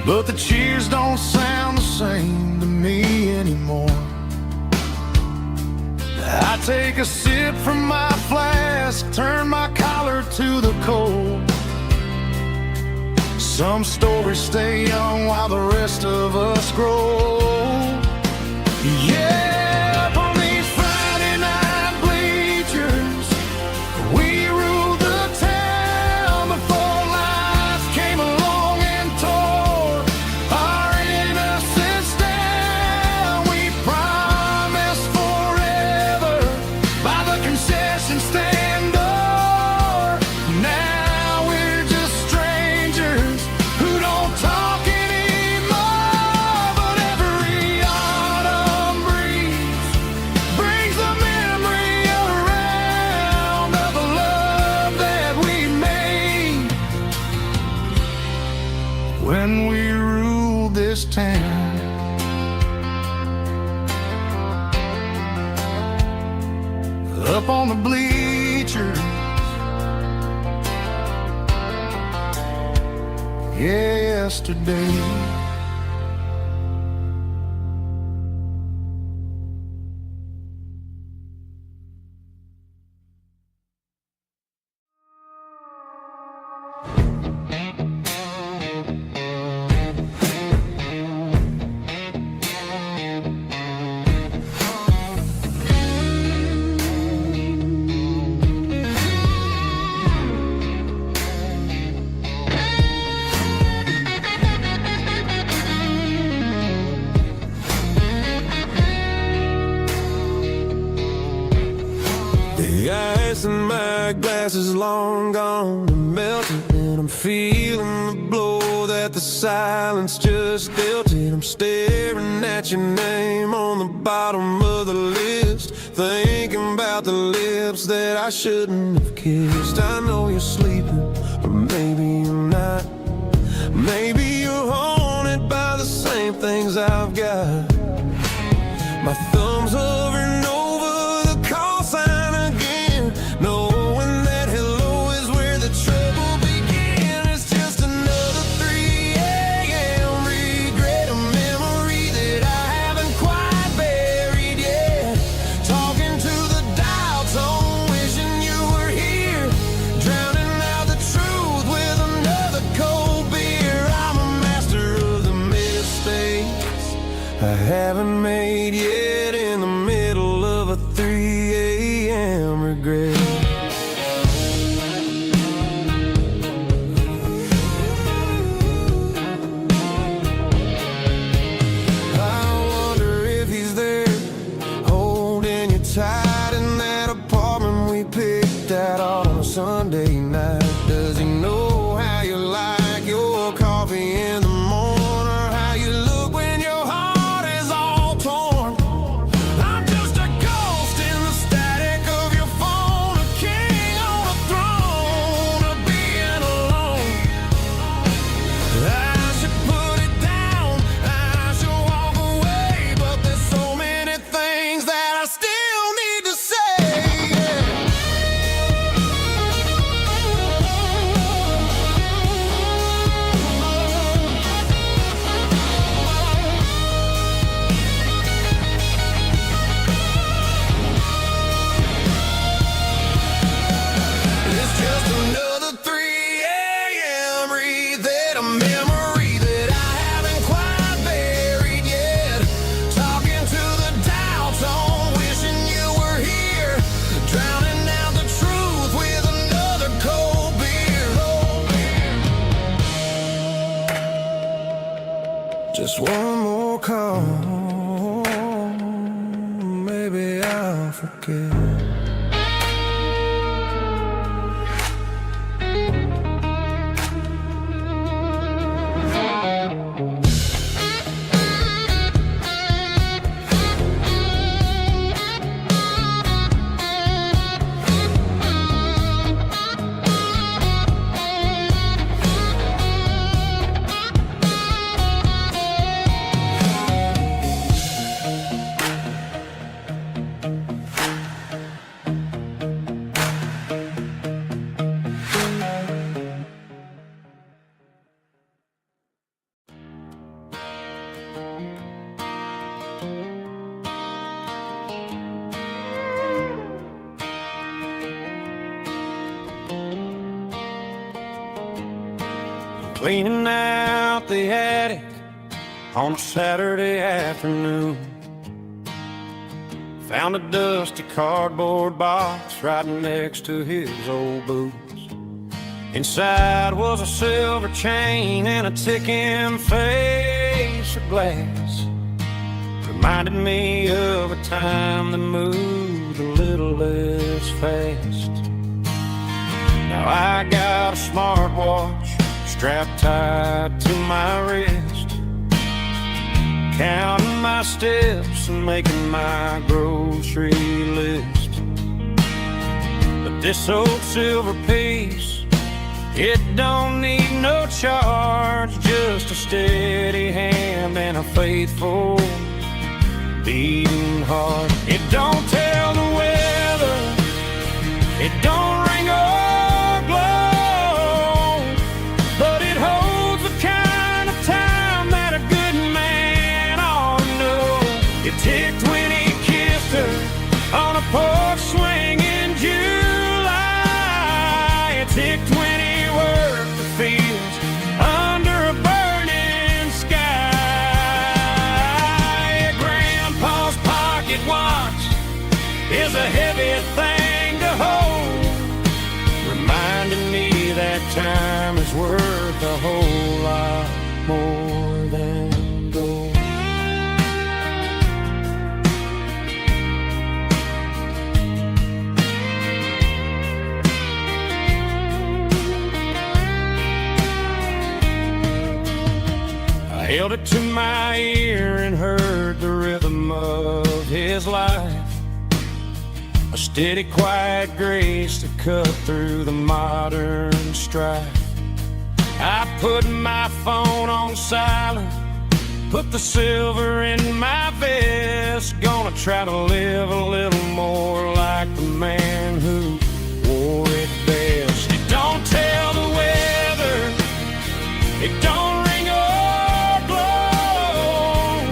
but the cheers don't sound the same to me anymore. I take a sip from my flask, turn my collar to the cold. Some stories stay young while the rest of us grow. Yeah, up on these Friday night bleachers, we ruled the town before life came along and tore our innocence down. up on the bleachers. Yeah, yesterday. The ice in my glass is long gone and melting, and I'm feeling the blow that the silence just dealt it. I'm staring at your name on the bottom of the list, thinking about the lips that I shouldn't have kissed. I know you're sleeping, but maybe you're not. Maybe you're haunted by the same things I've got. My thumb's hovering over the call sign again, knowing that hello is where the trouble began. It's just another 3 a.m. regret, a memory that I haven't quite buried yet. Talking to the dial tone, wishing you were here, drowning out the truth with another cold beer. I'm a master of the mistakes I haven't made yet, in the middle of a 3 a.m. regret. I wonder if he's there, holding you tight in that apartment we picked out on a Sunday night. Does he know how you like your coffee in the morning, or how you look when your heart is all torn? I'm just a ghost in the static of your phone, a king on a throne, of being alone. I should put it down, I should walk away, but there's so many things that I still need to say. It's just another 3 a.m. read, a memory that I haven't quite buried yet. Talking to the dial tone, wishing you were here, drowning out the truth with another cold beer. Just one more call, maybe I'll forget. Cleaning out the attic on a Saturday afternoon, found a dusty cardboard box right next to his old boots. Inside was a silver chain and a ticking face of glass. Reminded me of a time that moved a little less fast. Now I got a smartwatch strapped tight to my wrist, counting my steps and making my grocery list. But this old silver piece, it don't need no charge, just a steady hand and a faithful beating heart. It don't tell the weather It ticked when he kissed her on a porch swing in July. It ticked when he worked the fields under a burning sky. Grandpa's pocket watch is a heavy thing to hold, reminding me that time is worth a whole lot more than gold. I held it to my ear and heard the rhythm of his life, a steady, quiet grace to cut through the modern strife. I put my phone on silent, put the silver in my vest. Gonna try to live a little more like the man who wore it best. It don't tell the weather, it don't ring or glow,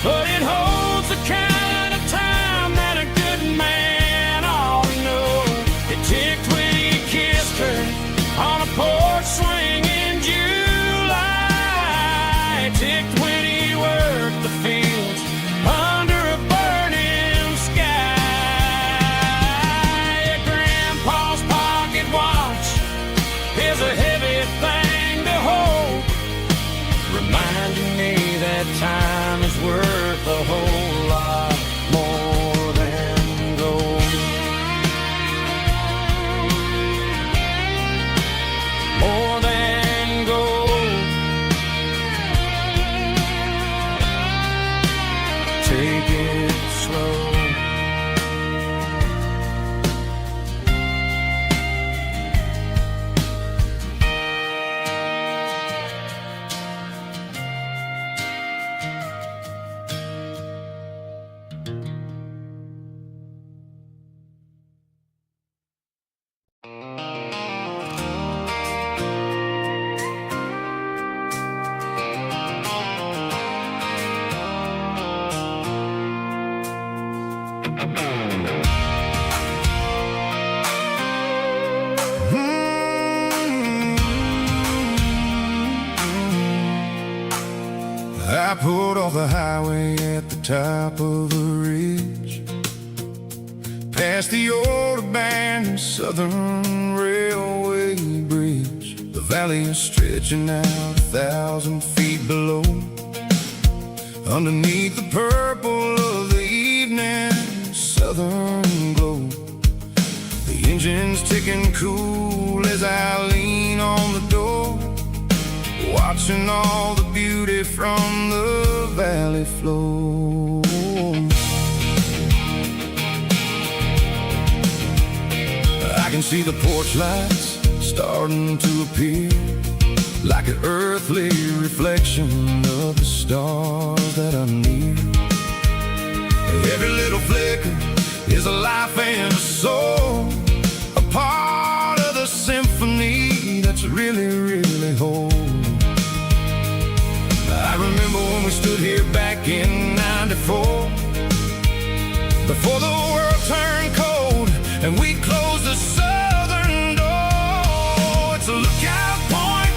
but it holds the kind of time that a good man ought to know. It ticked when he kissed her on a porch swing in July. It ticked when he worked the fields under a burning sky. Grandpa's pocket watch is a heavy thing to hold, reminding me that time is worth a whole lot more than gold. More than gold. Take it slow. I pulled off the highway at the top of a ridge, past the old abandoned Southern Railway bridge. The valley is stretching out 1,000 feet below, underneath the purple of the evening southern glow. The engine's ticking cool as I lean on the door, watching all the beauty from the valley flow. I can see the porch lights starting to appear, like an earthly reflection of the stars that are near. Every little flicker is a life and a soul, a part of the symphony that's really, really whole. I remember when we stood here back in '94, before the world turned cold and we closed the southern door. It's a lookout point,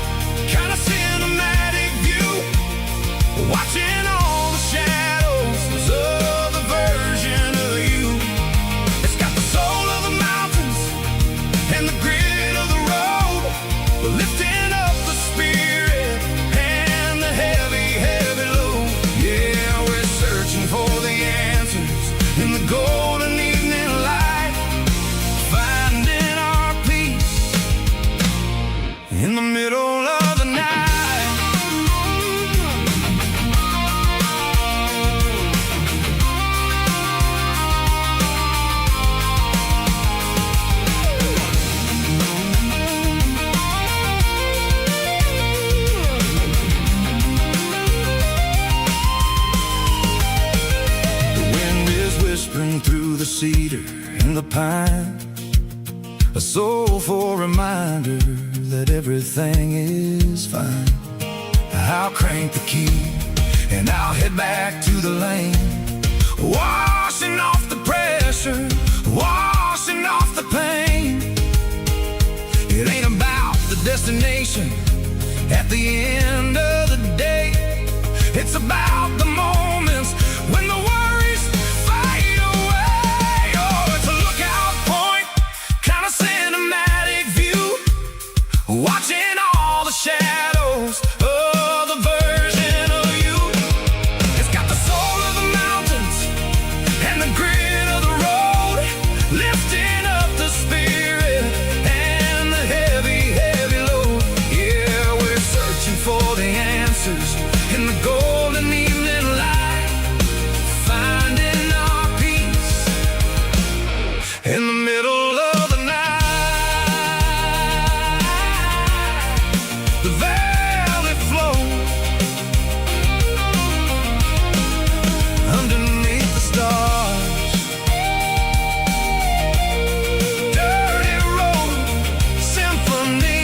kind of cinematic view, watching all the shadows of the version of you. It's got the soul of the mountains and the grit of the road, lifting up the spirit and the heavy, heavy load. Yeah, we're searching for the answers in the golden evening light, finding our peace in the middle of the night. Whispering through the cedar and the pine, a soulful reminder that everything is fine. I'll crank the key and I'll head back to the lane, washing off the pressure, washing off the pain. It ain't about the destination at the end of the day. It's about the moments when the worries fade away. Oh, it's a lookout point, kind of cinematic view, watching all the shadows of the version of you. It's got the soul of the mountains and the grit of the road, lifting up the spirit and the heavy, heavy load. Yeah, we're searching for the answers in the golden evening light, finding our peace in the middle of the night. The valley flows underneath the stars. Dirty road symphony.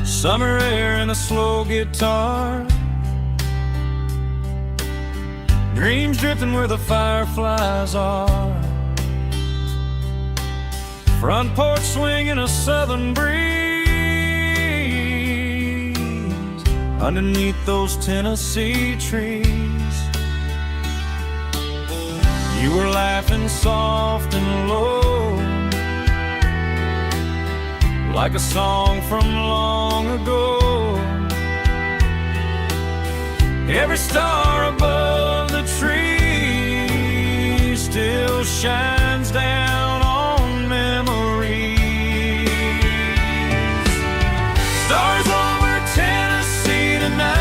Summer air and a slow guitar, dreams drifting where the fireflies are. Front porch swinging a southern breeze underneath those Tennessee trees. You were laughing soft and low, like a song from long ago. Every star above the tree still shines down on memories. Stars over Tennessee tonight,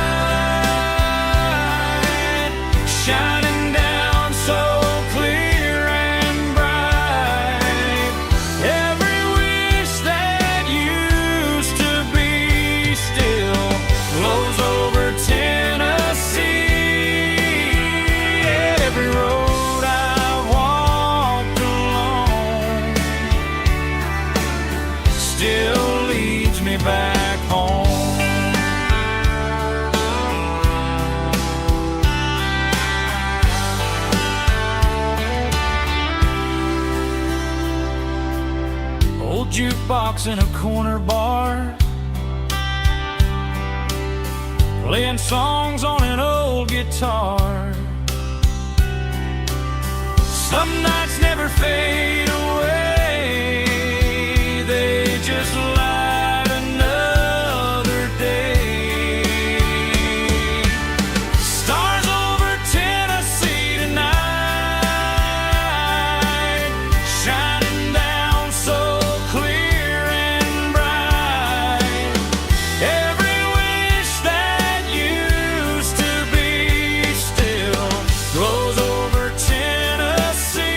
shining down so clear and bright. Every wish that used to be still glows over Tennessee. Every road I've walked along still leads me back home. Old jukebox in a corner bar, playing songs on an old guitar. Some nights never fade away, they just light another day. Stars over Tennessee tonight, shining down so clear and bright. Every wish that used to be still glows over Tennessee.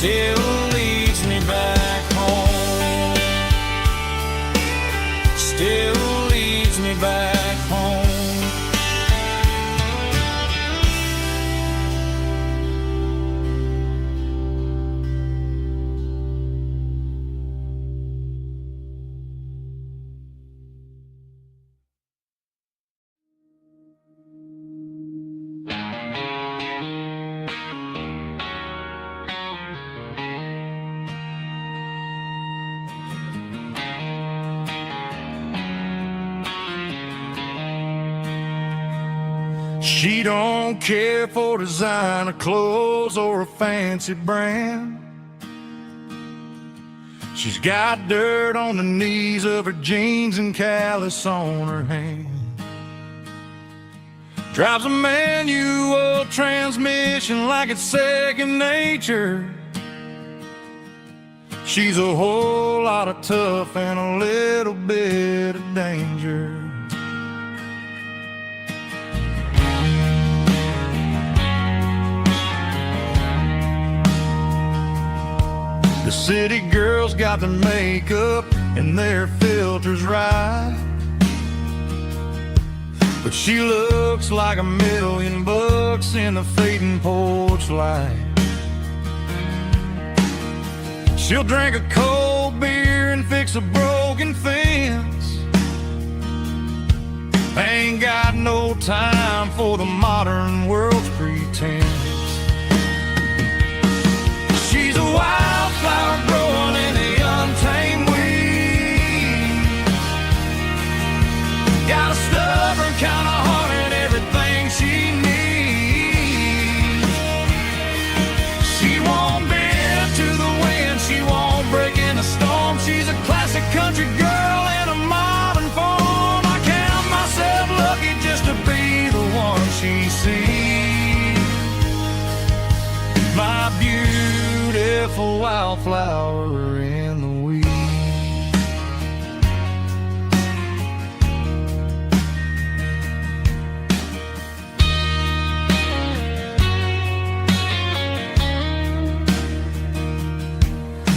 still leads me back home. Still leads me back home. She don't care for designer clothes or a fancy brand. She's got dirt on the knees of her jeans and callus on her hand. Drives a manual transmission like it's second nature. She's a whole lot of tough and a little bit of danger. The city girls got their makeup and their filters right, but she looks like $1,000,000 in the fading porch light. She'll drink a cold beer and fix a broken fence. Ain't got no time for the modern world's pretense. She's a wildflower growing in the untamed weeds. Got a stubborn kind of heart and everything she needs. She won't bend to the wind, she won't break in the storm. She's a classic country girl in a modern form. I count myself lucky just to be the one she sees. My beautiful wildflower in the weeds.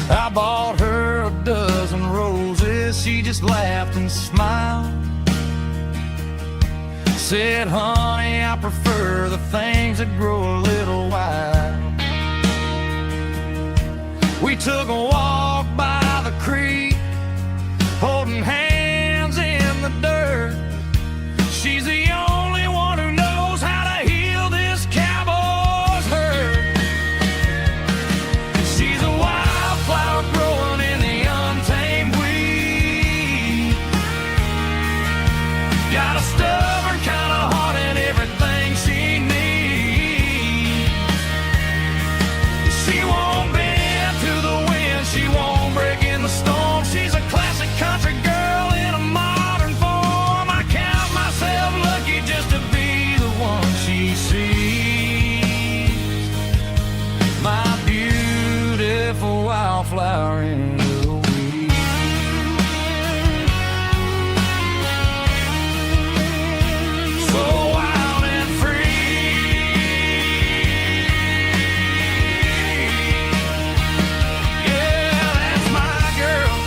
I bought her a dozen roses, she just laughed and smiled. Said, honey, I prefer the things that grow a little wild. We took a walk by the creek, holding hands in the dirt. She's the only one who knows how to heal this cowboy's hurt. She's a wildflower growing in the untamed weed. Got a stubborn kind of heart and everything she needs. She won't bend to the wind, she won't break in the storm. She's a classic country girl in a modern form. I count myself lucky just to be the one she sees. My beautiful wildflower in the weeds. So wild and free. Yeah, that's my girl.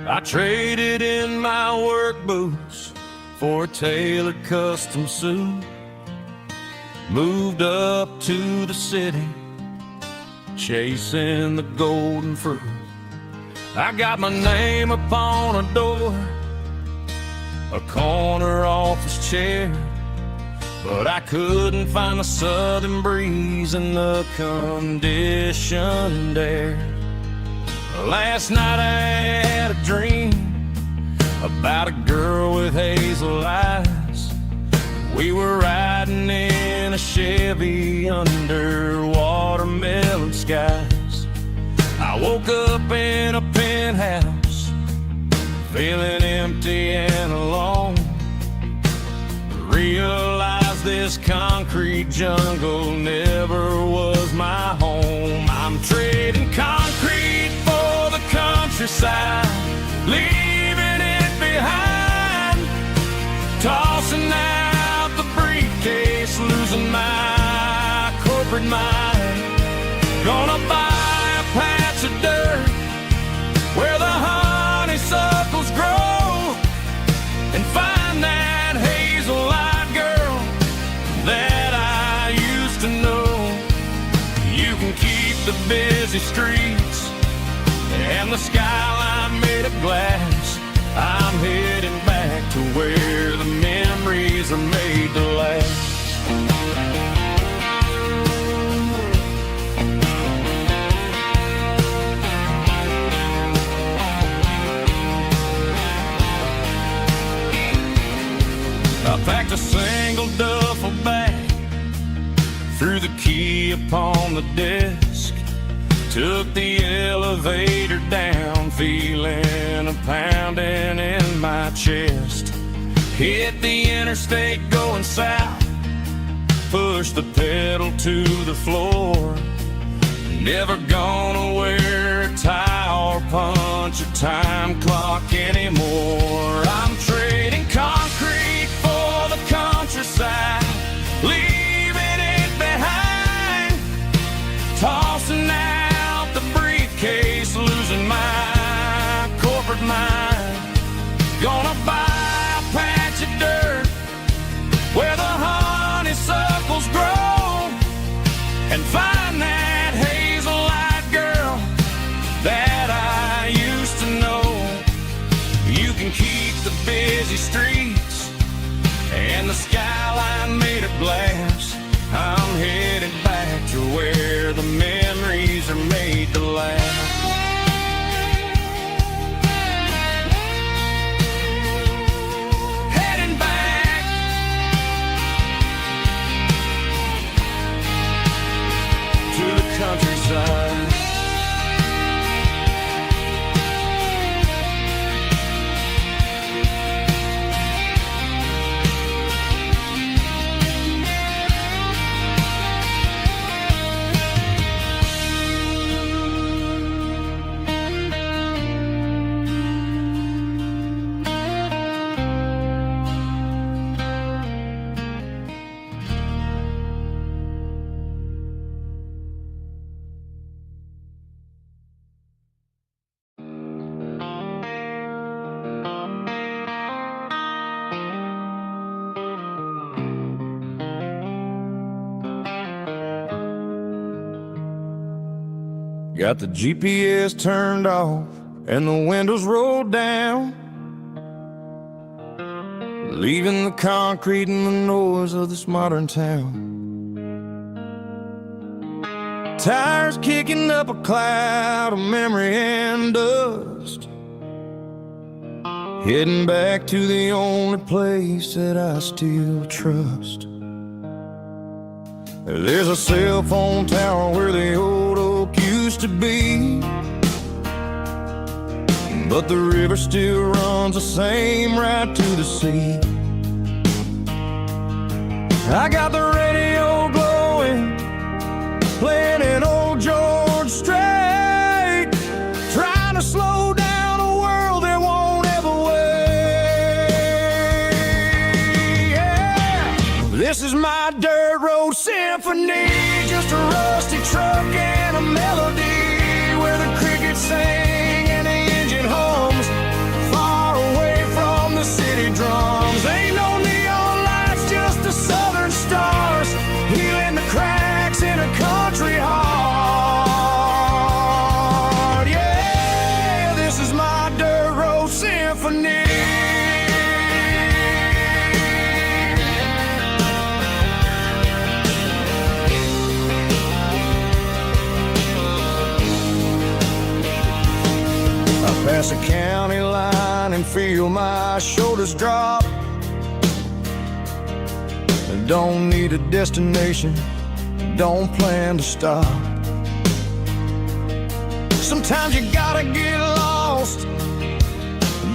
I traded in my work boots for a tailored custom suit. Moved up to the city, chasing the golden fruit. I got my name upon a door, a corner office chair, but I couldn't find the southern breeze in the conditioned air Last night I had a dream about a girl with hazel eyes. We were riding in a Chevy under watermelon skies. I woke up in a penthouse, feeling empty and alone. Realized this concrete jungle never was my home. I'm trading concrete for the countryside, leaving it behind, tossing out the briefcase, losing my corporate mind. Gonna buy a patch of dirt where the honeysuckles grow and find that hazel-eyed girl that I used to know. You can keep the busy streets and the skyline made of glass. I'm heading back to where the memories are made to last. I packed a single duffel bag, threw the key upon the desk, took the elevator down, feeling a pounding in my chest. Hit the interstate going south, pushed the pedal to the floor. Never gonna wear a tie or punch a time clock anymore. I'm trading concrete for the countryside, leaving it behind, tossing out the briefcase, losing my corporate mind. Gonna buy a patch of dirt where the honeysuckles grow and find that hazel-eyed girl that I used to know. You can keep the busy streets and the skyline made of glass. I'm headed back to where the memories are made to last. Heading back to the countryside. Got the GPS turned off and the windows rolled down, leaving the concrete and the noise of this modern town. Tires kicking up a cloud of memory and dust, heading back to the only place that I still trust. There's a cell phone tower where the old oak used to be, but the river still runs the same right to the sea. I got the radio glowing, playing an old George Strait, trying to slow down a world that won't ever wait. Yeah. This is my dirt road symphony, just a rusty truck and a melody where the crickets sing and the engine hums, far away from the city drums. Ain't no neon lights, just the southern stars, healing the cracks in a country heart. Yeah, this is my dirt road symphony. Pass a county line and feel my shoulders drop. Don't need a destination, don't plan to stop. Sometimes you gotta get lost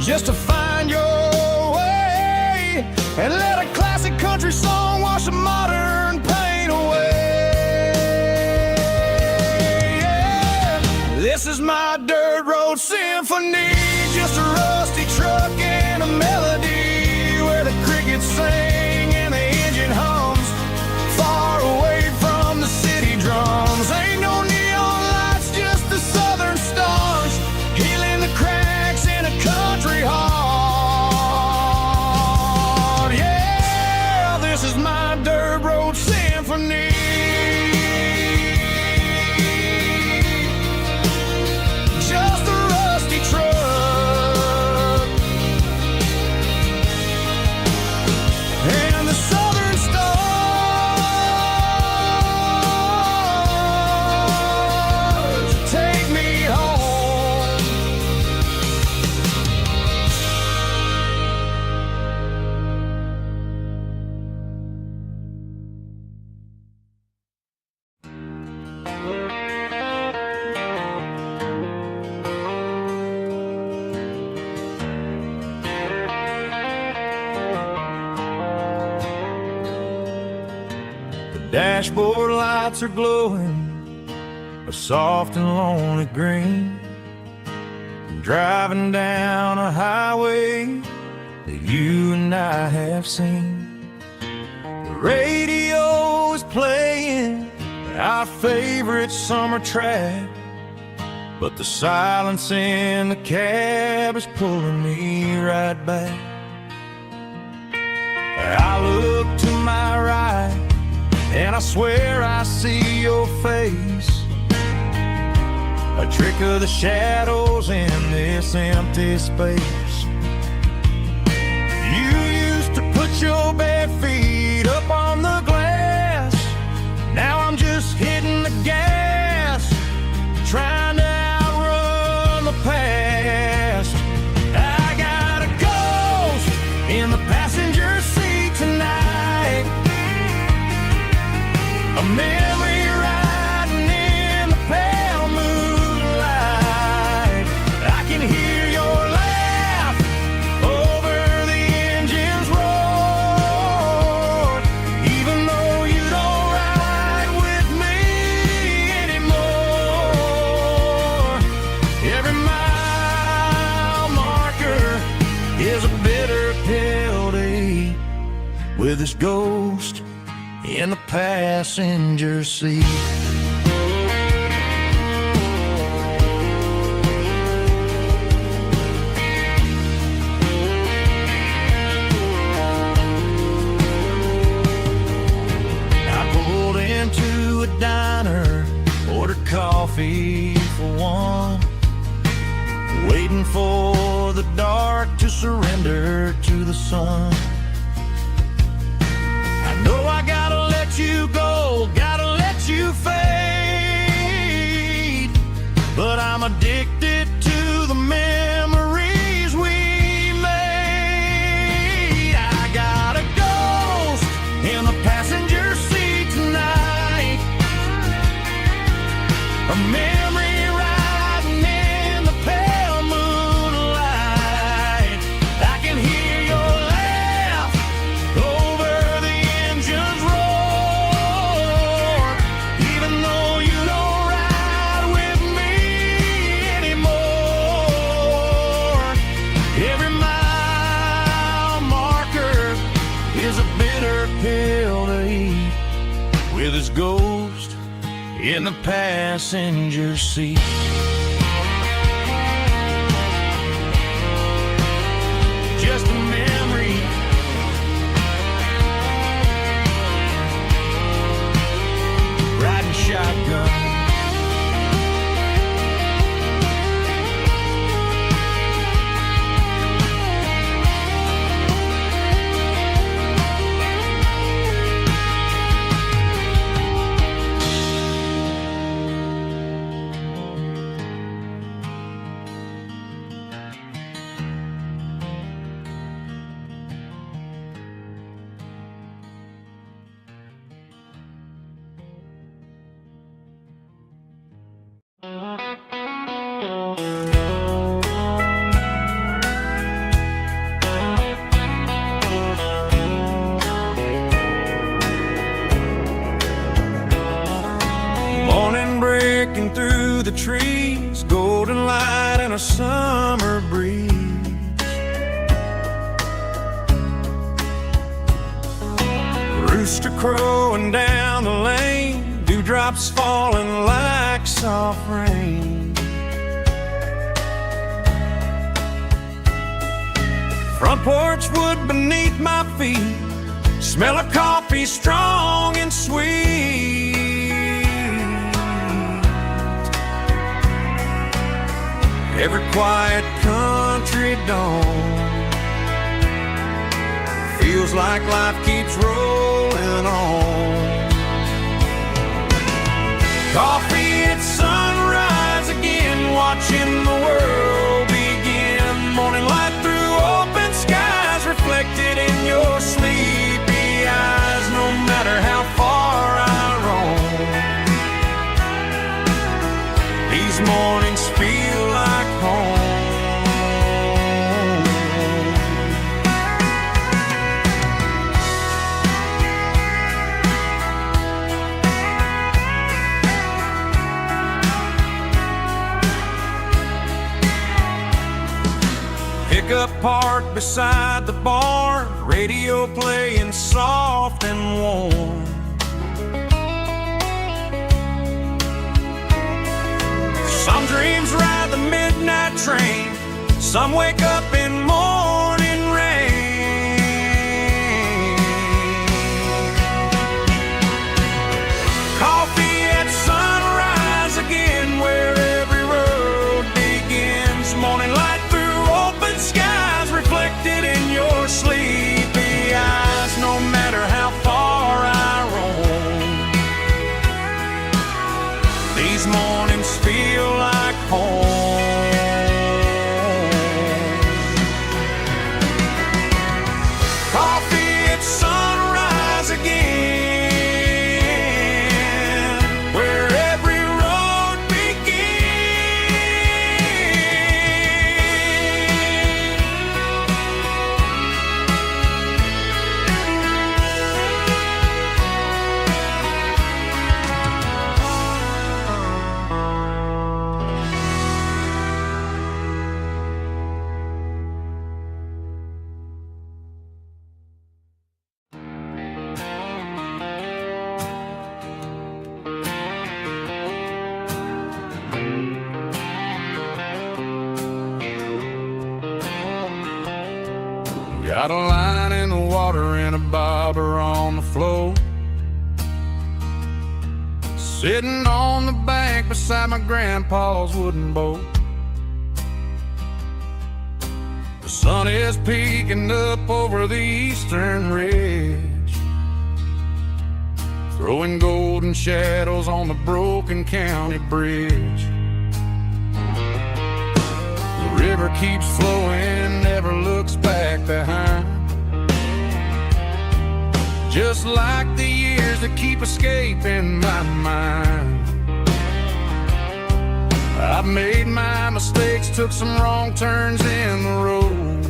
just to find your way, and let a classic country song wash a modern pain away. Yeah. This is my dirt road symphony, just a rusty truck and a melody where the crickets sing and the engine hums, far away from the city drums. Ain't no neon lights, just the southern stars, healing the cracks in a country heart. Yeah, this is my dirt road symphony. Just a rusty truck and the southern stars take me home. The dashboard lights are glowing a soft and lonely green. I'm driving down a highway that you and I have seen. The radio is playing our favorite summer track, but the silence in the cab is pulling me right back. I look to my right and I swear I see your face, a trick of the shadows in this empty space. You used to put your bare feet up on the glass, now I'm just hitting the gas, trying to outrun the past. I got a ghost in the passenger seat tonight, a memory riding in the pale moonlight. I can hear your laugh over the engine's roar, even though you don't ride with me anymore. Every mile marker is a bitter pill to eat, with this ghost in the passenger seat. I pulled into a diner, ordered coffee for one, waiting for the dark to surrender to the sun. I know I gotta let you go, gotta let you fade, but I'm addicted to the memories we made. I got a ghost in the passenger seat tonight, a memory riding in the pale moonlight. I can hear your laugh over the engine's roar, even though you don't ride with me anymore. Every mile marker is a bitter pill to eat, with his ghost in the passenger seat. Just a memory, riding shotgun. Morning breaking through the trees, golden light and a summer breeze. Rooster crowing down the lane, dewdrops falling like soft rain. Front porch wood beneath my feet, smell of coffee strong and sweet. Every quiet country dawn feels like life keeps rolling on. Coffee at sunrise again, watching the world begin. Morning light through open skies, reflected in your sleepy eyes. No matter how far I roam, these mornings feel like home. Pickup parked beside the barn, radio playing soft and warm. Some dreams ride the midnight train, some wake up in morning rain. Coffee at sunrise again, where every road begins. Morning light through open skies, reflected in your sleepy eyes. No matter how far I roam, these mornings feel like home. Coffee at sunrise again, where every road got a line in the water and a bobber on the floor. Sitting on the bank beside my grandpa's wooden boat. The sun is peeking up over the eastern ridge, throwing golden shadows on the broken county bridge. The river keeps flowing, never looks back behind, just like the years that keep escaping my mind. I've made my mistakes, took some wrong turns in the road,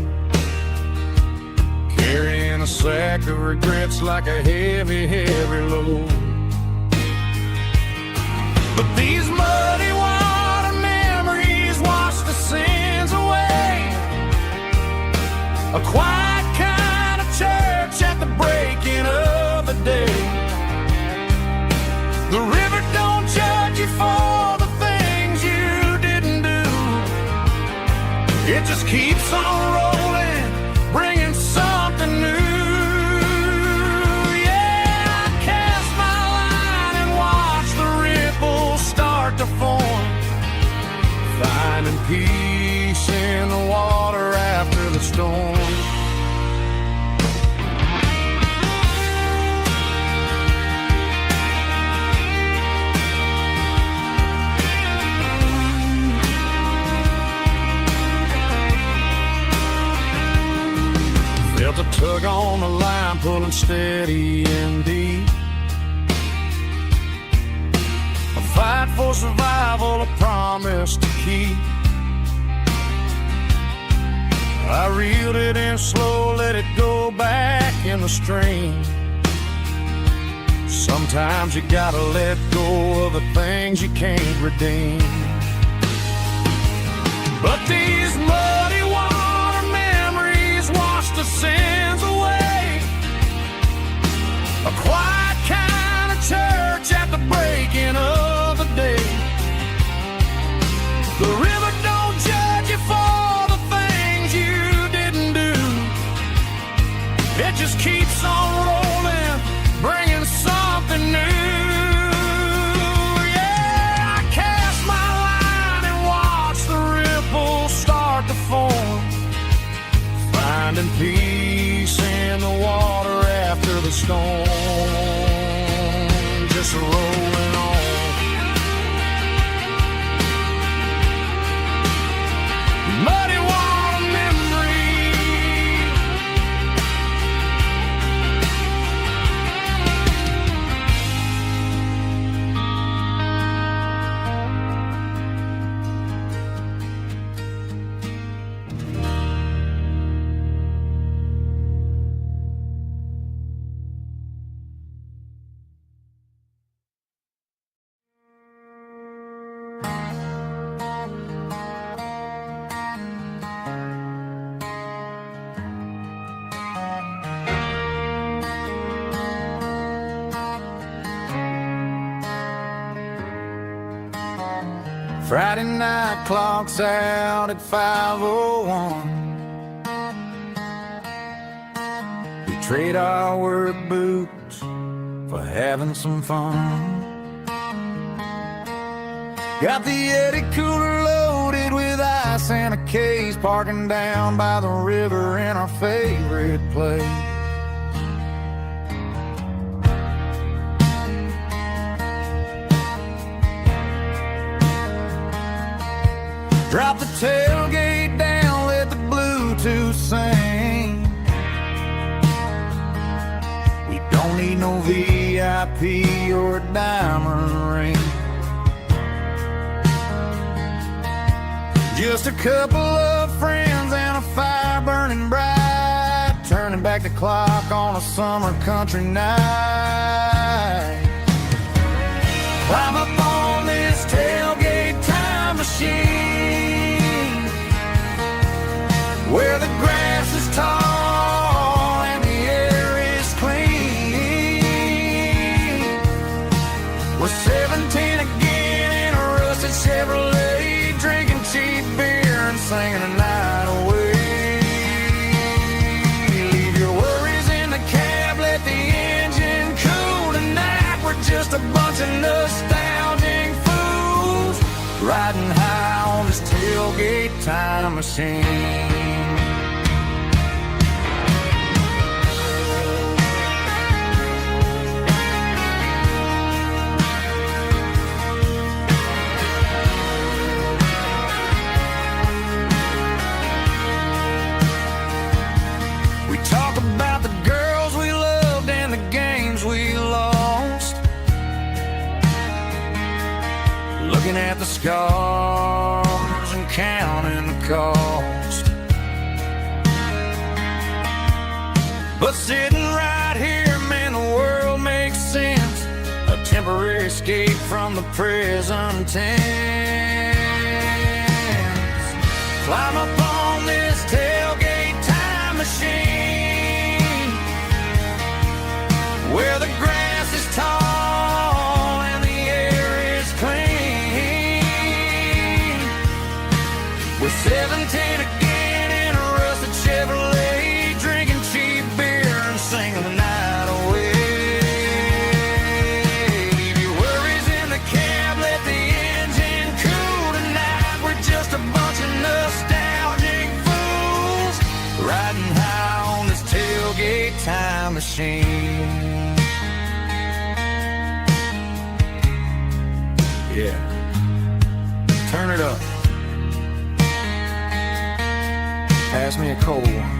carrying a sack of regrets like a heavy, heavy load. But these muddy water memories wash the sins away. A quiet kind of church at the breaking of the day. The river don't judge you for the things you didn't do. It just keeps on rolling, bringing something new. Yeah, I cast my line and watch the ripples start to form, finding peace in the water after the storm. Felt a tug on the line, pulling steady and deep. I fight for survival, a promise to keep. I reeled it in slow, let it go back in the stream. Sometimes you gotta let go of the things you can't redeem. But these muddy water memories wash the sins away. A quiet kind of church at the breaking of the day. The river don't judge you for the things you didn't do. It just keeps on rolling, bringing something new. Yeah, I cast my line and watch the ripples start to form, finding peace in the water after the storm. Just rolling on. Muddy water memory. Friday night clock's out at 5:01. We trade our work boots for having some fun. Got the Yeti cooler loaded with ice and a case, parking down by the river in our favorite place. Drop the tailgate down, let the Bluetooth sing. We don't need no VIP or a diamond ring. Just a couple of friends and a fire burning bright, turning back the clock on a summer country night. Climb up on this tailgate time machine, where the grass is tall and the air is clean. We're 17 again in a rusted Chevrolet, drinking cheap beer and singing the night away. Leave your worries in the cab, let the engine cool tonight. We're just a bunch of nostalgic fools, riding high on this tailgate time machine. We talk about the girls we loved and the games we lost, looking at the scars and counting the cost. But sitting right here, man, the world makes sense. A temporary escape from the present tense. Climb up on this tailgate time machine, where the grass is tall and the air is clean. We're 17 again in a rusted Chevrolet, drinking cheap beer and singing the night away. Leave your worries in the cab, let the engine cool tonight. We're just a bunch of nostalgic fools, riding high on this tailgate time machine. Yeah, turn it up. Pass me a cold one.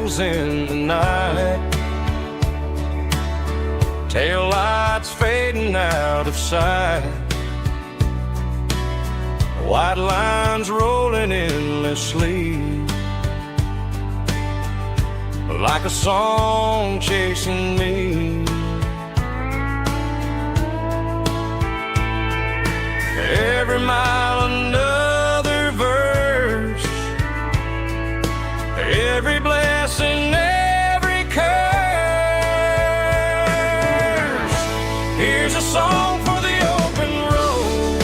shadows in the night, tail lights fading out of sight, white lines rolling endlessly, like a song chasing me. Every mile another verse, every blessing, every curse. Here's a song for the open road,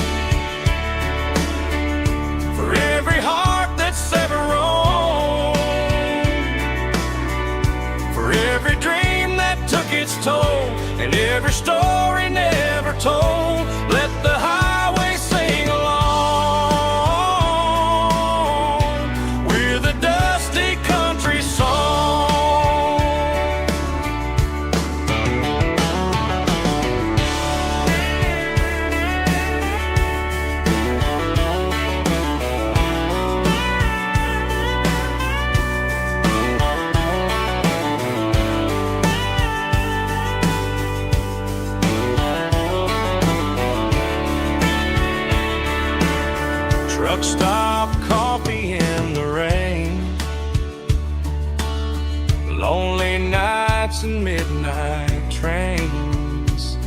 for every heart that's ever roamed, for every dream that took its toll, and every story never told. Let the highway sing along with a dusty country song. Truck stop, coffee in the rain, lonely nights and midnight trains.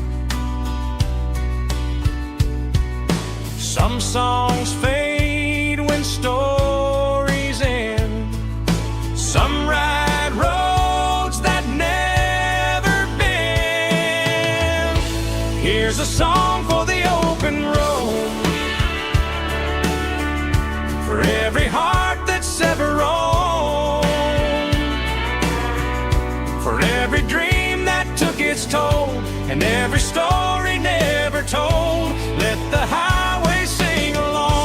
Some songs fade when stories end, some ride roads that never bend. Here's a song for the open road, for every heart that's ever roamed, for every dream that took its toll, and every story never told. Let the highway sing along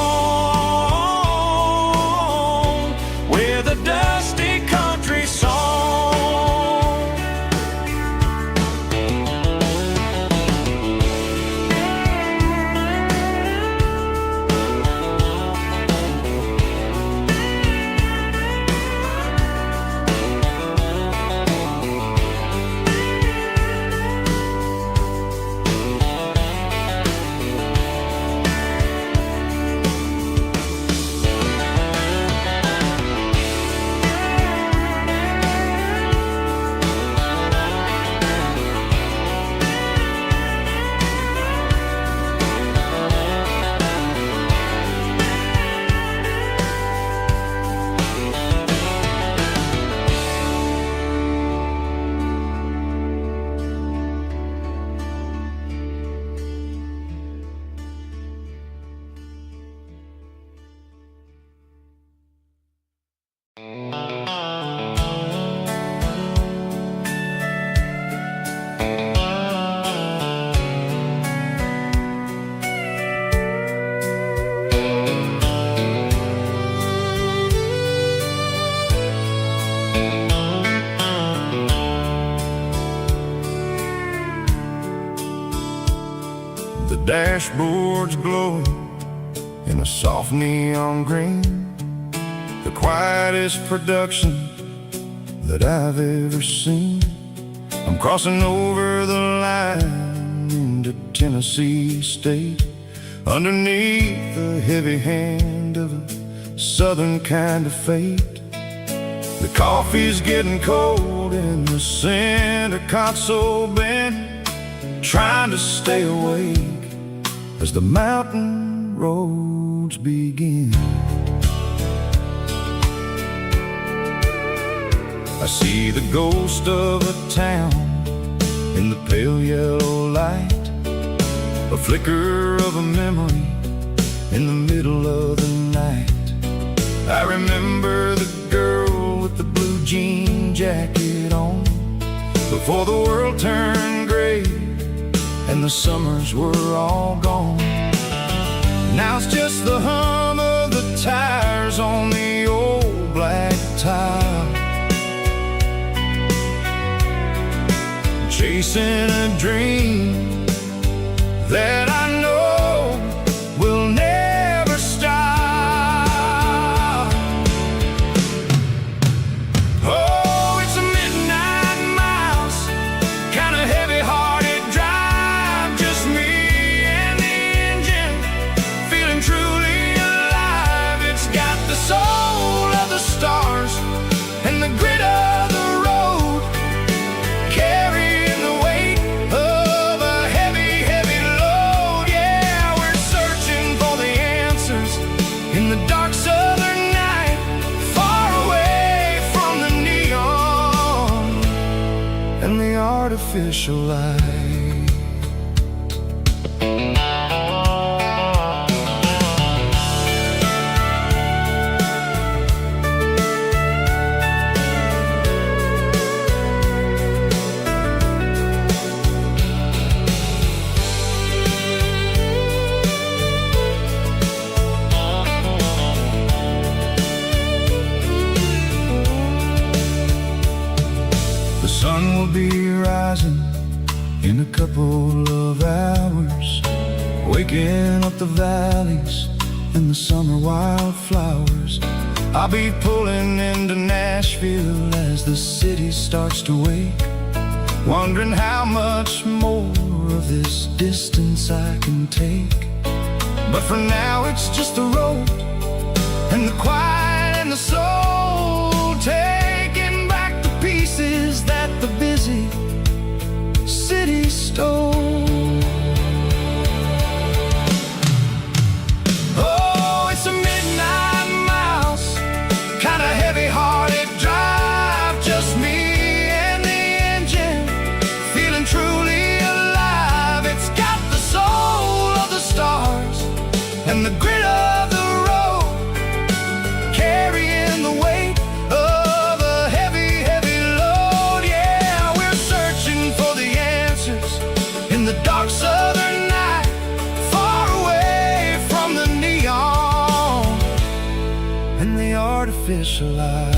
with a dusty country song. The dashboard's glowing in a soft neon green, the quietest production that I've ever seen. I'm crossing over the line into Tennessee State, underneath the heavy hand of a southern kind of fate. The coffee's getting cold in the center console bin, trying to stay awake as the mountain roads begin. I see the ghost of a town in the pale yellow light, a flicker of a memory in the middle of the night. I remember the girl with the blue jean jacket on, before the world turned gray and the summers were all gone. Now it's just the hum of the tires on the old black tile, chasing a dream that I know will never stop. Oh, artificial light. The sun will be rising in a couple of hours, waking up the valleys and the summer wildflowers. I'll be pulling into Nashville as the city starts to wake, wondering how much more of this distance I can take. But for now it's just the road and the quiet and the soul, taking back the pieces that the busy city stole. Oh, it's a midnight mouse, kinda heavy-hearted drive, just me and the engine, feeling truly alive. It's got the soul of the stars and the grit of the road, carrying the weight of a heavy, heavy load. Yeah, we're searching for the answers in the dark southern night, far away from the neon and the artificial lights.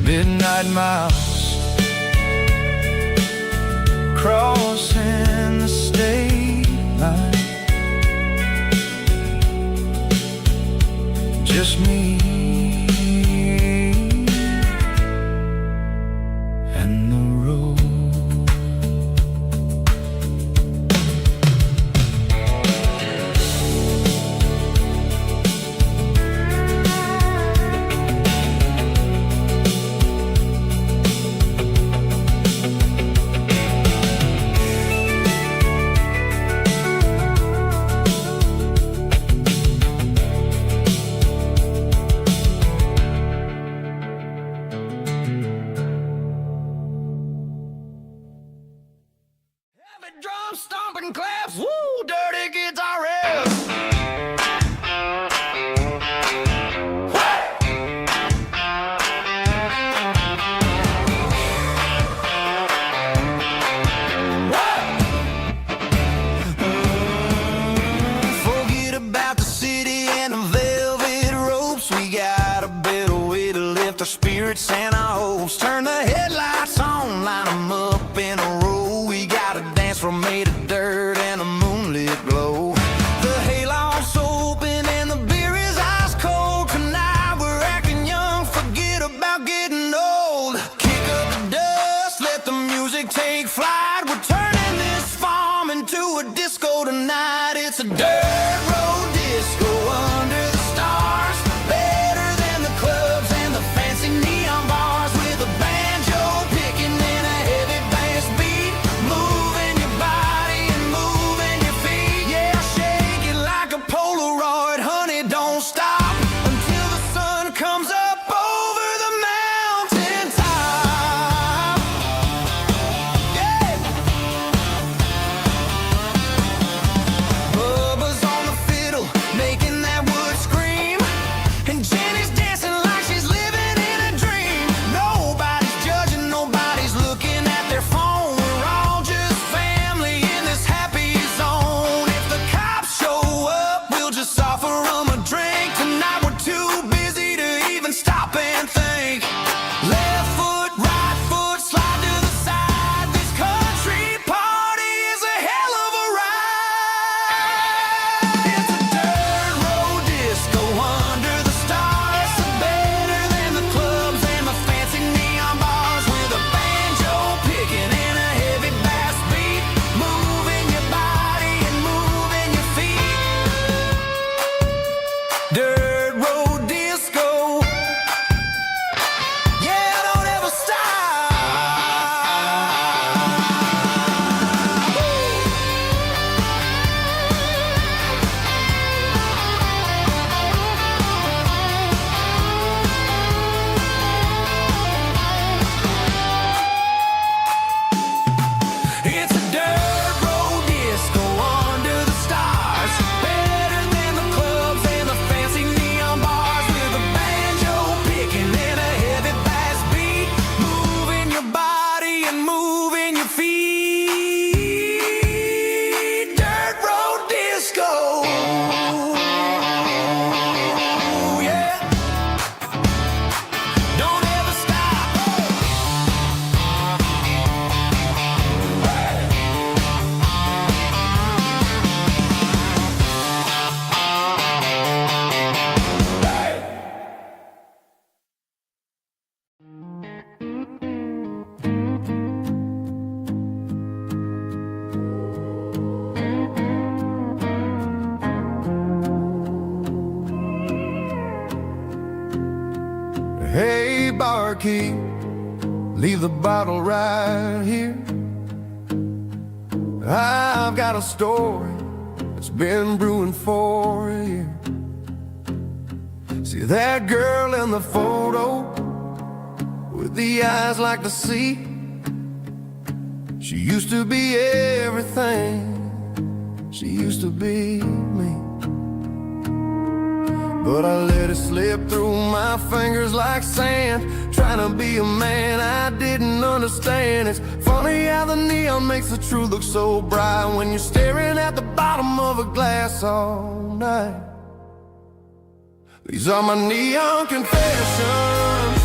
Midnight mouse, crossing the state line, just me and the road. Heavy drum stomping claps, woo, dirty guitar riffs. Forget about the city and the velvet ropes. We got a better way to lift our spirits and our hopes. Turn the headlights on, line them up in a row. We got a dance floor made of dirt and a moonlit glow. The hayloft's open and the beer is ice cold. Tonight we're acting young, forget about getting old. Kick up the dust, let the music take flight. We're turning this farm into a disco tonight. It's a dirt road disco under the stars, better than the clubs and the fancy neon bars. With a banjo picking in a heavy bass beat, moving your body and moving your feet. Yeah, shake it like a Polaroid, honey, don't stop until the sun comes up over the mountain top. Yeah. key, leave the bottle right here. I've got a story that's been brewing for a year. See that girl in the photo with the eyes like the sea? She used to be everything, she used to be me. But I let it slip through my fingers like sand, trying to be a man I didn't understand. It's funny how the neon makes the truth look so bright when you're staring at the bottom of a glass all night. These are my neon confessions,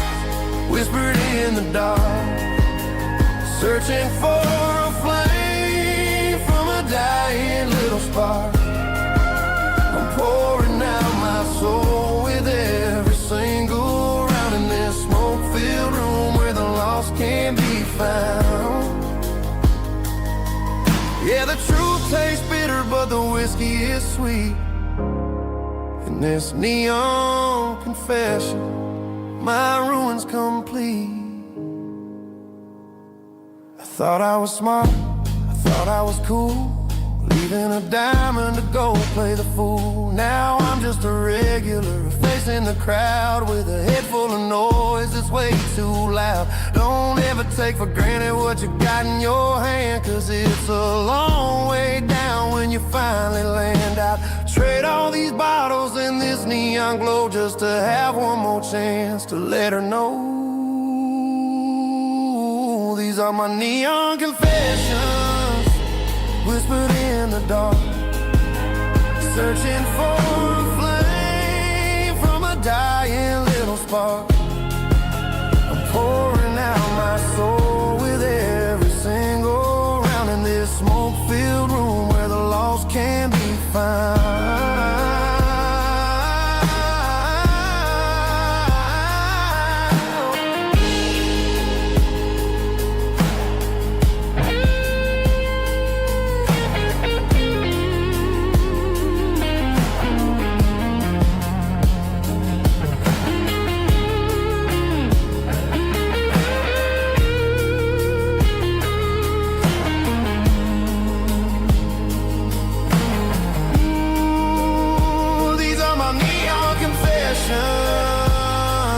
whispered in the dark, searching for a flame from a dying little spark. I'm pouring out my soul with every single round in this smoke-filled room where the lost can be found. Yeah, the truth tastes bitter, but the whiskey is sweet. In this neon confession, my ruin's complete. I thought I was smart, I thought I was cool, leaving a diamond to go play the fool. Now I'm just a regular, facing the crowd with a head full of noise that's way too loud. Don't ever take for granted what you got in your hand, cause it's a long way down when you finally land out. Trade all these bottles and this neon glow just to have one more chance to let her know. These are my neon confessions, whispered in the dark, searching for a flame from a dying little spark. I'm pouring out my soul with every single round in this smoke-filled room where the lost can be found.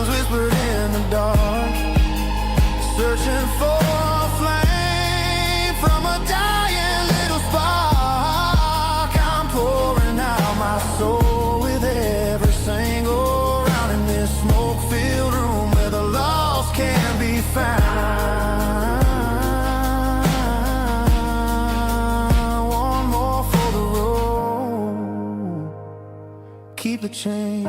Whispered in the dark, searching for a flame from a dying little spark. I'm pouring out my soul with every single round in this smoke-filled room where the lost can be found. One more for the road, keep the change.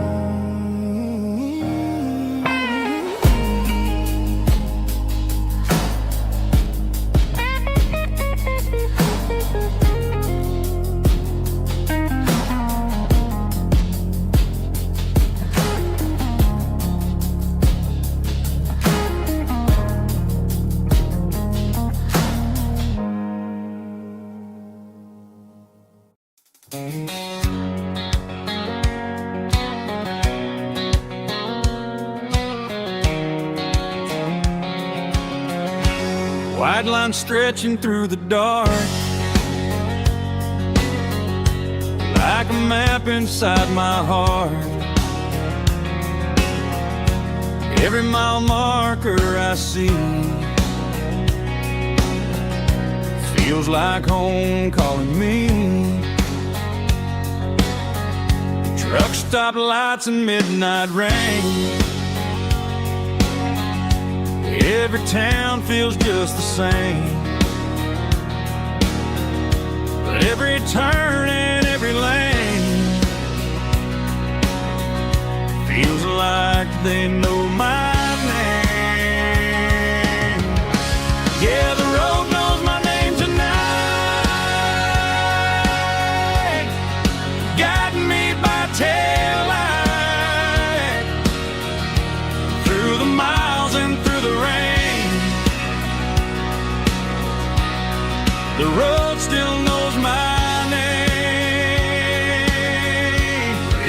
White line stretching through the dark, like a map inside my heart. Every mile marker I see feels like home calling me. Truck stop lights and midnight rain, every town feels just the same. But every turn and every lane feels like they know my name. Yeah, the road knows my name tonight, guiding me by taillight through the miles and through the rain. The road still knows my name,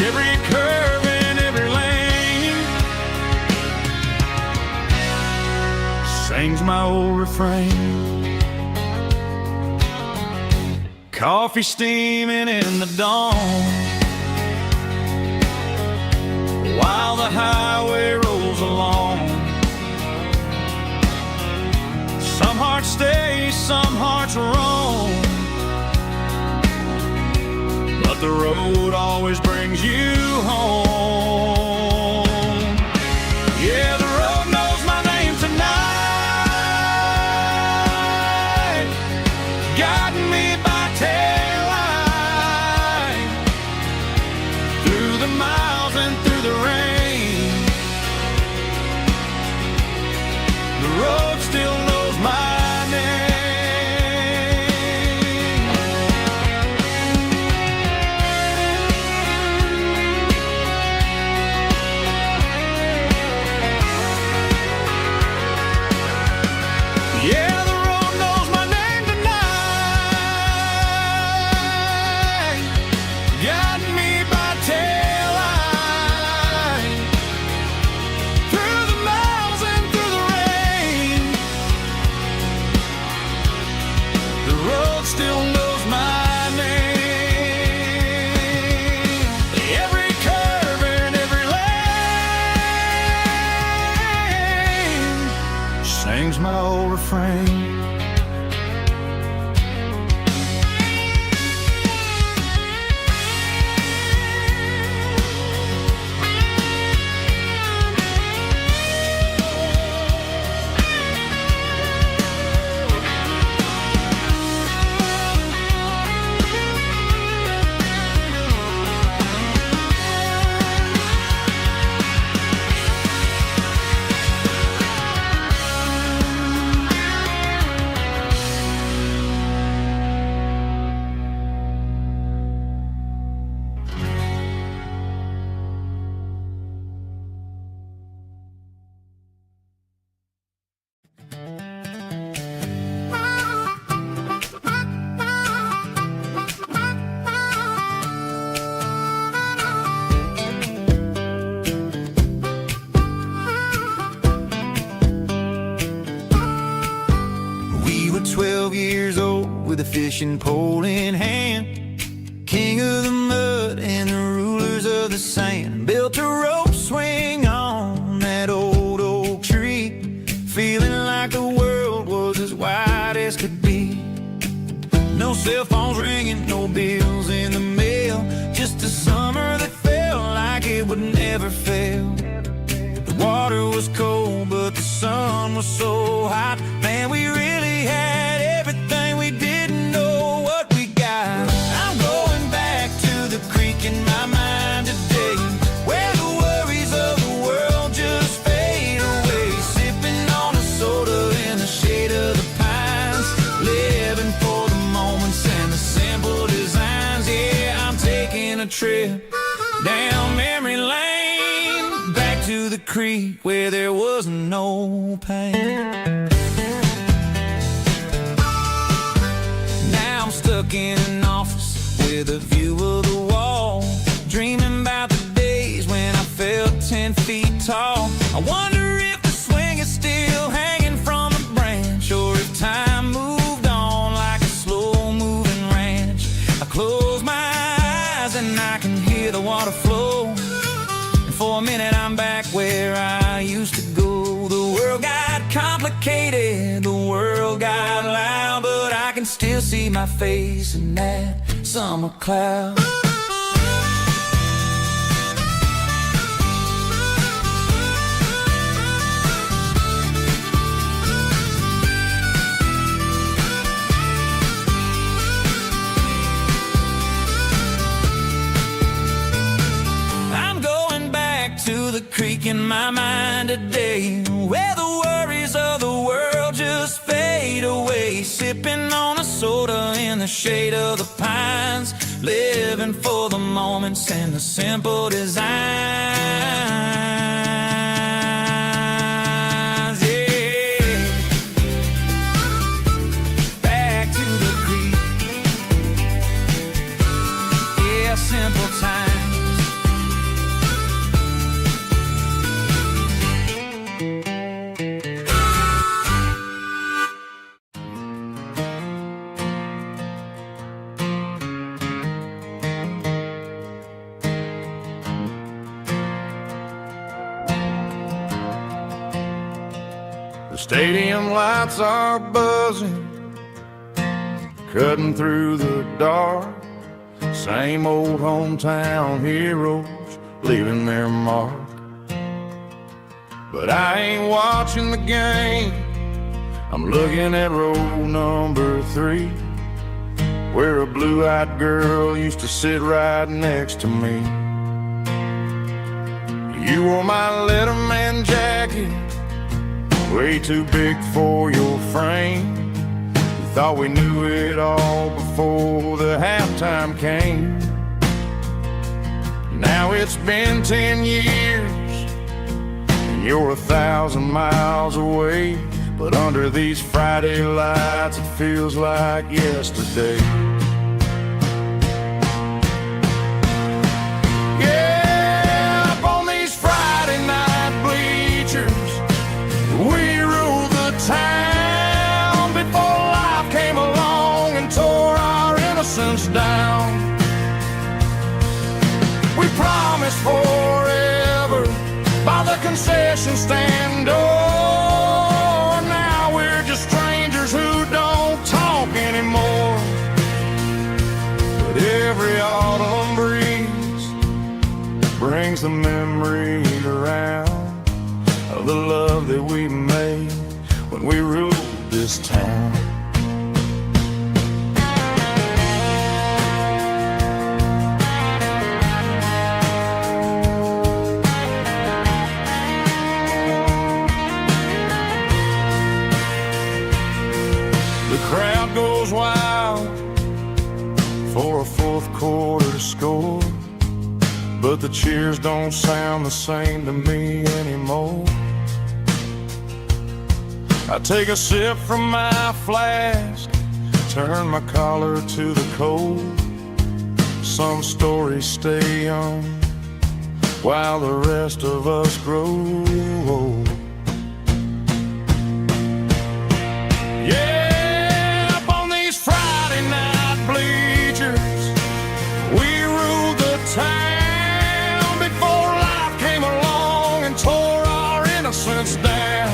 every curve and every lane. refrain. Coffee steaming in the dawn, while the highway rolls along. Some hearts stay, some hearts roam, but the road always brings you home. Yeah, the road knows my name tonight, guiding me by taillight, through the miles and through the rain. The road still knows my name. Yeah, the road knows my name tonight, guiding me by taillight, through the miles and through the rain. The road still knows my name. Every curve and every lane sings my old refrain. We were 12 years old with a fishing pole in hand, king of the mud and the rulers of the sand. Built a rope swing on that old oak tree, feeling like the world was as wide as could be. No cell phones ringing, no bills in the mail, just a summer that felt like it would never fail. The water was cold, but the sun was so hot. Man, we really had everything, we didn't know what we got. I'm going back to the creek in my mind today, where the worries of the world just fade away. Sipping on a soda in the shade of the pines, living for the moments and the simple designs. Yeah, I'm taking a trip down memory lane, back to the creek where there was no pain. Now I'm stuck in an office with a view of the wall, dreaming about the days when I felt 10 feet tall. I wonder if the swing is still hanging from a branch, or if time moved on like a slow-moving ranch. I close my eyes and I can hear the water flow, and for a minute I'm back where I used to go. The world got complicated, the world got loud, but I can still see my face in that summer cloud. I'm going back to the creek in my mind today, where the worries of the world just fade away. Sipping on a soda in the shade of the pines, living for the moments and the simple designs. Yeah, back to the creek. Yeah, simple times. Stadium lights are buzzing, cutting through the dark. Same old hometown heroes leaving their mark. But I ain't watching the game, I'm looking at row number 3, where a blue-eyed girl used to sit right next to me. You wore my Letterman jacket, way too big for your frame. You thought we knew it all before the halftime came. Now it's been 10 years, and you're 1,000 miles away. But under these Friday lights, it feels like yesterday. Yeah, up on these Friday night bleachers, we ruled the town before life came along and tore our innocence down. We promised forever by the concession stand door. Who don't talk anymore. But every autumn breeze brings the memory around of the love that we made when we ruled this town. The crowd goes wild for a fourth quarter score, but the cheers don't sound the same to me anymore. I take a sip from my flask, turn my collar to the cold. Some stories stay young while the rest of us grow old. Down.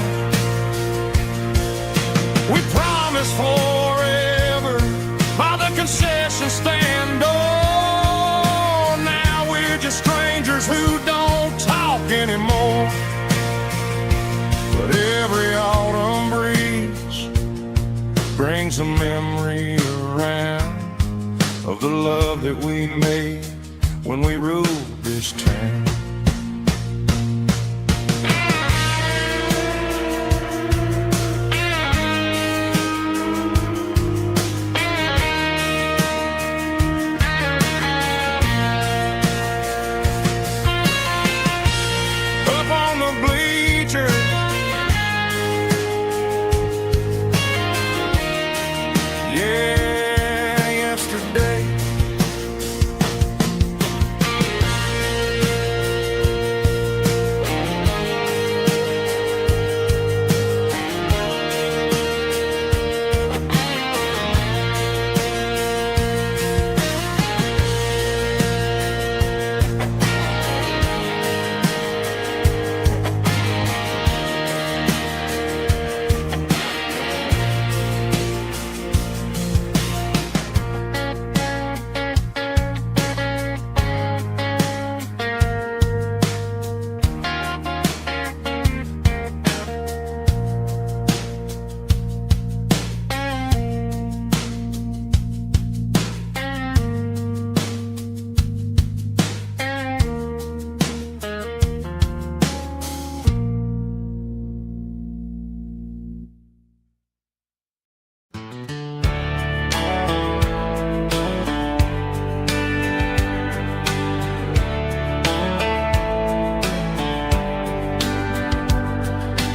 We promised forever by the concession stand door. Now we're just strangers who don't talk anymore. But every autumn breeze brings a memory around of the love that we made when we ruled this town.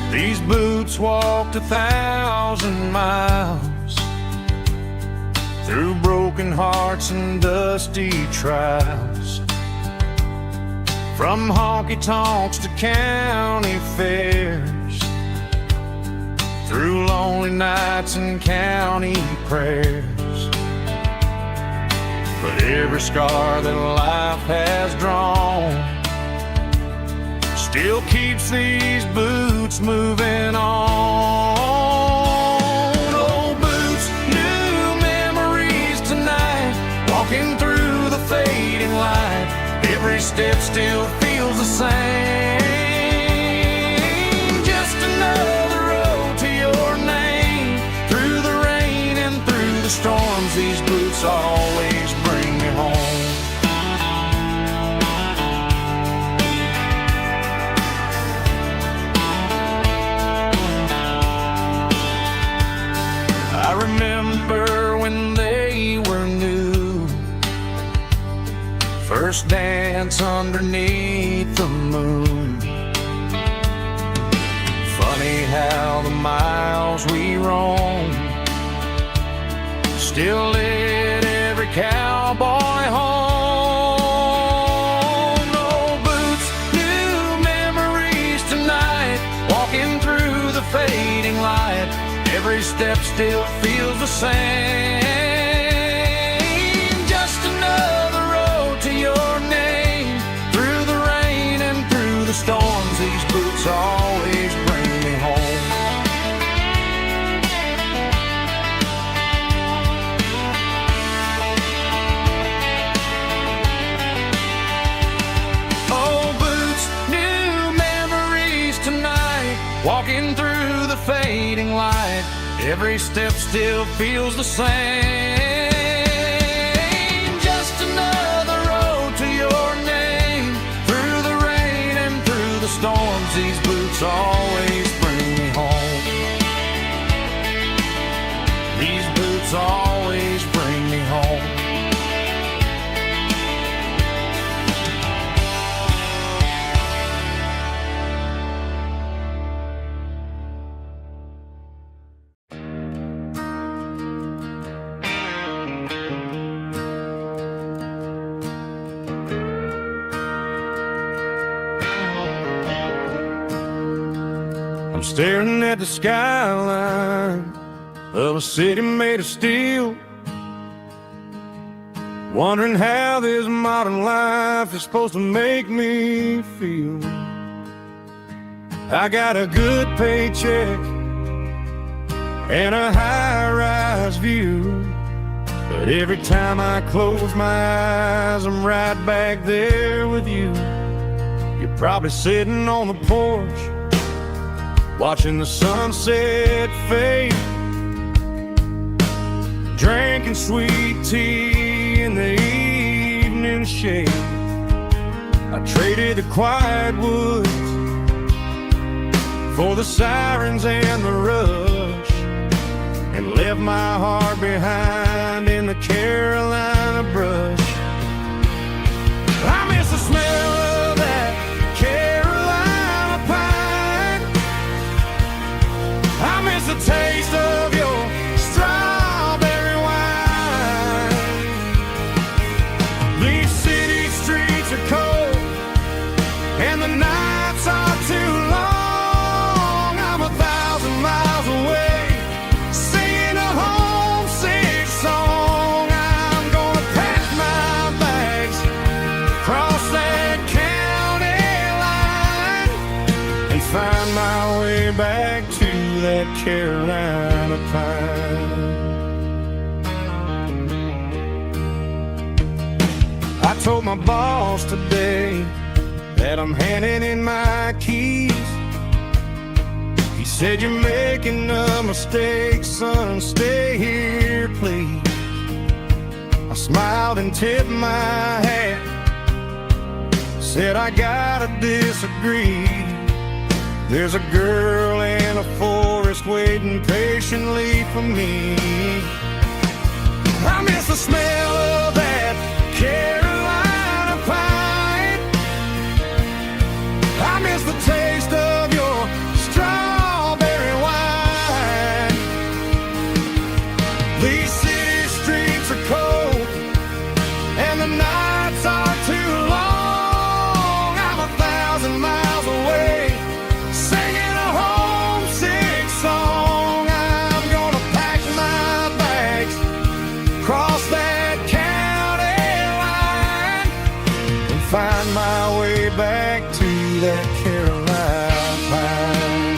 These boots walked 1,000 miles through broken hearts and dusty trials, from honky-tonks to county fairs, through lonely nights and county prayers. But every scar that life has drawn still keeps these boots boots moving on. Old boots, new memories tonight, walking through the fading light. Every step still feels the same. Just another road to your name. Through the rain and through the storms, these boots always bring me home. I remember when they were new, first dance underneath the moon. Funny how the miles we roam still lit every cowboy home. Old boots, new memories tonight, walking through the fading light. Every step still feels the same. Just another road to your name. Through the rain and through the storms, these boots always bring me home. Old boots, new memories tonight, walking through the fading light. Every step still feels the same. Just another road to your name. Through the rain and through the storms, these boots always bring me home. These boots always bring me home. I'm staring at the skyline of a city made of steel, wondering how this modern life is supposed to make me feel. I got a good paycheck and a high-rise view, but every time I close my eyes, I'm right back there with you. You're probably sitting on the porch, watching the sunset fade, drinking sweet tea in the evening shade. I traded the quiet woods for the sirens and the rush, and left my heart behind in the Carolina brush. I miss the smell of that Carolina pine. I miss the taste of your strawberry wine. These city streets are cold and the nights are too long. I'm 1,000 miles away, singing a homesick song. I'm gonna pack my bags, cross that county line, and find my way back to that Carolina pine. I told my boss today that I'm handing in my keys. He said, "You're making a mistake, son, stay here, please." I smiled and tipped my hat, said, "I gotta disagree. There's a girl in a forest waiting patiently for me." I miss the smell of that Carolina pine. I miss the taste of your strawberry wine. These city streets are cold and the nights are too long. I'm 1,000 miles away, singing a homesick song. I'm gonna pack my bags, cross that county line, and find my way back to that Carolina pine.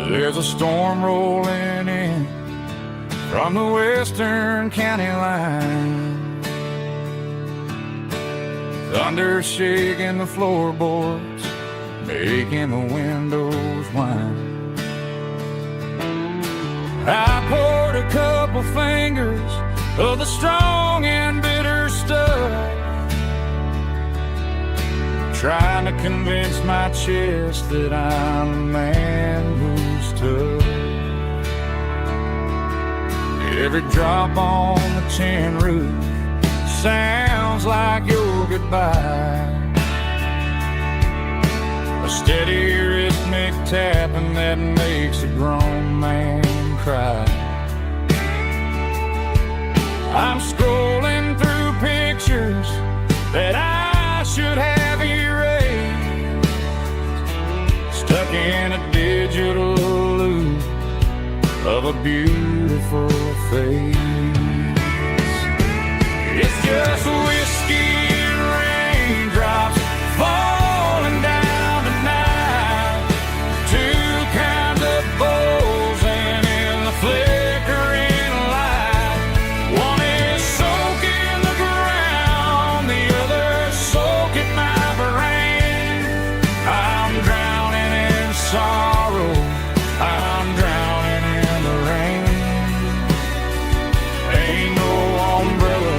There's a storm rolling in from the western county line, thunder shaking the floorboards, making the windows whine. I poured a couple fingers of the strong and bitter stuff, trying to convince my chest that I'm a man who's tough. Every drop on the tin roof sounds like your goodbye, a steady rhythmic tapping that makes a grown man cry. I'm scrolling through pictures that I should have erased, stuck in a digital loop of a beautiful face. It's just whiskey and raindrops falling down tonight, two kinds of bowls and in the flickering light. One is soaking the ground, the other soaking my brain. I'm drowning in sorrow, I'm drowning in the rain. Ain't no umbrella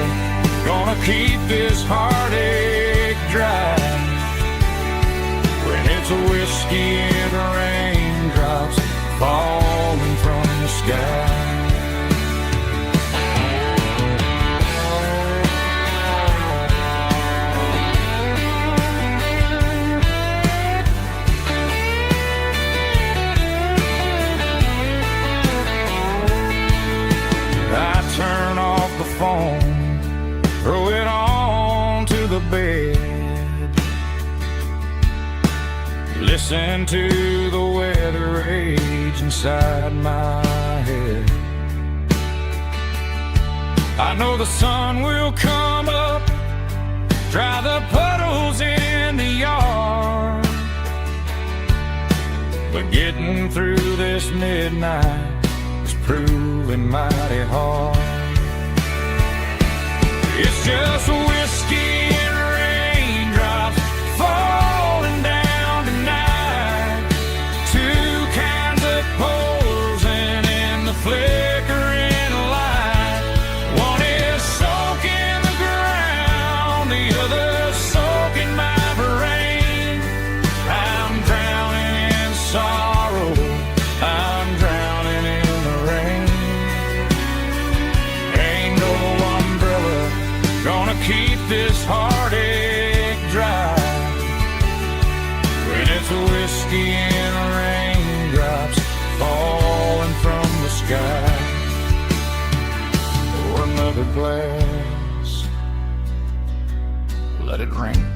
gonna keep this heartache dry when it's a whiskey and raindrops falling from the sky. I turn off the phone, throw it on to the bed, listen to the weather rage inside my head. I know the sun will come up, dry the puddles in the yard, but getting through this midnight is proving mighty hard. It's just whiskey and raindrops falling down tonight, two kinds of poles and in the flickering light. One is soaking the ground, the other soaking my brain. I'm drowning in sorrow, I'm drowning in the rain. Ain't no umbrella gonna keep this heartache dry when it's a whiskey and raindrops falling from the sky. Pour another glass, let it rain.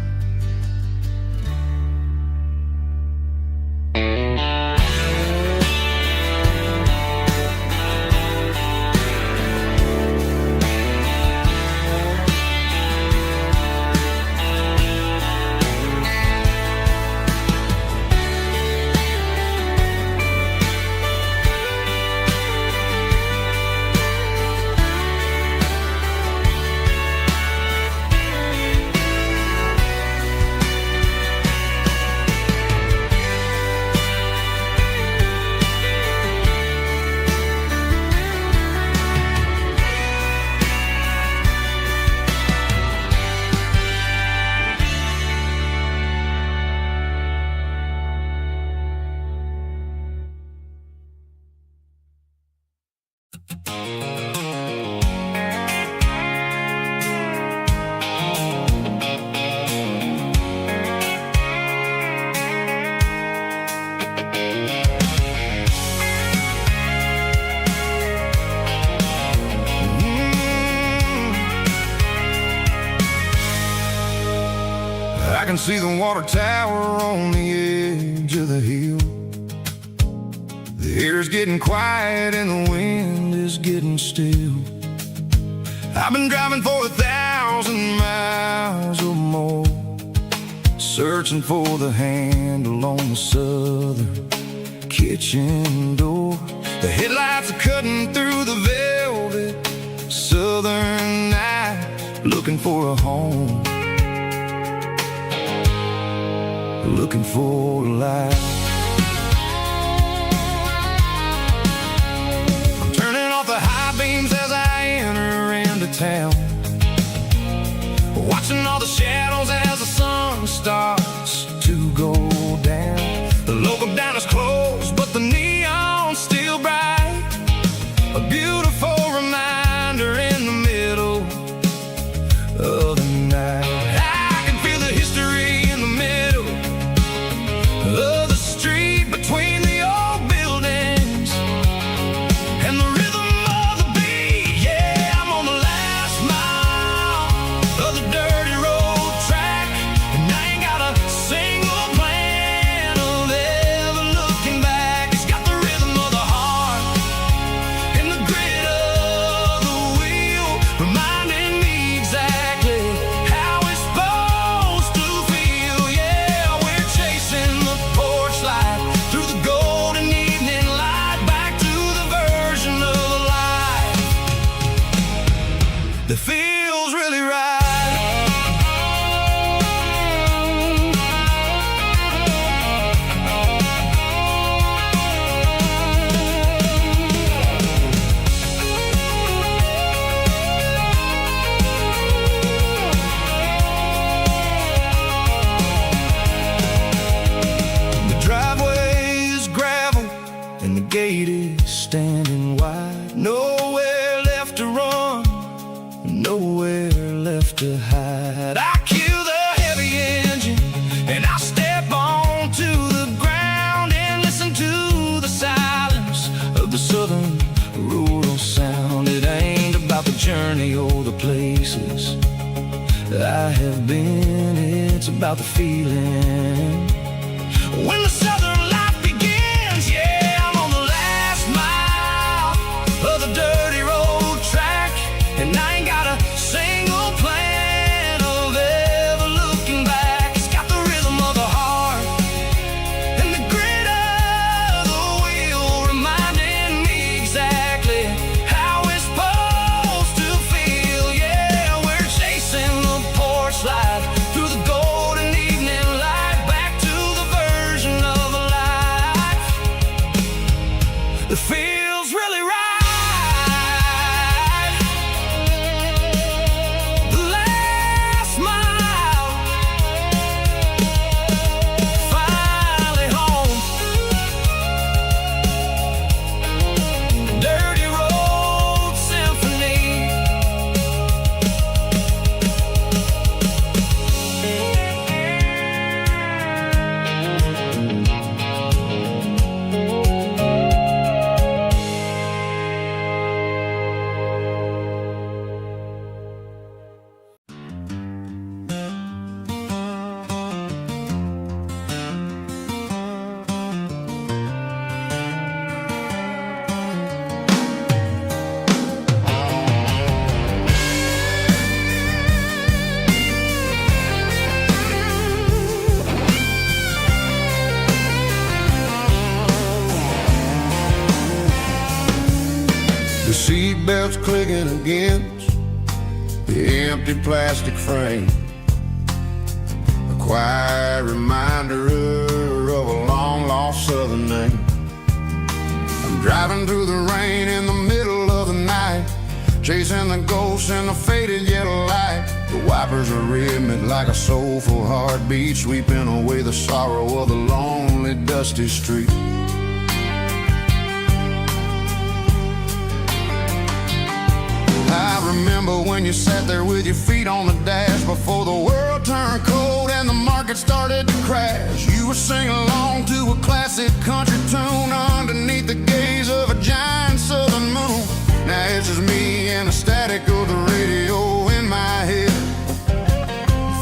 I can see the water tower on the edge of the hill. The air's getting quiet and the wind is getting still. I've been driving for 1,000 miles or more, searching for the handle on the southern kitchen door. The headlights are cutting through the velvet southern night, looking for a home, looking for a life. I'm turning off the high beams as I enter into town, watching all the shadows as the sun starts to go down. The local diner's closed, but the neon's still bright, a beautiful reminder in the middle of the night. I can feel the history in the middle of the street, between the old buildings and the rhythm of the beat. Yeah, I'm on the last mile of the dirty road track, and I ain't got a single plan of ever looking back. It's got the rhythm of the heart and the grit of the wheel, reminding me exactly how it's supposed to feel. Yeah, we're chasing the porch light through the golden evening light, back to the version of life that feels really right. The driveway is gravel and the gate is standing wide. Nowhere left to run, nowhere left to hide. I kill the heavy engine and I step onto the ground and listen to the silence of the southern rural sound. It ain't about the journey or the places I have been, it's about the feeling when the southern life begins. Yeah, I'm on the last mile of the dirty road track, and I ain't got a single plan of ever looking back. It's got the rhythm of the heart and the grit of the wheel, reminding me exactly how it's supposed to feel. Yeah, we're chasing the porch light through the golden evening light, back to the version of life that feels really right. The last mile, finally home. Dirty road symphony. The seatbelt's clicking against the empty plastic frame, a quiet reminder of a long-lost southern name. I'm driving through the rain in the middle of the night, chasing the ghosts in the faded yellow light. The wipers are rhythmic like a soulful heartbeat, sweeping away the sorrow of the lonely, dusty street. I remember when you sat there with your feet on the dash, before the world turned cold and the market started to crash. You were singing along to a classic country tune underneath the gaze of a giant southern moon. Now it's just me and the static of the radio in my head,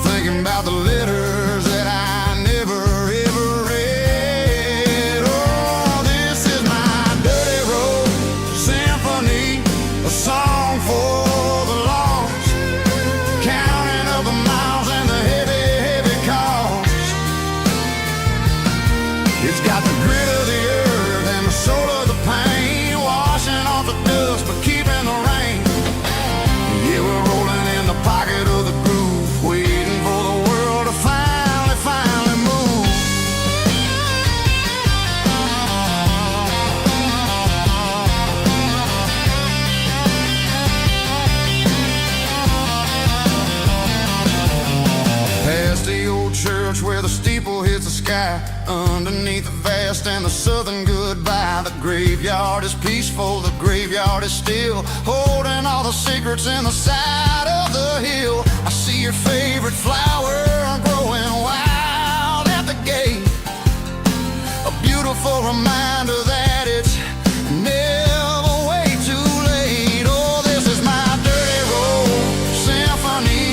thinking about the letters that I never ever read. Oh, this is my dirty road symphony, a song for the lost, counting up the miles and the heavy, heavy cost. It's got the grit of the earth sky underneath the vast and the southern goodbye. The graveyard is peaceful, the graveyard is still, holding all the secrets in the side of the hill. I see your favorite flower growing wild at the gate, a beautiful reminder that it's never way too late. Oh, this is my dirty road symphony,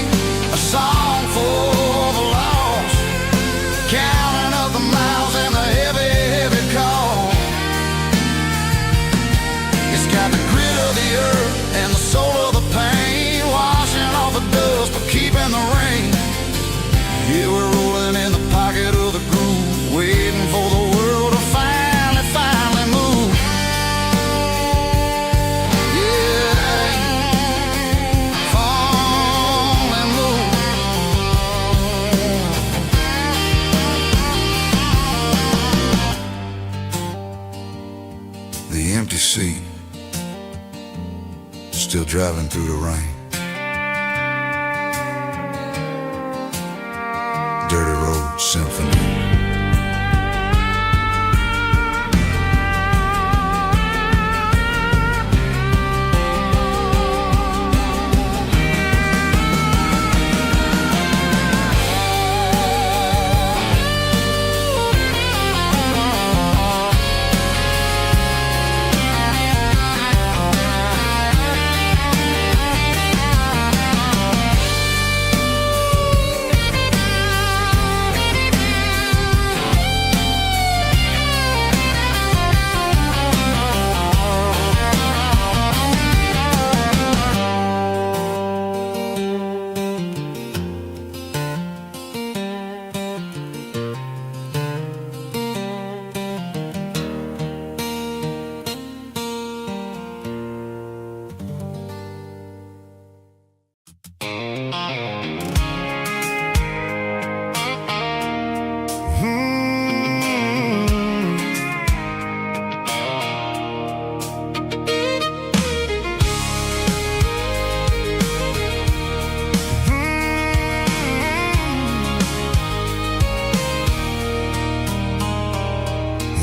a song for the lost, counting up the miles and the heavy, heavy call. It's got the grit of the earth and the soul of the pain, washing off the dust but keeping the rain. Yeah, we're rolling in the pocket of the groove, waiting for the world to finally move. Yeah, finally move. The empty seat, still driving through the rain. Dirty Road Symphony.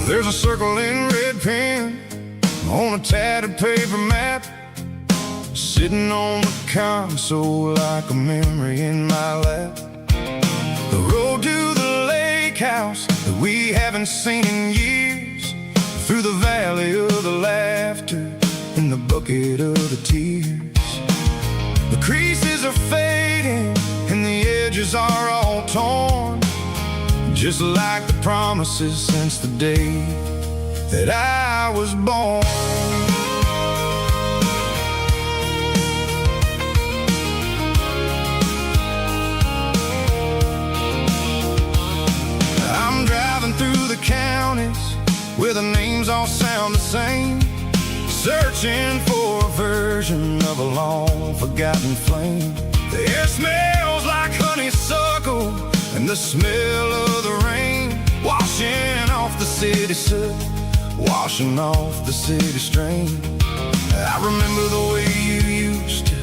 There's a circle in red pen on a tattered paper map, sitting on the console like a memory in my lap. The road to the lake house that we haven't seen in years, through the valley of the laughter and the bucket of the tears. The creases are fading and the edges are all torn, just like the promises since the day that I was born. I'm driving through the counties where the names all sound the same, searching for a version of a long-forgotten flame. The air smells like honeysuckle and the smell of the rain, washing off the city soot, washing off the city strain. I remember the way you used to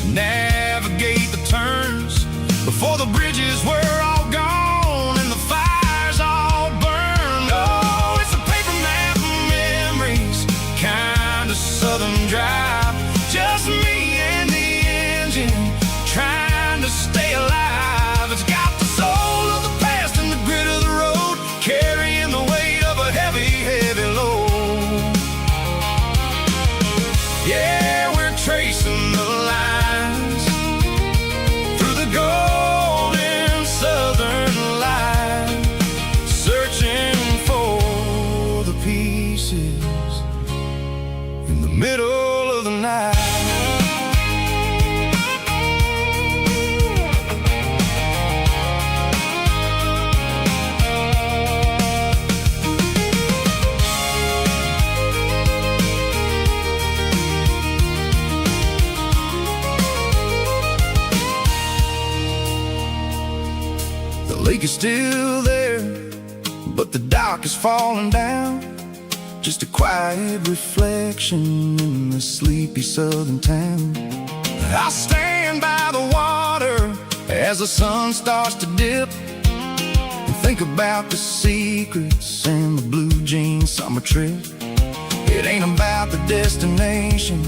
navigate the turns before the bridges were all gone and the fires all burned. Oh, it's a paper map of memories, kind of southern drive, just me and the engine trying to stay alive. It's got the soul of the past and the grit of the road, carrying the weight of a heavy, heavy load. Yeah, we're tracing the lines through the golden southern light, searching for the pieces in the middle of the night. The lake is still there, but the dock is falling down, just a quiet reflection in the sleepy southern town. I stand by the water as the sun starts to dip and think about the secrets and the blue jean summer trip. It ain't about the destination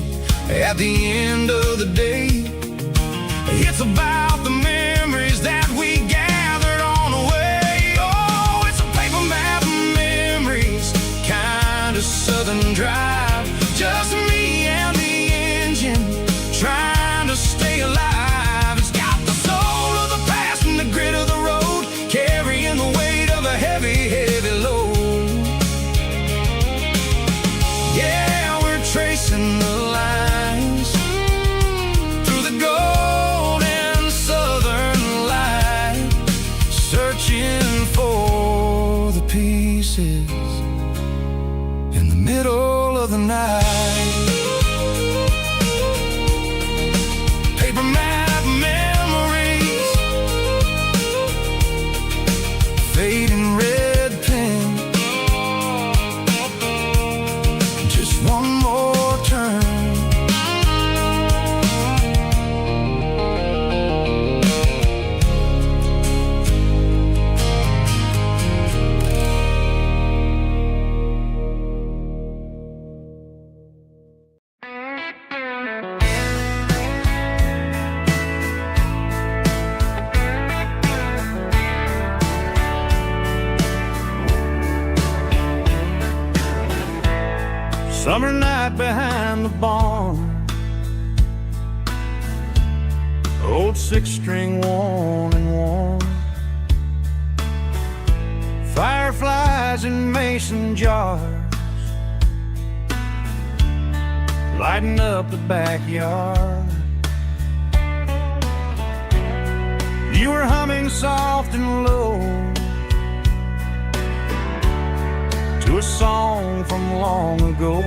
at the end of the day. It's about the memories that we gathered on the way. Oh, it's a paper map of memories, kind of southern drive. Just me and the engine, trying to stay alive. It's got the soul of the past and the grit of the road, carrying the weight of a heavy, heavy load. Yeah, we're tracing the lines through the golden southern light, searching for the pieces in the middle of the night. Paper map memories, fading red pen, just one more turn. Summer night behind the barn, old six-string worn and worn, fireflies in mason jars, lighting up the backyard. You were humming soft and low to a song from long ago.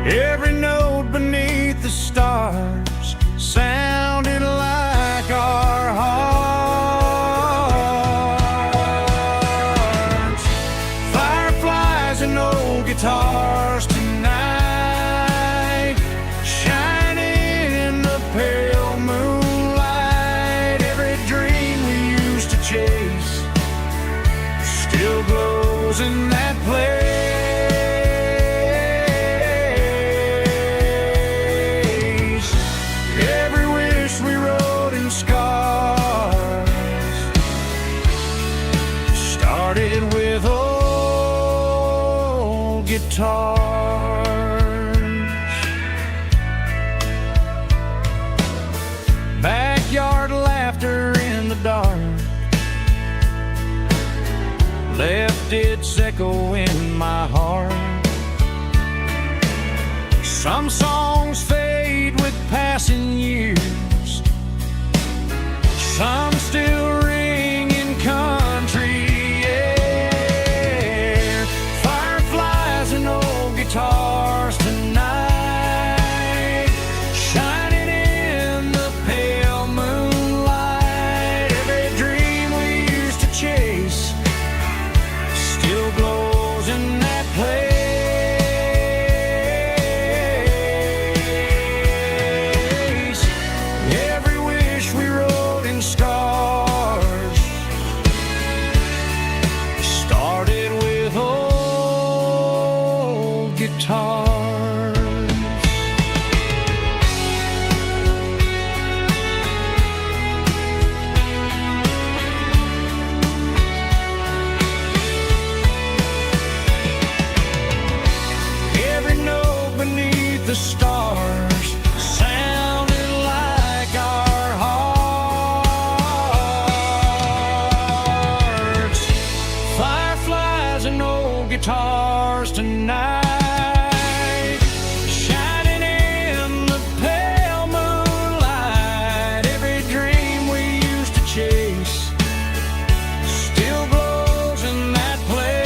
Every note beneath the stars sounded like our hearts. Fireflies and old guitars tonight, shining in the pale moonlight. Every dream we used to chase still glows in that place. Every wish we wrote in scars started with old guitars. Backyard laughter in the dark left its echo in my heart. Some songs fade with passing years, some still ring in country air. Fireflies and old guitars tonight, shining in the pale moonlight. Every dream we used to chase still glows in that place. Every wish we wrote in scars started with old guitars. Every note beneath the stars sounded like our hearts. Fireflies and old guitars tonight, shining in the pale moonlight. Every dream we used to chase still glows in that place.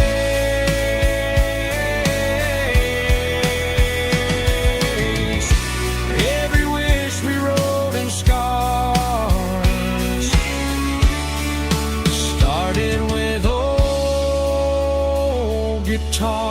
Every wish we wrote in scars started with old guitars.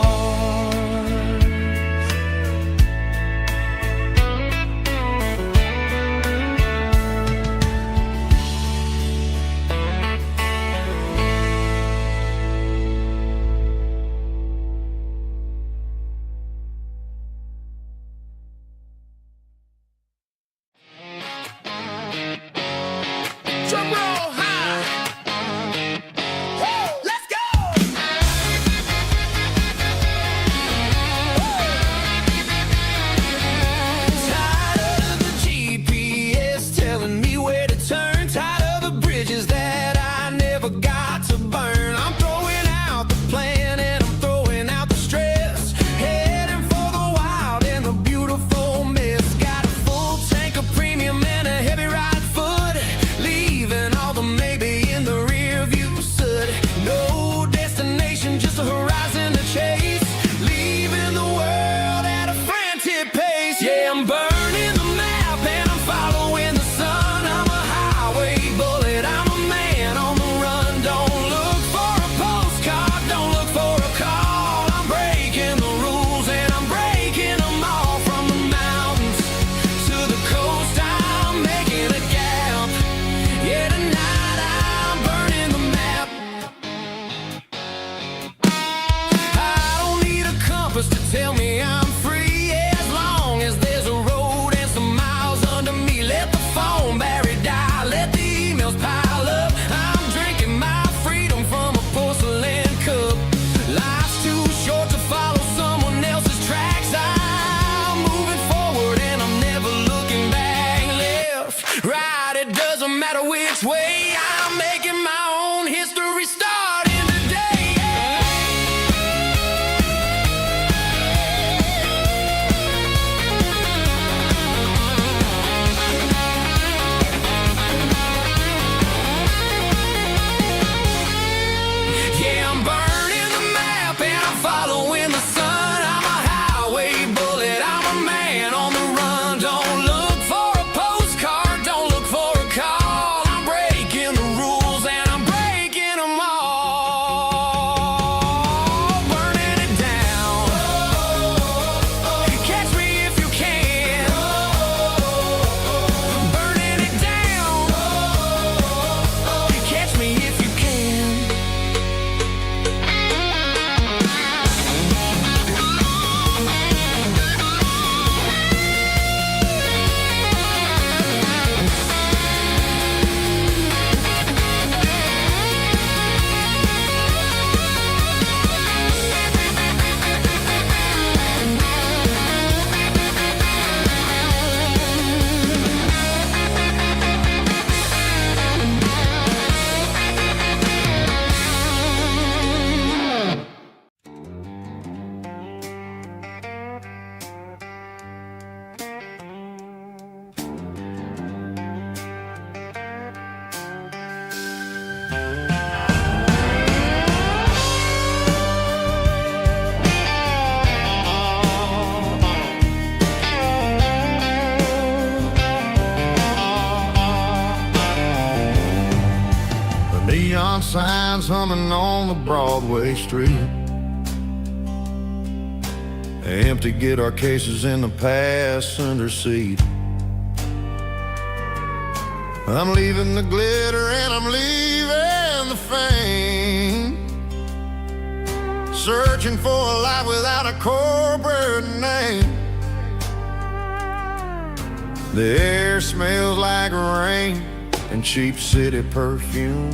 this way. I'm making my own history starting today. Yeah, I'm burning the map and I'm following the sun. I'm a highway bullet, I'm a man on the run. Don't look for a postcard, don't look for a call. I'm breaking the rules and I'm breaking them all. Burning it down. Catch me if you can. Burning it down. Catch me if you can. The neon signs humming on the Broadway street. Empty guitar cases in the passenger seat. I'm leaving the glitter and I'm leaving the fame. Searching for a life without a corporate name. The air smells like rain and cheap city perfume.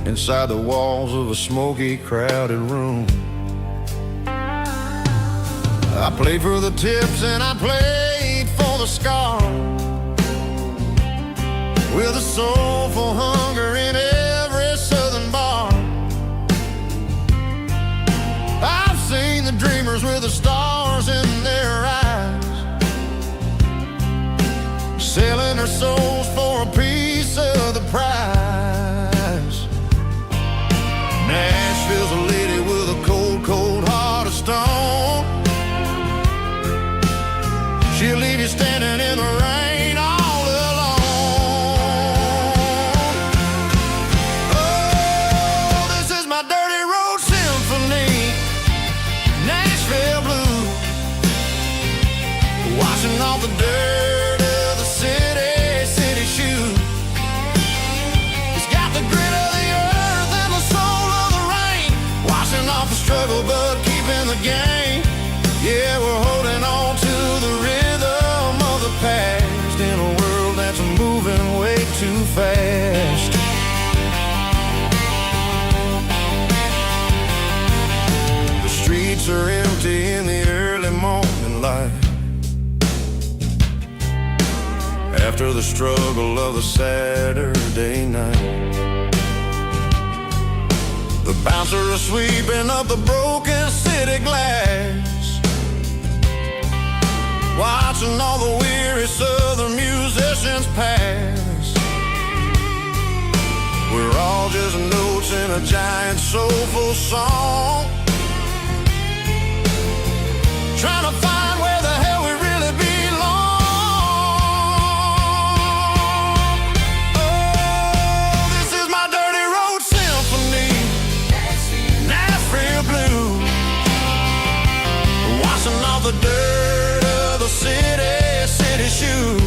Inside the walls of a smoky, crowded room. I played for the tips and I played for the scars, with a soulful hunger in every southern bar. I've seen the dreamers with the stars in their eyes, selling their souls for a piece of the prize. Nashville's a lady with a cold, cold heart of stone. She'll leave you standing in the rain all alone. Oh, this is my dirty road symphony, Nashville blues, washing off the dirt of the city shoes. It's got the grit of the earth and the soul of the rain, washing off the struggle but keeping the game. Yeah, we're holding on to the rhythm of the past in a world that's moving way too fast. The streets are empty in the early morning light, after the struggle of the Saturday night. The bouncer is sweeping up the broken city glass, watching all the weary southern musicians pass. We're all just notes in a giant soulful song, trying to find where the hell we really belong. Oh, this is my dirty road symphony, Nashville blues, washing off the dirt of the city shoes.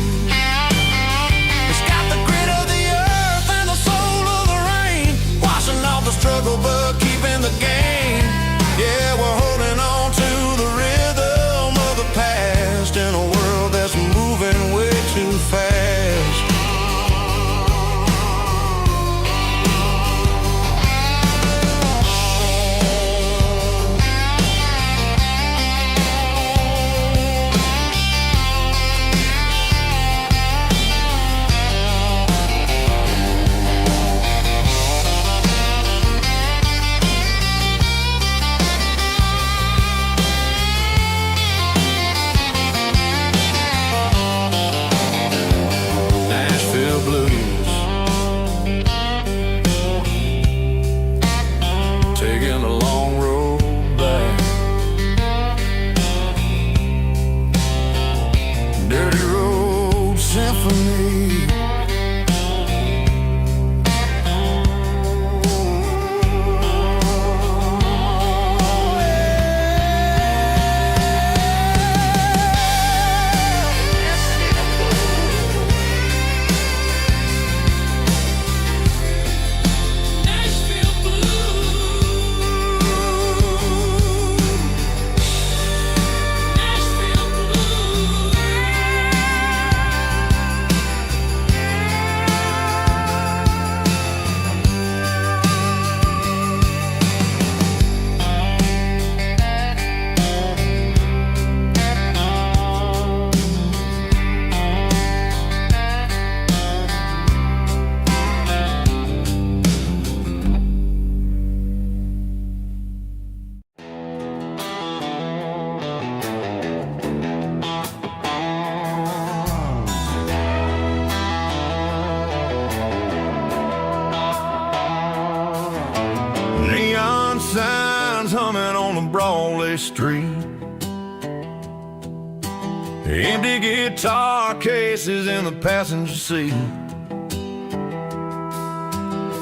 It's got the grit of the earth and the soul of the rain, washing off the struggle but keeping the game. Yeah, we're holding on to the rhythm humming on the Broadway street. Empty guitar cases in the passenger seat.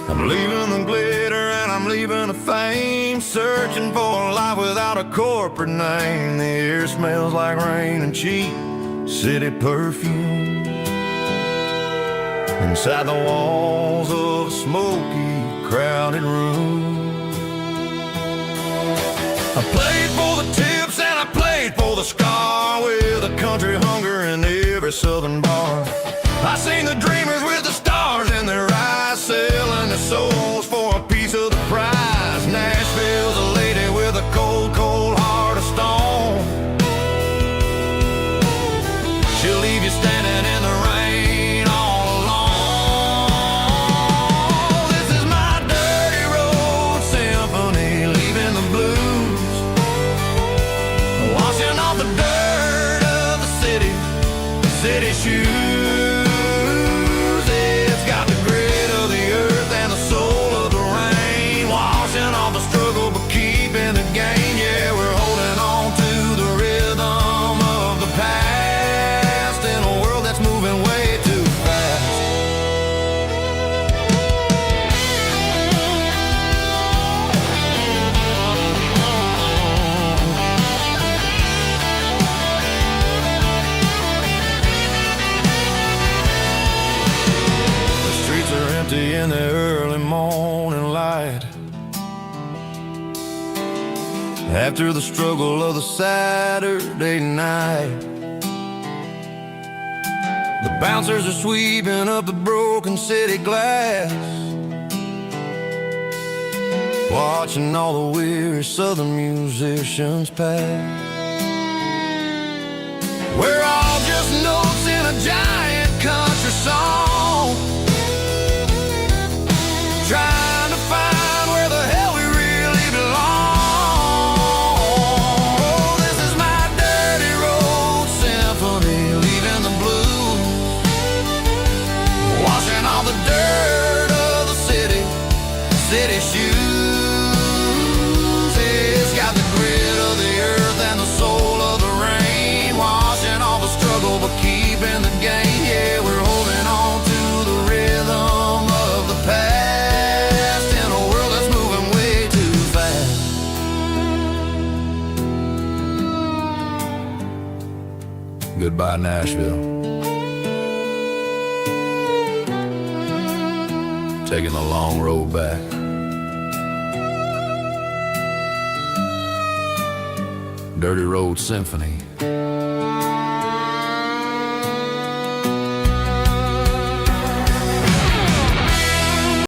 I'm leaving the glitter and I'm leaving the fame, searching for a life without a corporate name. The air smells like rain and cheap city perfume. Inside the walls of a smoky, crowded room. I played for the tips and I played for the scar, with a country hunger in every southern bar. I seen the dreamers with the stars in their eyes, selling their souls for a piece of the prize. Nashville's a lady with a cold, cold heart of stone. She'll leave you standing in the rain all alone. This is my dirty road symphony, leaving the blues, washing off the dirt of the city shoes. It's got the grit of the earth and the soul of the rain, washing off the struggle but keeping the gain. Yeah, we're holding on to the rhythm of the past in a world that's moving way too fast. In the early morning light, after the struggle of the Saturday night, the bouncers are sweeping up the broken city glass, watching all the weary southern musicians pass. We're all just notes in a giant country song, trying to find where the hell we really belong. Oh, this is my dirty road symphony, leaving the blues, washing all the dirt of the city shoes. It's got the grit of the earth and the soul of the rain, washing all the struggle but keeping the gain. Yeah, we're holding on to the rhythm of the past. Goodbye, Nashville. Taking the long road back. Dirty Road Symphony.